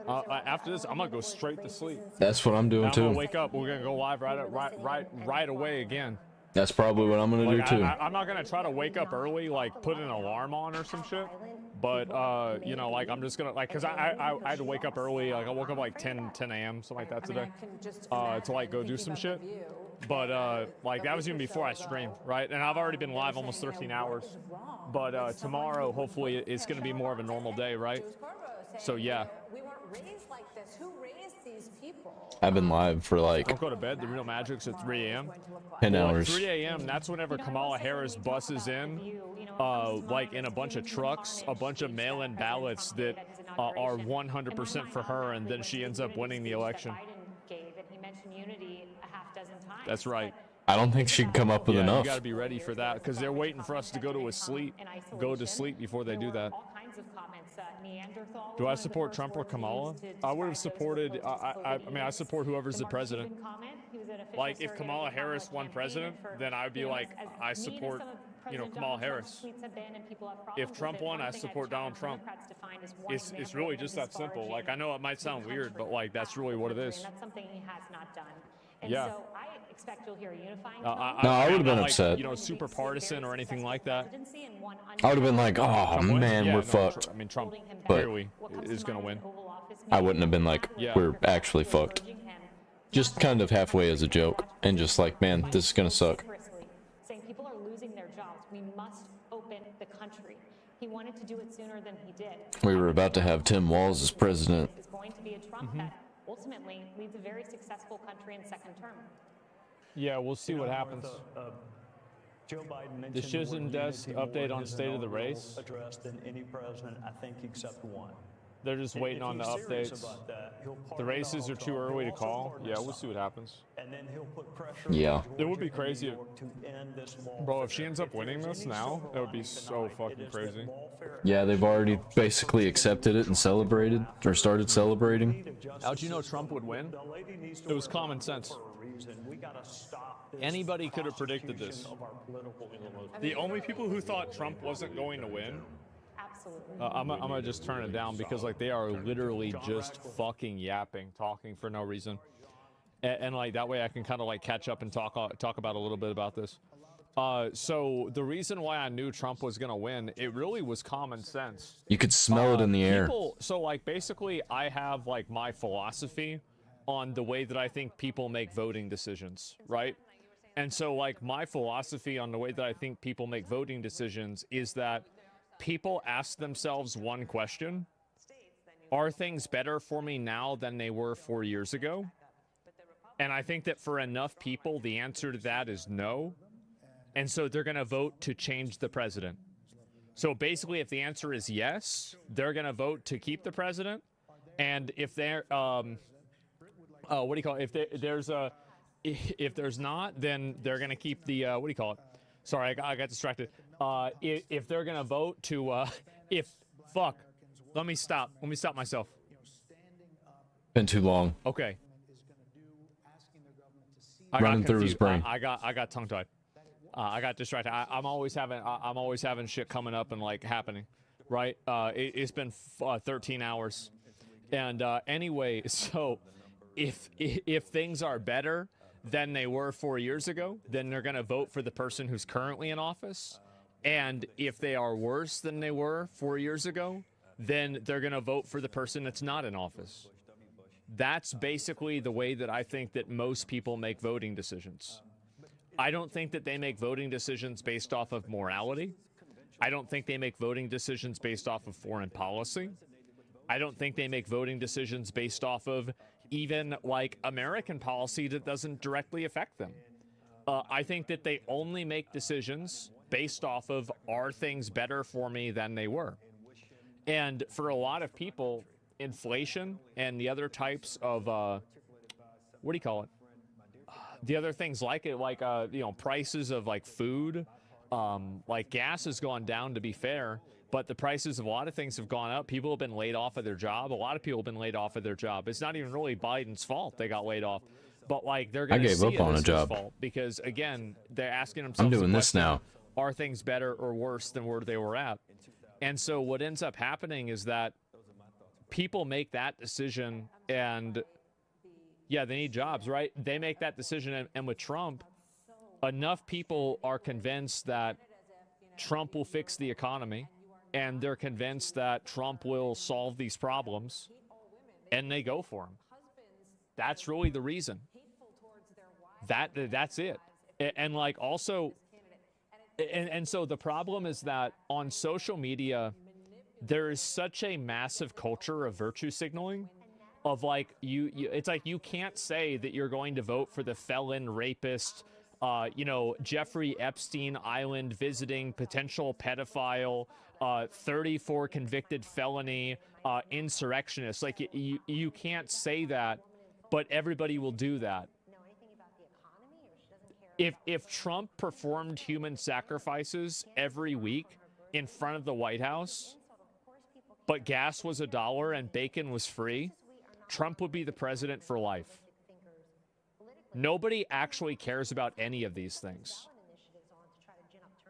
After this, I'm gonna go straight to sleep. That's what I'm doing I'm gonna too. wake up. We're gonna go live right away again. That's probably what I'm gonna do too. I'm not gonna try to wake up early, like put an alarm on or some shit. But you know, like I'm just gonna cause I had to wake up early. Like I woke up like 10 a.m. something like that today. To like go do some shit. But like that was even before I streamed, right? And I've already been live almost 13 hours. But tomorrow, hopefully, it's gonna be more of a normal day, right? So yeah. We weren't raised like this. Who raised these people? I've been live for like Don't go to bed. The real magic's at 3 a.m. 10 Well, at hours. 3 a.m. That's whenever Kamala Harris buses in, like in a bunch of trucks, a bunch of mail-in ballots that are 100% for her, and then she ends up winning the election. Biden gave, and he mentioned That's right. I don't think she can come up with Yeah, enough. you got to be ready for that because they're waiting for us to go to sleep before they do that. All kinds of comments. Neanderthal Do I support Trump or Kamala? I would have supported. I mean, I support whoever's the president. Like, if Kamala Harris won president, then I'd be like, I support, Kamala Harris. If Trump won, I support Donald Trump. It's really just that simple. Like, I know it might sound weird, but like that's really what it is. That's something he has not done. And Yeah. so I expect you'll hear a unifying No, I would have been upset. Super partisan or anything like that. I would have been like, oh Trump wins? man, Yeah, we're no, fucked. I mean, Trump But clearly is going to win. I wouldn't have been like, Yeah. we're actually fucked. Just kind of halfway as a joke, and just like, man, this is gonna suck. Saying people are losing their jobs. We must open the country. He wanted to do it sooner than he did. We were about to have Tim Walz as president. Is going to be a Trump that ultimately leads a very successful country in second term. Yeah, we'll see what happens. Joe Biden mentioned Decision desk update on state of the race. Address than any president, I think, except one. They're just waiting on the updates. The races are too early to call. Yeah, we'll see what happens. And then he'll put pressure Yeah. It would be crazy, bro. If she ends up winning this now, that would be so fucking crazy. Yeah, they've already basically accepted it and celebrated, or started celebrating. How'd you know Trump would win? It was common sense. Anybody could have predicted this. The only people who thought Trump wasn't going to win, I'm gonna just turn it down because like they are literally just fucking yapping, talking for no reason, and like that way I can kind of like catch up and talk about a little bit about this. So the reason why I knew Trump was gonna win, it really was common sense. You could smell it in the air. So like basically I have like my philosophy on the way that I think people make voting decisions, right? And so like my philosophy on the way that I think people make voting decisions is that people ask themselves one question: are things better for me now than they were 4 years ago? And I think that for enough people, the answer to that is no. And so they're going to vote to change the president. So basically, if the answer is yes, they're going to vote to keep the president. And if they're, what do you call it? If there's not, then they're going to keep the, what do you call it? Sorry, I got distracted. If they're going to vote to, let me stop myself. Been too long. Okay. Running through his brain. I got tongue tied. I got distracted. I'm always having shit coming up and like happening, right? It's been 13 hours, and anyway, so if things are better than they were 4 years ago, then they're gonna vote for the person who's currently in office, and if they are worse than they were 4 years ago, then they're gonna vote for the person that's not in office. That's basically the way that I think that most people make voting decisions. I don't think that they make voting decisions based off of morality. I don't think they make voting decisions based off of foreign policy. I don't think they make voting decisions based off of even like American policy that doesn't directly affect them. I think that they only make decisions based off of, are things better for me than they were? And for a lot of people, inflation and the other types of, what do you call it? The other things like it, like, prices of like food, like gas has gone down, to be fair, but the prices of a lot of things have gone up. People have been laid off of their job. A lot of people have been laid off of their job. It's not even really Biden's fault they got laid off, but like they're going to see it as his fault because again, they're asking themselves, I'm doing this now. Are things better or worse than where they were at? And so what ends up happening is that people make that decision and yeah, they need jobs, right? They make that decision. And with Trump, enough people are convinced that Trump will fix the economy and they're convinced that Trump will solve these problems and they go for him. That's really the reason. That's it. And like also, and so the problem is that on social media, there is such a massive culture of virtue signaling of like it's like you can't say that you're going to vote for the felon rapist, Jeffrey Epstein Island visiting potential pedophile, 34 convicted felony insurrectionist. Like you can't say that, but everybody will do that. If Trump performed human sacrifices every week in front of the White House, but gas was $1 and bacon was free, Trump would be the president for life. Nobody actually cares about any of these things.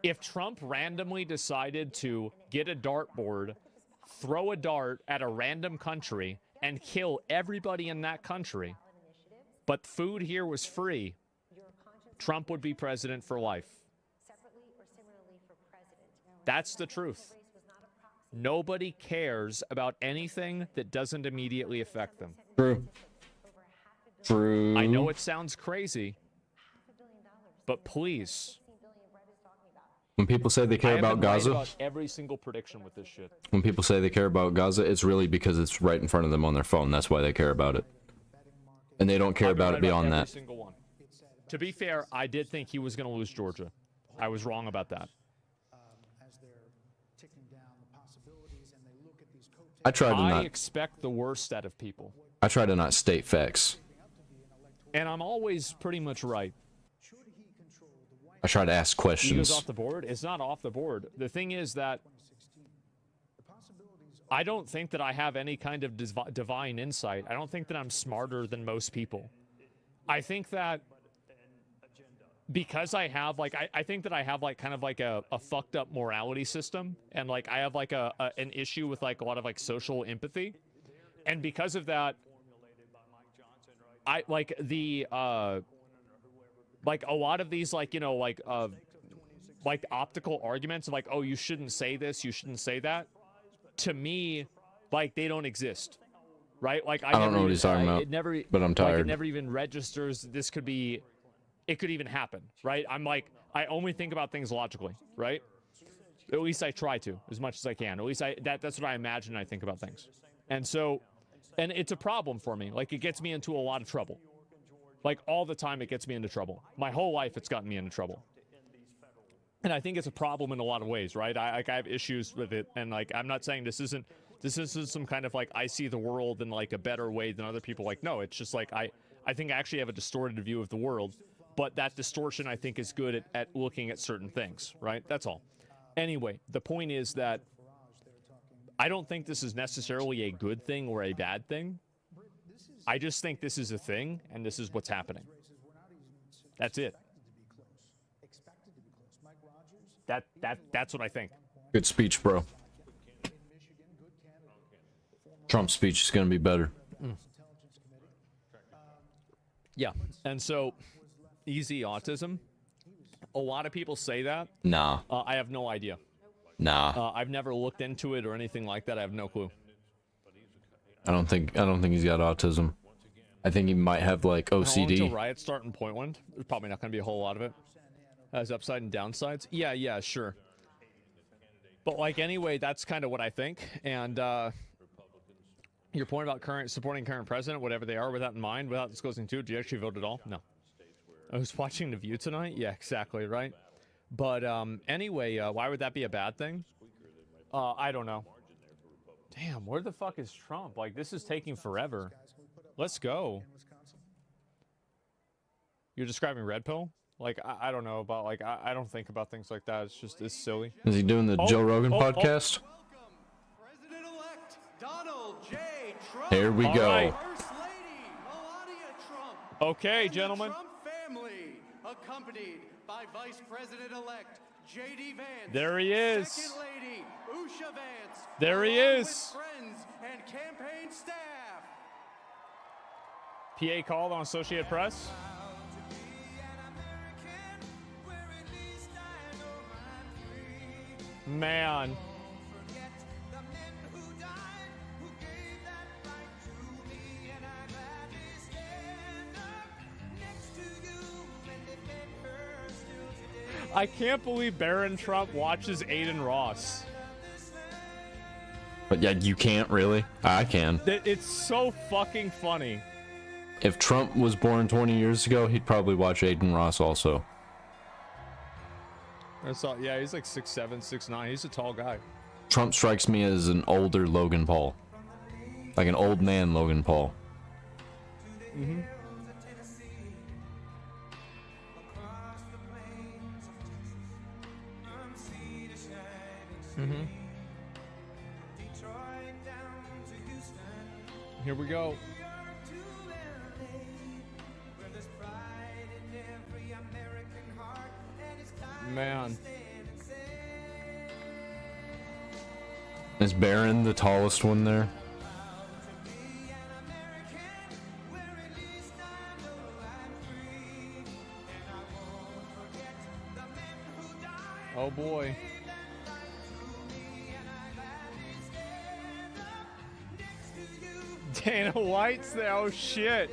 If Trump randomly decided to get a dartboard, throw a dart at a random country, and kill everybody in that country, but food here was free, Trump would be president for life. That's the truth. Nobody cares about anything that doesn't immediately affect them. True. True. I know it sounds crazy, but please. When people say they care about I have been right Gaza, about every single prediction with this shit. when people say they care about Gaza, it's really because it's right in front of them on their phone. That's why they care about it. And they don't care I've been about right it beyond every that. single one. To be fair, I did think he was going to lose Georgia. I was wrong about that. I try to I not. expect the worst out of people. I try to not state facts. And I'm always pretty much right. I try to ask He goes questions. off the board. It's not off the board. The thing is that I don't think that I have any kind of divine insight. I don't think that I'm smarter than most people. I think that because I have like I think that I have like kind of like a fucked up morality system, and like I have like an issue with like a lot of like social empathy, and because of that, I like the like a lot of these like, you know, like optical arguments of like, oh, you shouldn't say this, you shouldn't say that. To me, like they don't exist, right? Like I don't know what he's talking about, but I'm Like, tired. it never even registers. This could be, it could even happen, right? I'm like, I only think about things logically, right? At least I try to, as much as I can. At least that's what I imagine I think about things. And so, and it's a problem for me. Like it gets me into a lot of trouble. Like all the time it gets me into trouble. My whole life it's gotten me into trouble. And I think it's a problem in a lot of ways, right? I have issues with it, and like I'm not saying this isn't some kind of like I see the world in like a better way than other people. Like no, it's just like I think I actually have a distorted view of the world, but that distortion I think is good at looking at certain things, right? That's all. Anyway, the point is that I don't think this is necessarily a good thing or a bad thing. I just think this is a thing, and this is what's happening. That's it. That's what I think. Good speech, bro. Trump's speech is gonna be better. Yeah, and so easy autism. A lot of people say that. Nah. I have no idea. Nah. I've never looked into it or anything like that. I have no clue. I don't think he's got autism. I think he might have like How long OCD. until riots start in Portland? There's probably not going to be a whole lot of it. Has upside and downsides. Yeah, sure. But like anyway, that's kind of what I think. And your point about supporting current president, whatever they are, with that in mind, without disclosing too, do you actually vote at all? No. I was watching The View tonight. Yeah, exactly, right? But anyway, why would that be a bad thing? I don't know. Damn, where the fuck is Trump? Like, this is taking forever. Let's go. You're describing Red Pill? Like, I don't know about, like, I don't think about things like that. It's silly. Is he doing the Joe Rogan podcast? President-elect Donald J. Trump. Here we All go. right. First Lady Melania Trump. Okay, and gentlemen. The Trump family, accompanied by Vice President-elect J.D. Vance. There he is. Second Lady Usha Vance. There he along is. With friends and campaign staff. PA called on Associated Press. Man. I can't believe Barron Trump watches Aiden Ross. But yeah, you can't really. I can. It's so fucking funny. If Trump was born 20 years ago, he'd probably watch Aiden Ross also. Yeah, he's like 6'7", 6'9". He's a tall guy. Trump strikes me as an older Logan Paul. Like an old man Logan Paul. Mm-hmm. Here we go. Man. Is Barron the tallest one there? Oh boy. Dana White's there. Oh shit.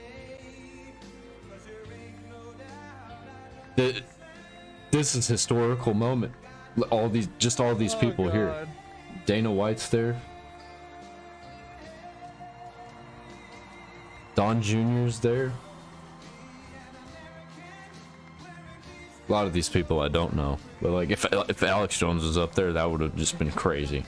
This is historical moment. All these people here. God. Dana White's there. Don Jr.'s there. A lot of these people I don't know, but like if Alex Jones was up there, that would have just been crazy.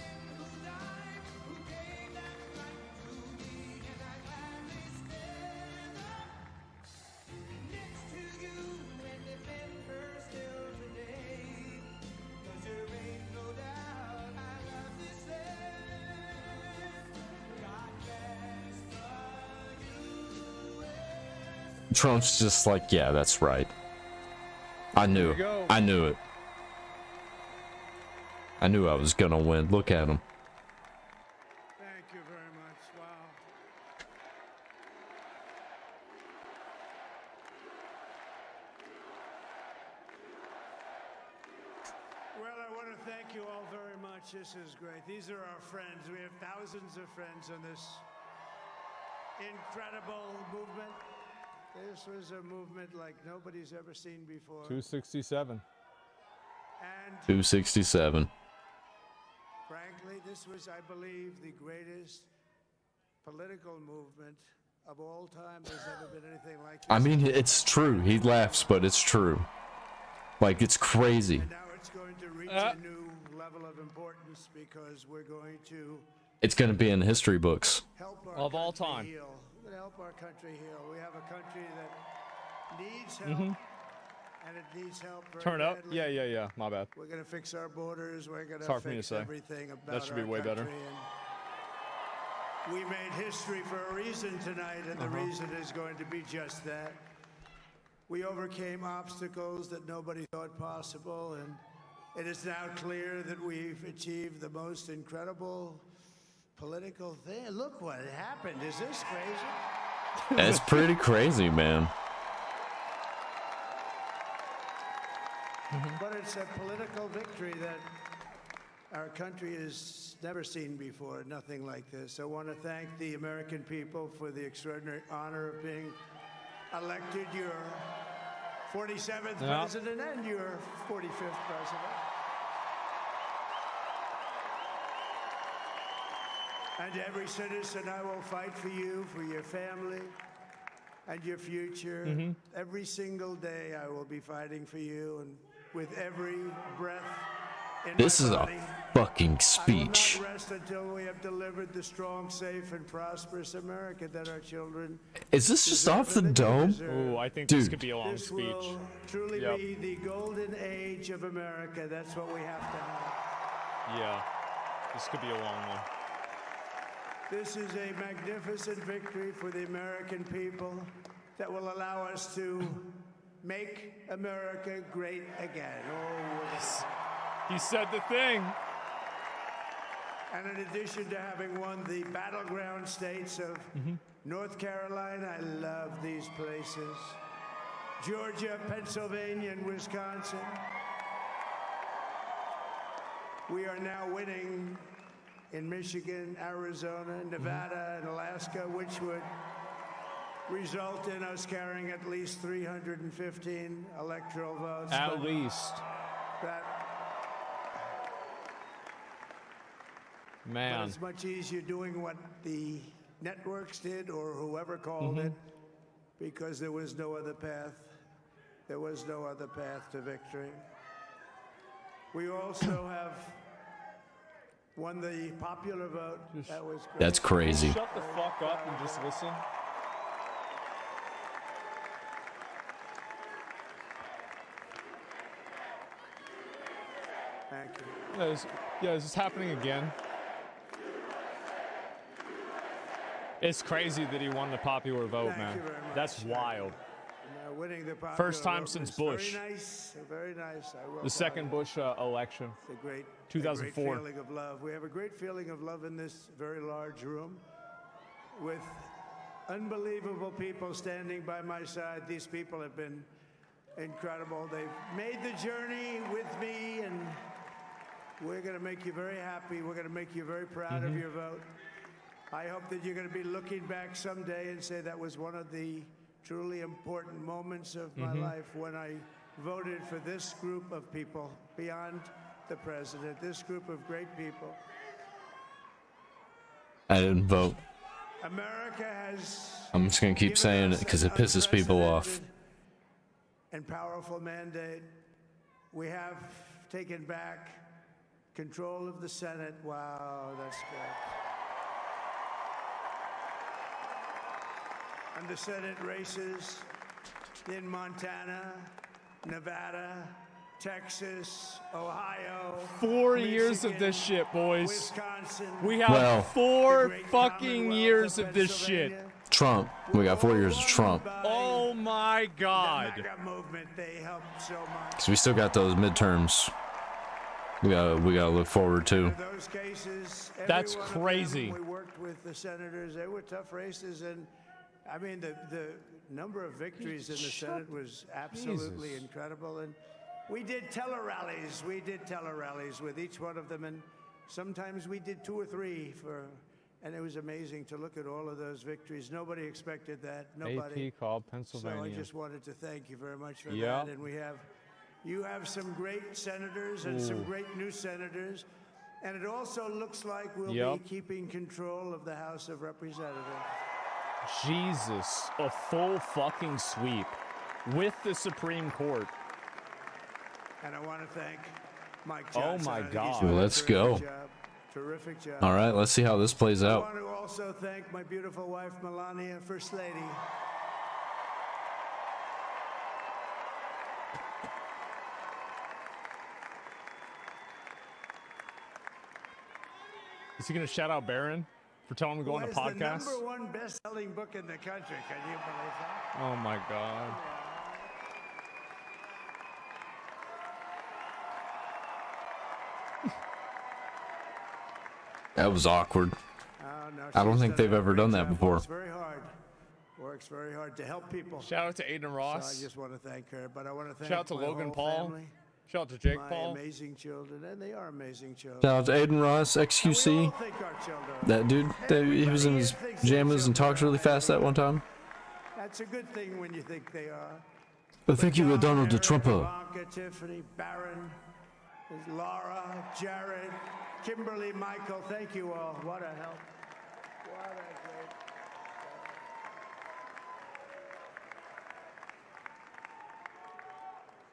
Trump's just like, yeah, that's right. I knew it. I knew it. I knew I was gonna win. Look at him. Thank you very much. Wow. Well, I want to thank you all very much. This is great. These are our friends. We have thousands of friends on this incredible movement. This was a movement like nobody's ever seen before. 267. And 267. frankly, this was, I believe, the greatest political movement of all time. There's never been anything like this. I mean, it's true. He laughs, but it's true. Like, it's crazy. And now it's going to reach a new level of importance because we're going to It's gonna be in history books. help our Of all country time. heal. We're going to help our country heal. We have a country that needs help, Mhm. and it needs help very Turn up. badly. Yeah. My bad. We're going to fix our borders. We're going It's to hard for me to fix say. everything about That should be our way better. country. And we made history for a reason tonight, and the reason is going to be just that. We overcame obstacles that nobody thought possible, and it is now clear that we've achieved the most incredible political thing. Look what happened. Is this crazy? That's pretty crazy, man. But it's a political victory that our country has never seen before, nothing like this. I want to thank the American people for the extraordinary honor of being elected your 47th Yeah. president and your 45th president. And every citizen, I will fight for you, for your family, and your future. Mhm. Every single day, I will be fighting for you, and with every breath in This my is body, a fucking speech. I will not rest until we have delivered the strong, safe, and prosperous America that our children Is this just deserve off the and that dome? they deserve. Ooh, I think Dude. this could be a long This speech. will truly Yep. be the golden age of America. That's what we have to have. Yeah. This could be a long one. This is a magnificent victory for the American people that will allow us to make America great again. Oh, He said the thing. and in addition to having won the battleground states of North Carolina, I love these places, Georgia, Pennsylvania, and Wisconsin, we are now winning in Michigan, Arizona, Nevada, and Alaska, which would result in us carrying at least 315 electoral votes. At But least. that, but Man. it's much easier doing what the networks did or whoever called it, because there was no other path. There was no other path to victory. We also have won the popular vote. That was great. That's crazy. Shut the fuck up and just listen. Thank you. Yeah, is this happening again? It's crazy that he won the popular vote, man. you very much. That's wild. Winning the popular First time vote since was Bush. Very nice, very nice. I will The second tell you. Bush election. It's a great 2004. A great feeling of love. We have a great feeling of love in this very large room with unbelievable people standing by my side. These people have been incredible. They've made the journey with me, and we're going to make you very happy. We're going to make you very proud of your vote. I hope that you're going to be looking back someday and say that was one of the truly important moments of my life when I voted for this group of people beyond the president, this group of great people. I didn't vote. America has I'm just gonna keep saying it because it pisses people off. and powerful mandate. We have taken back control of the Senate. Wow, that's good. And the Senate races in Montana, Nevada, Texas, Ohio. 4 years of Michigan, this shit, boys. Wisconsin. We have Well, 4 fucking years of this shit. Trump. We got 4 years of Trump. Oh my God. The MAGA movement, they helped so much. So we still got those midterms. We gotta look forward to. Those cases, That's every one of crazy. them, we worked with the senators. They were tough races, and I mean the number of victories in the Senate was absolutely Jesus. incredible. And we did tele-rallies. We did tele-rallies with each one of them, and sometimes we did 2 or 3 and it was amazing to look at all of those victories. Nobody expected that. Nobody. AP called So I Pennsylvania. just wanted to thank you very much for Yeah. that. And you have some great senators and some great new senators. And it also looks like we'll be keeping control of the House of Representatives. Jesus, a full fucking sweep with the Supreme Court. And I want to thank Mike Oh Johnson. my I think he's God. done a Let's terrific go. job. Terrific job. All right, let's see how this plays I out. want to also thank my beautiful wife, Melania, First Lady. Is he gonna shout out Barron for telling him to go on a Who has podcast? the #1 best-selling book in the country. Can you believe that? Oh my God. That was awkward. No, I don't she's think they've a ever great done that job. before. Works very hard to help people. Shout out to Aiden Ross. So I just want to thank her, but I want to thank Shout out to my Logan whole Paul. family, Shout out to Jake my Paul. amazing children, and they are amazing children. Shout out to Aiden Ross, XQC. We all think our children are- That dude, he was in his pajamas and talked really fast that one time. That's a good thing when you think they are. I think you were Donald Trump. Ivanka, Tiffany, Barron, Laura, Jared, Kimberly, Michael. Thank you all. What a help. What a great.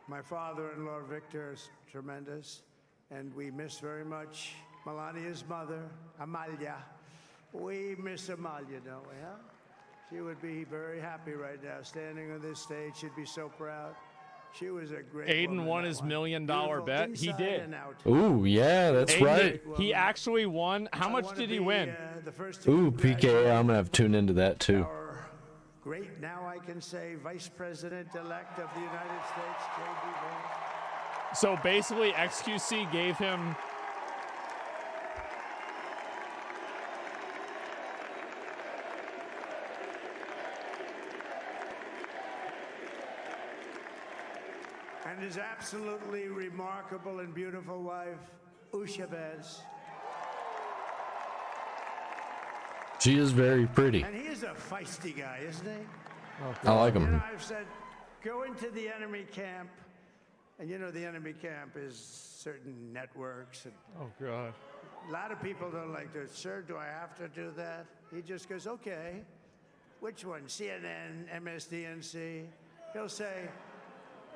My father-in-law, Victor, is tremendous, and we miss very much Melania's mother, Amalia. We miss Amalia, don't we, huh? She would be very happy right now, standing on this stage. She'd be so proud. She was a great Aiden woman, won that his one. $1 million bet. He Inside did. and out. Ooh, yeah, that's Aiden right. did. He actually won. How much did he win? The first to Ooh, PK, I'm gonna have to tune into that too. great, now I can say, Vice President-elect of the United States, J.D. Vance. So basically, XQC gave him. And his absolutely remarkable and beautiful wife, Usha Vance. She is very pretty. And he is a feisty guy, isn't he? I like You know, him. I've said, go into the enemy camp, and you know the enemy camp is certain networks. And Oh God. a lot of people don't like to, sir, do I have to do that? He just goes, okay. Which one? CNN, MSDNC? He'll say,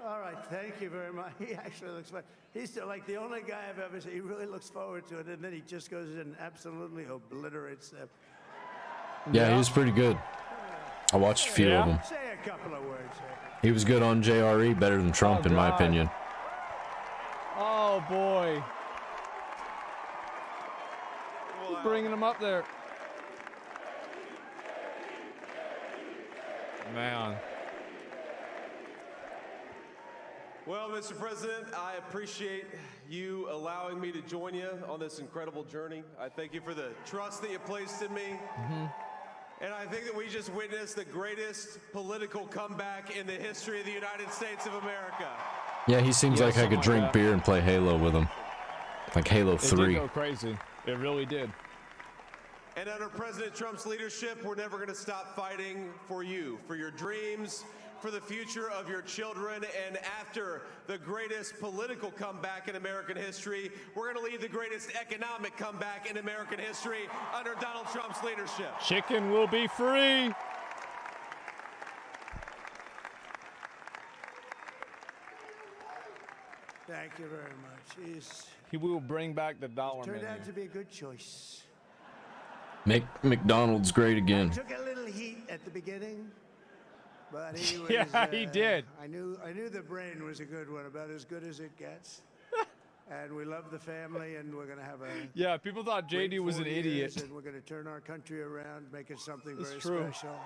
all right, thank you very much. He actually looks fine. He's like the only guy I've ever seen. He really looks forward to it, and then he just goes and absolutely obliterates them. Yeah, he was pretty good. I watched a few of them. Say a couple of words. He was good on JRE, better than Trump, in my opinion. Oh boy. Keep bringing them up there. Man. Well, Mr. President, I appreciate you allowing me to join you on this incredible journey. I thank you for the trust that you placed in me. And I think that we just witnessed the greatest political comeback in the history of the United States of America. Yeah, he seems like I could drink beer and play Halo with him. Like Halo 3. It did go crazy. It really did. And under President Trump's leadership, we're never going to stop fighting for you, for your dreams, for the future of your children. And after the greatest political comeback in American history, we're going to lead the greatest economic comeback in American history under Donald Trump's leadership. Chicken will be free. Thank you very much. He will bring back the dollar Turned menu. out to be a good choice. Make McDonald's great again. Took a little heat at the beginning, but he was. Yeah, he did. I knew the brain was a good one, about as good as it gets. And we love the family, and we're going to have a. Yeah, people thought JD was an idiot. And we're going to turn our country around, make it something It's very true. special.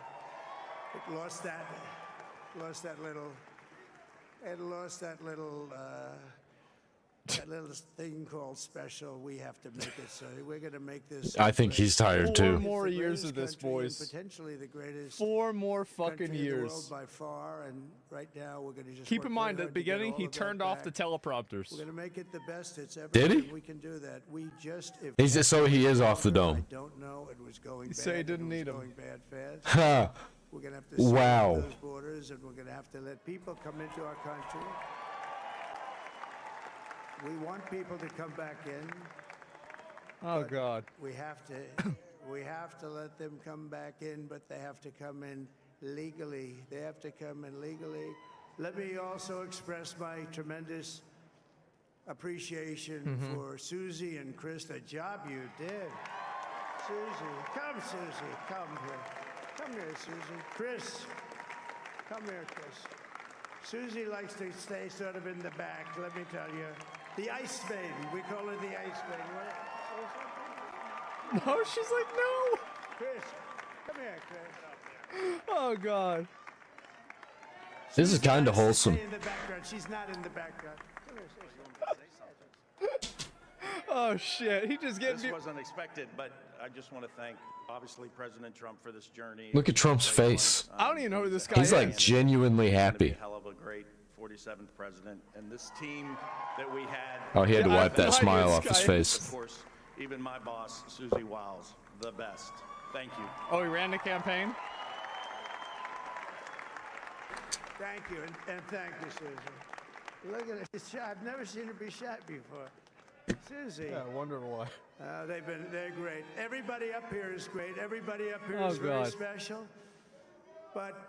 It lost that little. It lost that little thing called special. We have to make it, so we're going to make this. I think he's tired too. 4 more years of this, boys. Potentially the greatest. 4 more fucking country in the years. world by far, and right now we're going to just. Keep work in mind, really at the hard to get beginning, all he of that turned off the back. teleprompters. We're going to make it the best it's ever Did he? been. We can do that. We just. If He's just, so he is off the I dome. don't know. It was going You bad. say he didn't it was need 'em. going bad fast. Ha. We're going to have to seal Wow. those borders, and we're going to have to let people come into our country. We want people to come back in. Oh God. We have to let them come back in, but they have to come in legally. They have to come in legally. Let me also express my tremendous appreciation for Susie and Chris. The job you did. Susie, come here. Come here, Susie. Chris, come here, Chris. Susie likes to stay sort of in the back, let me tell you. The Ice Maiden, we call her the Ice Maiden. No, she's like, no. Chris, come here, Chris. Oh God. This is kind of wholesome. Stay in the background. She's not in the background. Come here, Oh shit. He just getting This was unexpected, but I just want to thank, obviously, President Trump for this journey. Look at Trump's face. I don't even know who this guy He's is. like genuinely He's gonna be happy. a hell of a great 47th president, and this team that we had. Oh, he had to wipe that smile off his Of face. course, even my boss, Susie Wiles, the best. Thank you. Oh, he ran the campaign? Thank you, and thank you, Susie. Look at it. I've never seen her be shot before. Susie. Yeah, I wonder why. They're great. Everybody up here is great. Everybody up here Oh, is very God. special. But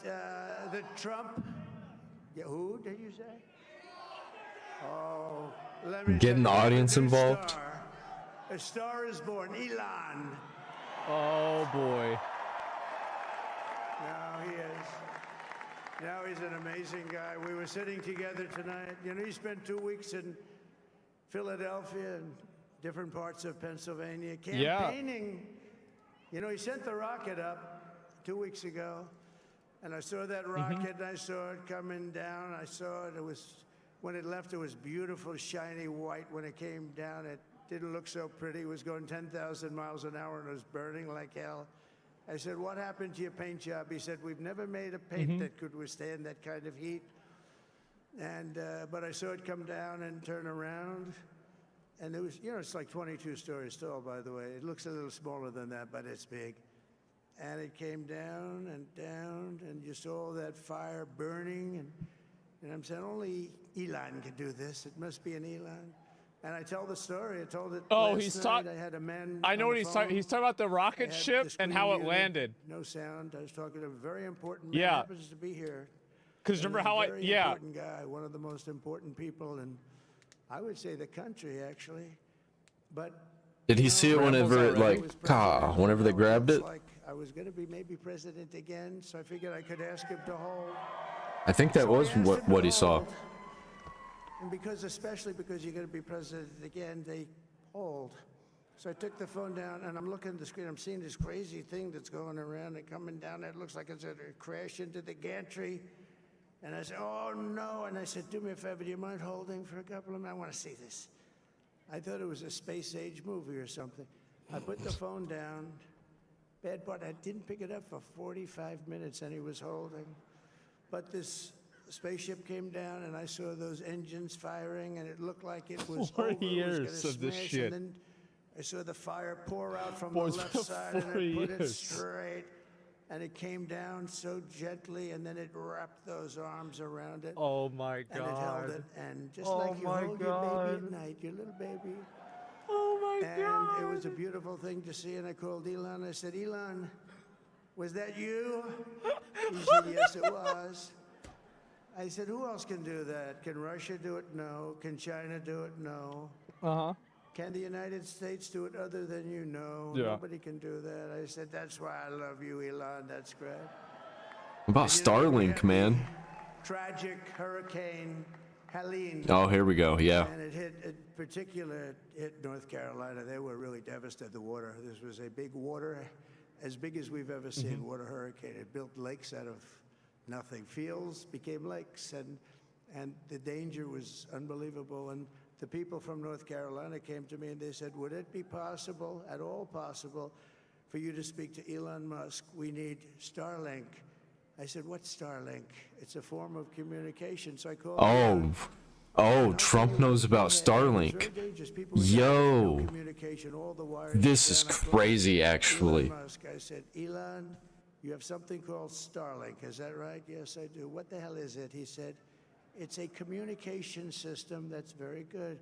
the Trump, who did you say? Oh, let me Getting the tell you, audience a new involved. star. A star is born. Elon. Oh boy. Now he is. Now he's an amazing guy. We were sitting together tonight. You know, he spent 2 weeks in Philadelphia and different parts of Pennsylvania campaigning. You know, he sent the rocket up 2 weeks ago, and I saw that rocket, and I saw it coming down. I saw it. It was, when it left, it was beautiful, shiny white. When it came down, it didn't look so pretty. It was going 10,000 miles an hour, and it was burning like hell. I said, what happened to your paint job? He said, we've never made a paint that could withstand that kind of heat. And, but I saw it come down and turn around. And it was, you know, it's like 22 stories tall, by the way. It looks a little smaller than that, but it's big. And it came down, and you saw that fire burning. And I'm saying, only Elon can do this. It must be an Elon. And I tell the story. I told it last night. I had a man. I know on what the he's phone. talking. He's talking about the I rocket had ship the and how it screen landed. unit, no sound. I was talking to a very important man. Yeah. Happens to be here. 'Cause remember And a how I- very yeah. important guy, one of the most important people in, I would say, the country actually. But Did he see it whenever it whenever they grabbed it? like I was going to be maybe president again, so I figured I could ask him to hold. I think that was what he saw. And especially because you're going to be president again, they hold. So I took the phone down, and I'm looking at the screen. I'm seeing this crazy thing that's going around and coming down there. It looks like it's going to crash into the gantry. And I said, oh, no. And I said, do me a favor. Do you mind holding for a couple of minutes? I want to see this. I thought it was a space-age movie or something. I put the phone down. Bad part, I didn't pick it up for 45 minutes, and he was holding. But this spaceship came down, and I saw those engines firing, and it looked like it was 4 over. years it was gonna of this smash, shit. And then I saw the fire pour out from Boys, the left side, and 4 it put it years. straight. And it came down so gently, and then it wrapped those arms around it. Oh my And it held God. it, and just Oh like you my hold your baby God. at night, your little baby. Oh my God. And it was a beautiful thing to see, and I called Elon. I said, Elon, was that you? He said, yes, it was. I said, who else can do that? Can Russia do it? No. Can China do it? No. Uh-huh. Can the United States do it other than you? No. Yeah. Nobody can do that. I said, that's why I love you, Elon. That's great. What about And you know, we Starlink, had man? the tragic Hurricane Helene. Oh, here we go. Yeah. And it hit North Carolina. They were really devastated. The water. This was a big water, as big as we've ever seen. Water hurricane. It built lakes out of nothing. Fields became lakes, and the danger was unbelievable. And the people from North Carolina came to me and they said, would it be possible, at all possible, for you to speak to Elon Musk? We need Starlink. I said, what's Starlink? It's a form of communication. So I called Oh, Trump knows about Starlink. Yo, this is crazy, actually. Elon Musk. I said, Elon, you have something called Starlink. Is that right? Yes, I do. What the hell is it? He said, it's a communication system that's very good.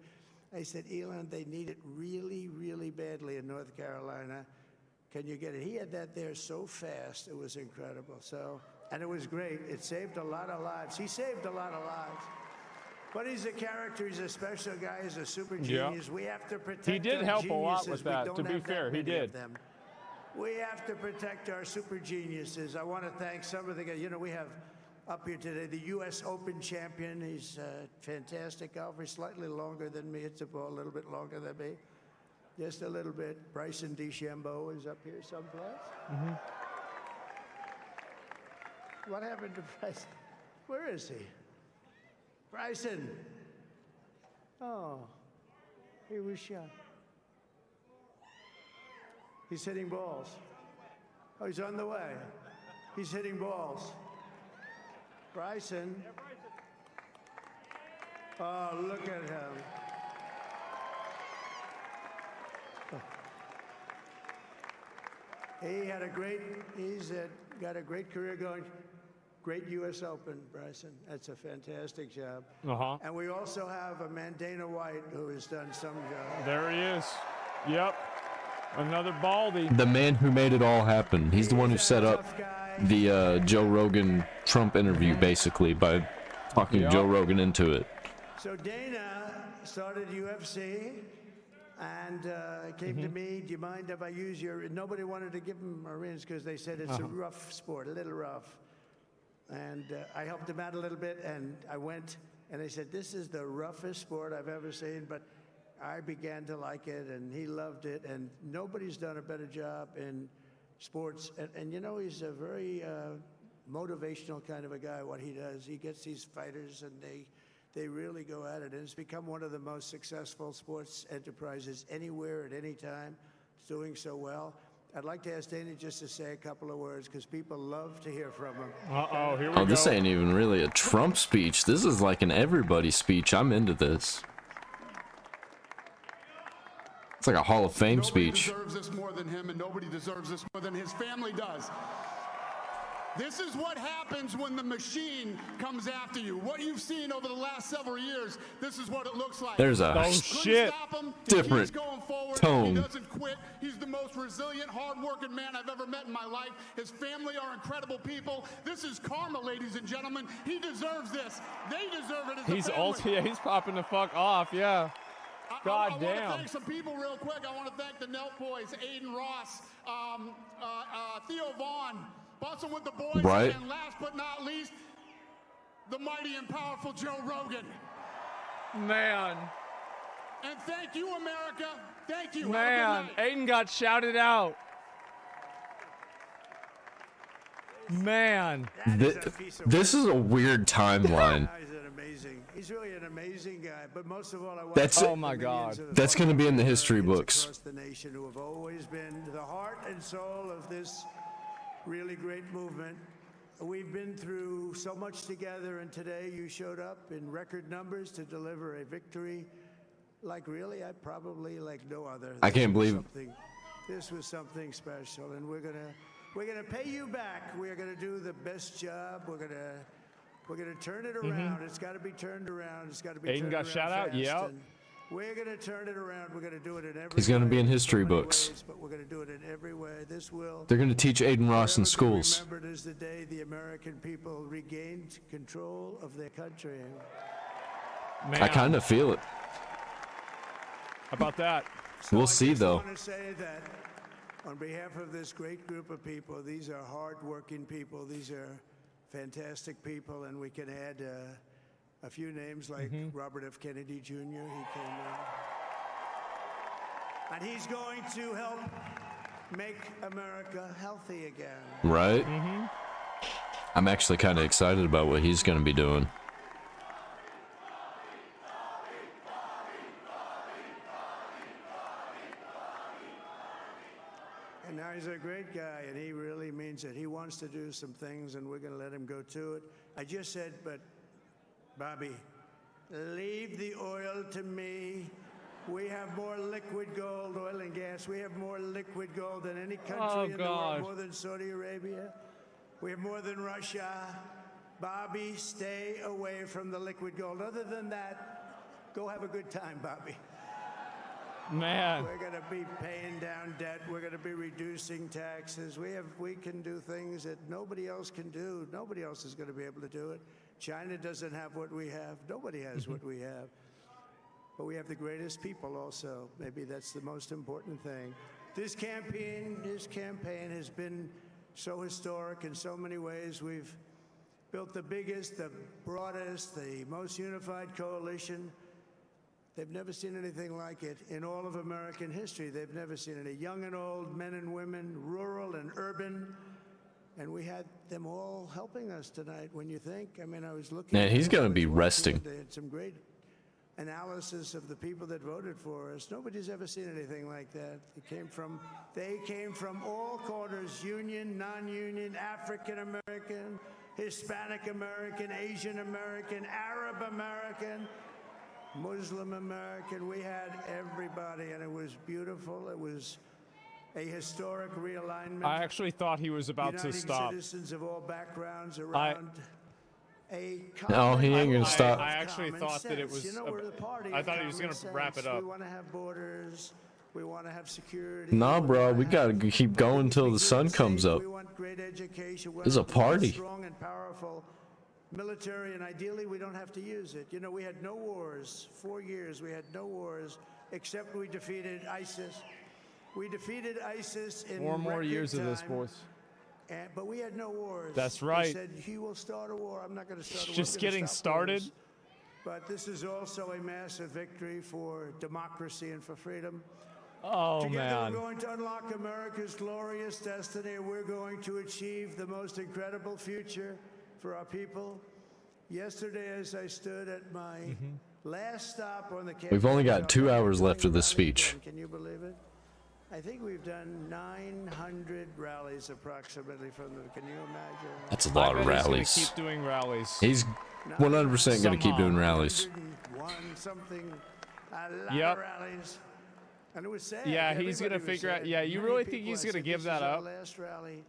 I said, Elon, they need it really, really badly in North Carolina. Can you get it? He had that there so fast. It was incredible. So, and it was great. It saved a lot of lives. He saved a lot of lives. But he's a character. He's a special guy. He's a super genius. We have to protect He did our help a lot geniuses. with We that, don't to be have that fair, he many did. of them. We have to protect our super geniuses. I want to thank some of the guys. You know, we have up here today the U.S. Open champion. He's a fantastic golfer, slightly longer than me. It's a ball a little bit longer than me. Just a little bit. Bryson DeChambeau is up here someplace. What happened to Bryson? Where is he? Bryson. Oh, he was shot. He's hitting balls. Oh, he's on the way. He's hitting balls. Bryson. Oh, look at him. He had a great, got a great career going. Great U.S. Open, Bryson. That's a fantastic job. Uh-huh. And we also have a man, Dana White, who has done some job. There he is. Yep. Another Baldy. The man who made it all happen. He's the one who set up the Joe Rogan Trump interview, basically, by talking Joe Rogan into it. So Dana started UFC and came to me, do you mind if I use your... Nobody wanted to give him Marines because they said it's a rough sport, a little rough. And I helped him out a little bit, and I went, and I said, this is the roughest sport I've ever seen, but I began to like it, and he loved it, and nobody's done a better job in sports. And you know, he's a very motivational kind of a guy, what he does. He gets these fighters, and they really go at it, and it's become one of the most successful sports enterprises anywhere at any time. It's doing so well. I'd like to ask Dana just to say a couple of words, because people love to hear from him. Uh-oh, here we go. Oh, this ain't even really a Trump speech. This is like an everybody speech. I'm into this. It's like a Hall of Fame speech. Nobody deserves this more than him, and nobody deserves this more than his family does. This is what happens when the machine comes after you. What you've seen over the last several years, this is what it looks like. There's a different tone. He doesn't quit. He's the most resilient, hard-working man I've ever met in my life. His family are incredible people. This is karma, ladies and gentlemen. He deserves this. They deserve it as a family. He's popping the fuck off, yeah. God damn. I want to thank some people real quick. I want to thank the Nelk boys, Aiden Ross, Theo Vaughn, Bustin' with the boys, right. And last but not least, the mighty and powerful Joe Rogan. Man. And thank you, America. Thank you. Man, Aiden got shouted out. Man. This is a weird timeline. He's really an amazing guy. But most of all, I want That's to it. thank the millions of That's going to be in the history books. across the nation who have always been the heart and soul of this really great movement. We've been through so much together, and today you showed up in record numbers to deliver a victory like no other. I can't believe This was something special, and we're gonna pay you back. We're gonna do the best job. We're gonna turn it around. It's got to be turned around. It's got to be. Aiden turned got around shout out. fast. Yep. And we're gonna turn it around. We're gonna do it in every. He's going to be in way, history so many books. ways, but we're gonna do it in every way. This will. They're going to teach Aiden Ross in schools. Remembered as the day the American people regained control of their country. Man. I kind of feel it. How about that? We'll see, though. I want to say that on behalf of this great group of people, these are hard-working people. These are fantastic people, and we can add a few names like Robert F. Kennedy Jr. He came in. And he's going to help make America healthy again. Right? I'm actually kind of excited about what he's going to be doing. And now he's a great guy, and he really means it. He wants to do some things, and we're going to let him go to it. I just said, but, Bobby, leave the oil to me. We have more liquid gold, oil and gas. We have more liquid gold than any country in the world, more than Saudi Arabia. We have more than Russia. Bobby, stay away from the liquid gold. Other than that, go have a good time, Bobby. Man. We're going to be paying down debt. We're going to be reducing taxes. We can do things that nobody else can do. Nobody else is going to be able to do it. China doesn't have what we have. Nobody has what we have. But we have the greatest people also. Maybe that's the most important thing. This campaign has been so historic in so many ways. We've built the biggest, the broadest, the most unified coalition. They've never seen anything like it in all of American history. They've never seen it. Young and old, men and women, rural and urban. And we had them all helping us tonight. When you think, I mean, I was looking. Man, he's going to be resting. They had some great analysis of the people that voted for us. Nobody's ever seen anything like that. They came from all corners, union, non-union, African American, Hispanic American, Asian American, Arab American, Muslim American. We had everybody, and it was beautiful. It was a historic realignment. I actually thought he was about to stop. Citizens of all backgrounds around No, he ain't gonna stop. I actually thought that it was. I thought he was gonna wrap it up. We want to have borders. We want to have security. Nah, bro, we gotta keep going till the sun comes up. We want great education. It's a party. Strong and powerful military, and ideally we don't have to use it. You know, we had no wars. 4 years we had no wars, except we defeated ISIS. We defeated ISIS in 4 more years of this, time. boys. But we had no wars. That's right. He said he will start a war. I'm not going to start a war. Just I'm gonna getting stop started. wars. But this is also a massive victory for democracy and for freedom. Oh, Together man. we're going to unlock America's glorious destiny. We're going to achieve the most incredible future for our people. Yesterday, as I stood at my last stop on the campaign, We've only got 2 hours left of this speech. Can you believe it? I think we've done 900 rallies approximately from them. Can you imagine? That's a lot of rallies. He's gonna keep doing rallies. He's 100% going to keep doing rallies. Something, a lot Yep. of rallies. And it was sad. Yeah, he's Everybody gonna was figure out. sad. Yeah, you Many really think people, he's I gonna said, give "This is that our up? last rally."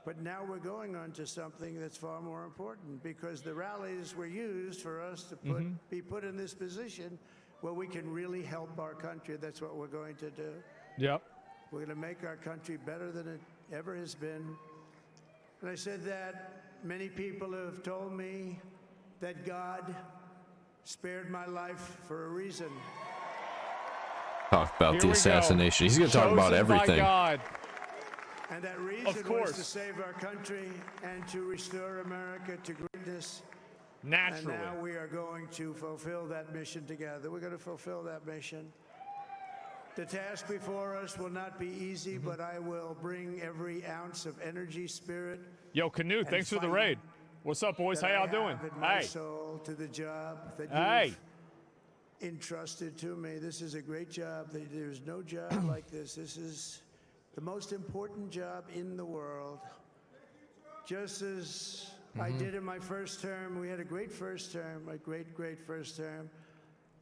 But now we're going on to something that's far more important, because the rallies were used for us to be put in this position where we can really help our country. That's what we're going to do. Yep. We're going to make our country better than it ever has been. And I said that many people have told me that God spared my life for a reason. Talk about Here the we go. assassination. He's going to talk about Chosen by everything. God. And that reason Of was course. to save our country and to restore America to greatness. Naturally. And now we are going to fulfill that mission together. We're going to fulfill that mission. The task before us will not be easy, but I will bring every ounce of energy, spirit. Yo, Canoe, thanks for the raid. What's up, boys? How y'all doing? My soul to the job that you've entrusted to me. This is a great job. There's no job like this. This is the most important job in the world. Just as I did in my first term, we had a great first term, a great first term.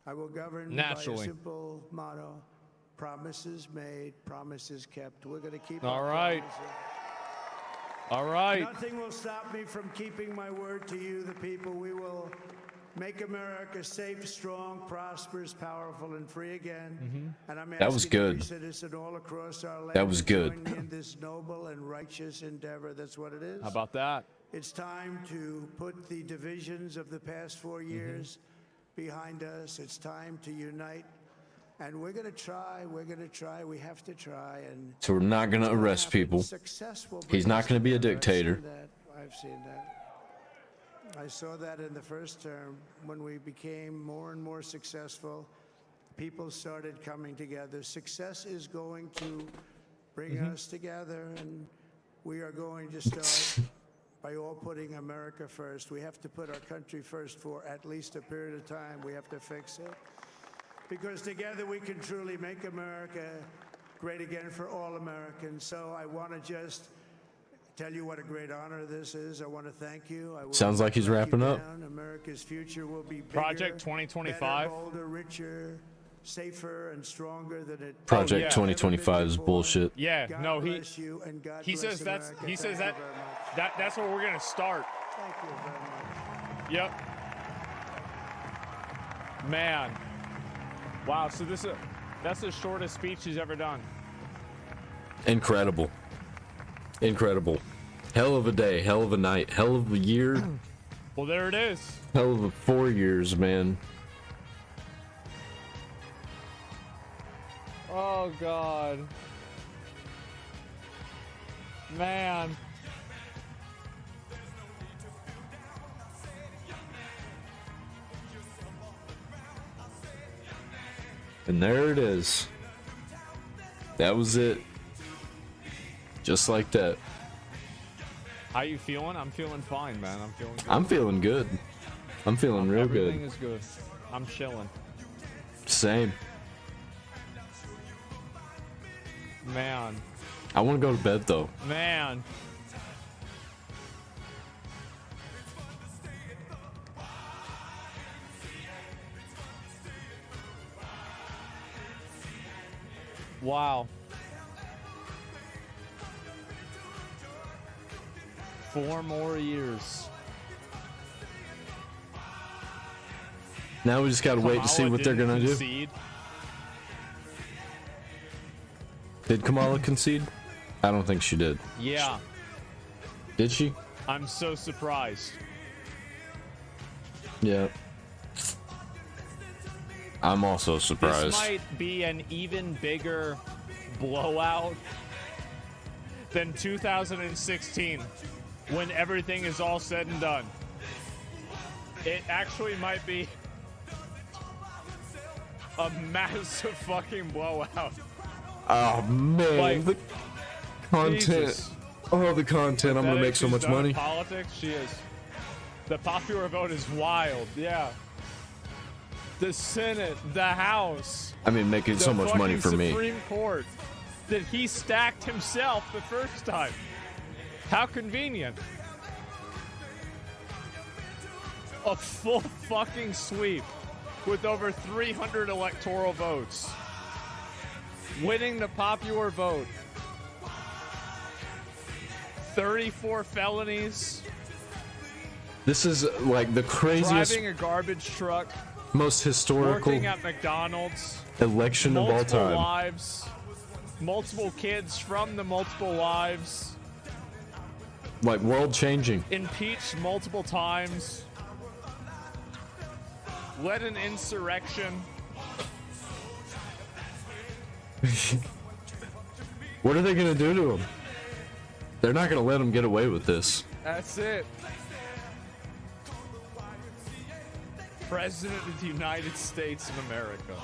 I will govern by a simple motto: promises made, promises kept. We're going to keep All our right. promises. All right. Nothing will stop me from keeping my word to you, the people. We will make America safe, strong, prosperous, powerful, and free again. And I'm That was asking good. every citizen all across our land That was to good. join me in this noble and righteous endeavor. That's what it is. How about that? It's time to put the divisions of the past 4 years behind us. It's time to unite. And we're going to try. We're going to try. We have to try. And So we're not going to arrest people. He's not going to be a dictator. I've seen that. I saw that in the first term when we became more and more successful. People started coming together. Success is going to bring us together, and we are going to start by all putting America first. We have to put our country first for at least a period of time. We have to fix it. Because together we can truly make America great again for all Americans. So I want to just tell you what a great honor this is. I want to thank you. I will Sounds like he's wrapping up. America's future will be bigger, Project 2025. better, bolder, richer, safer, and stronger than it. Project 2025 is bullshit. Yeah, God no, bless you and God he bless says that's America. he says Thank that you very much. that's where we're gonna start. Thank you very much. Yep. Man. Wow. So that's the shortest speech he's ever done. Incredible. Incredible. Hell of a day, hell of a night, hell of a year, Well, there it is. hell of a 4 years, man. Oh God. Man. And there it is. That was it. Just like that. How you feeling? I'm feeling fine, man. I'm feeling good. I'm feeling good. I'm feeling real Everything good. is good. I'm chilling. Same. Man. I want to go to bed though. Man. Wow. 4 more years. Now we just gotta wait to see Kamala what they're didn't gonna do. concede. Did Kamala concede? I don't think she did. Yeah. Did she? I'm so surprised. Yeah. I'm also surprised. This might be an even bigger blowout than 2016 when everything is all said and done. It actually might be a massive fucking blowout. Oh man, Like, the content. Jesus. Oh, the content. I'm gonna make so She's much done in money. Politics, she is. The popular vote is wild. Yeah. The Senate, the House. I mean, making so the much money for fucking me. Supreme Court that he stacked himself the first time. How convenient. A full fucking sweep with over 300 electoral votes. Winning the popular vote. 34 felonies. This is like the craziest, Driving a garbage truck. most historical Working at McDonald's. election of all Multiple time. lives. Multiple kids from the multiple lives. Like world changing. Impeached multiple times. Led an insurrection. What are they gonna do to him? They're not gonna let him get away with this. That's it. President of the United States of America.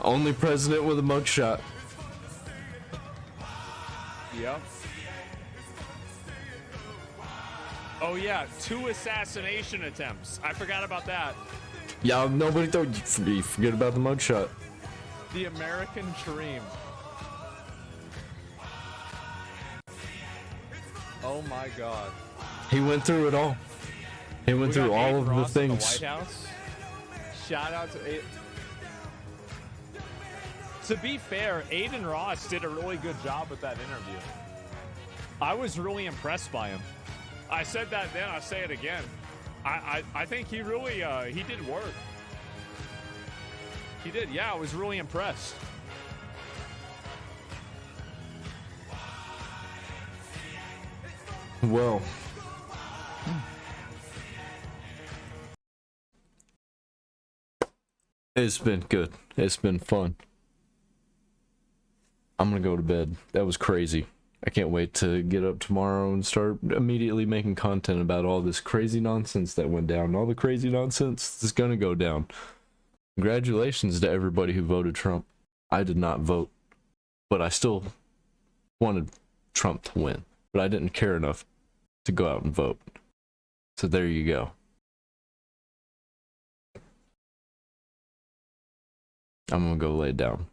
Only president with a mugshot. Yep. Oh yeah, 2 assassination attempts. I forgot about that. Yeah, nobody thought you forget about the mugshot. The American dream. Oh my God. He went through it all. He went through all of the things. The White House. Shout out to Aiden. To be fair, Aiden Ross did a really good job with that interview. I was really impressed by him. I said that then, I'll say it again. I think he really, he did work. He did, yeah, I was really impressed. Well. It's been good. It's been fun. I'm gonna go to bed. That was crazy. I can't wait to get up tomorrow and start immediately making content about all this crazy nonsense that went down. All the crazy nonsense that's gonna go down. Congratulations to everybody who voted Trump. I did not vote, but I still wanted Trump to win. But I didn't care enough to go out and vote. So there you go. I'm gonna go lay down.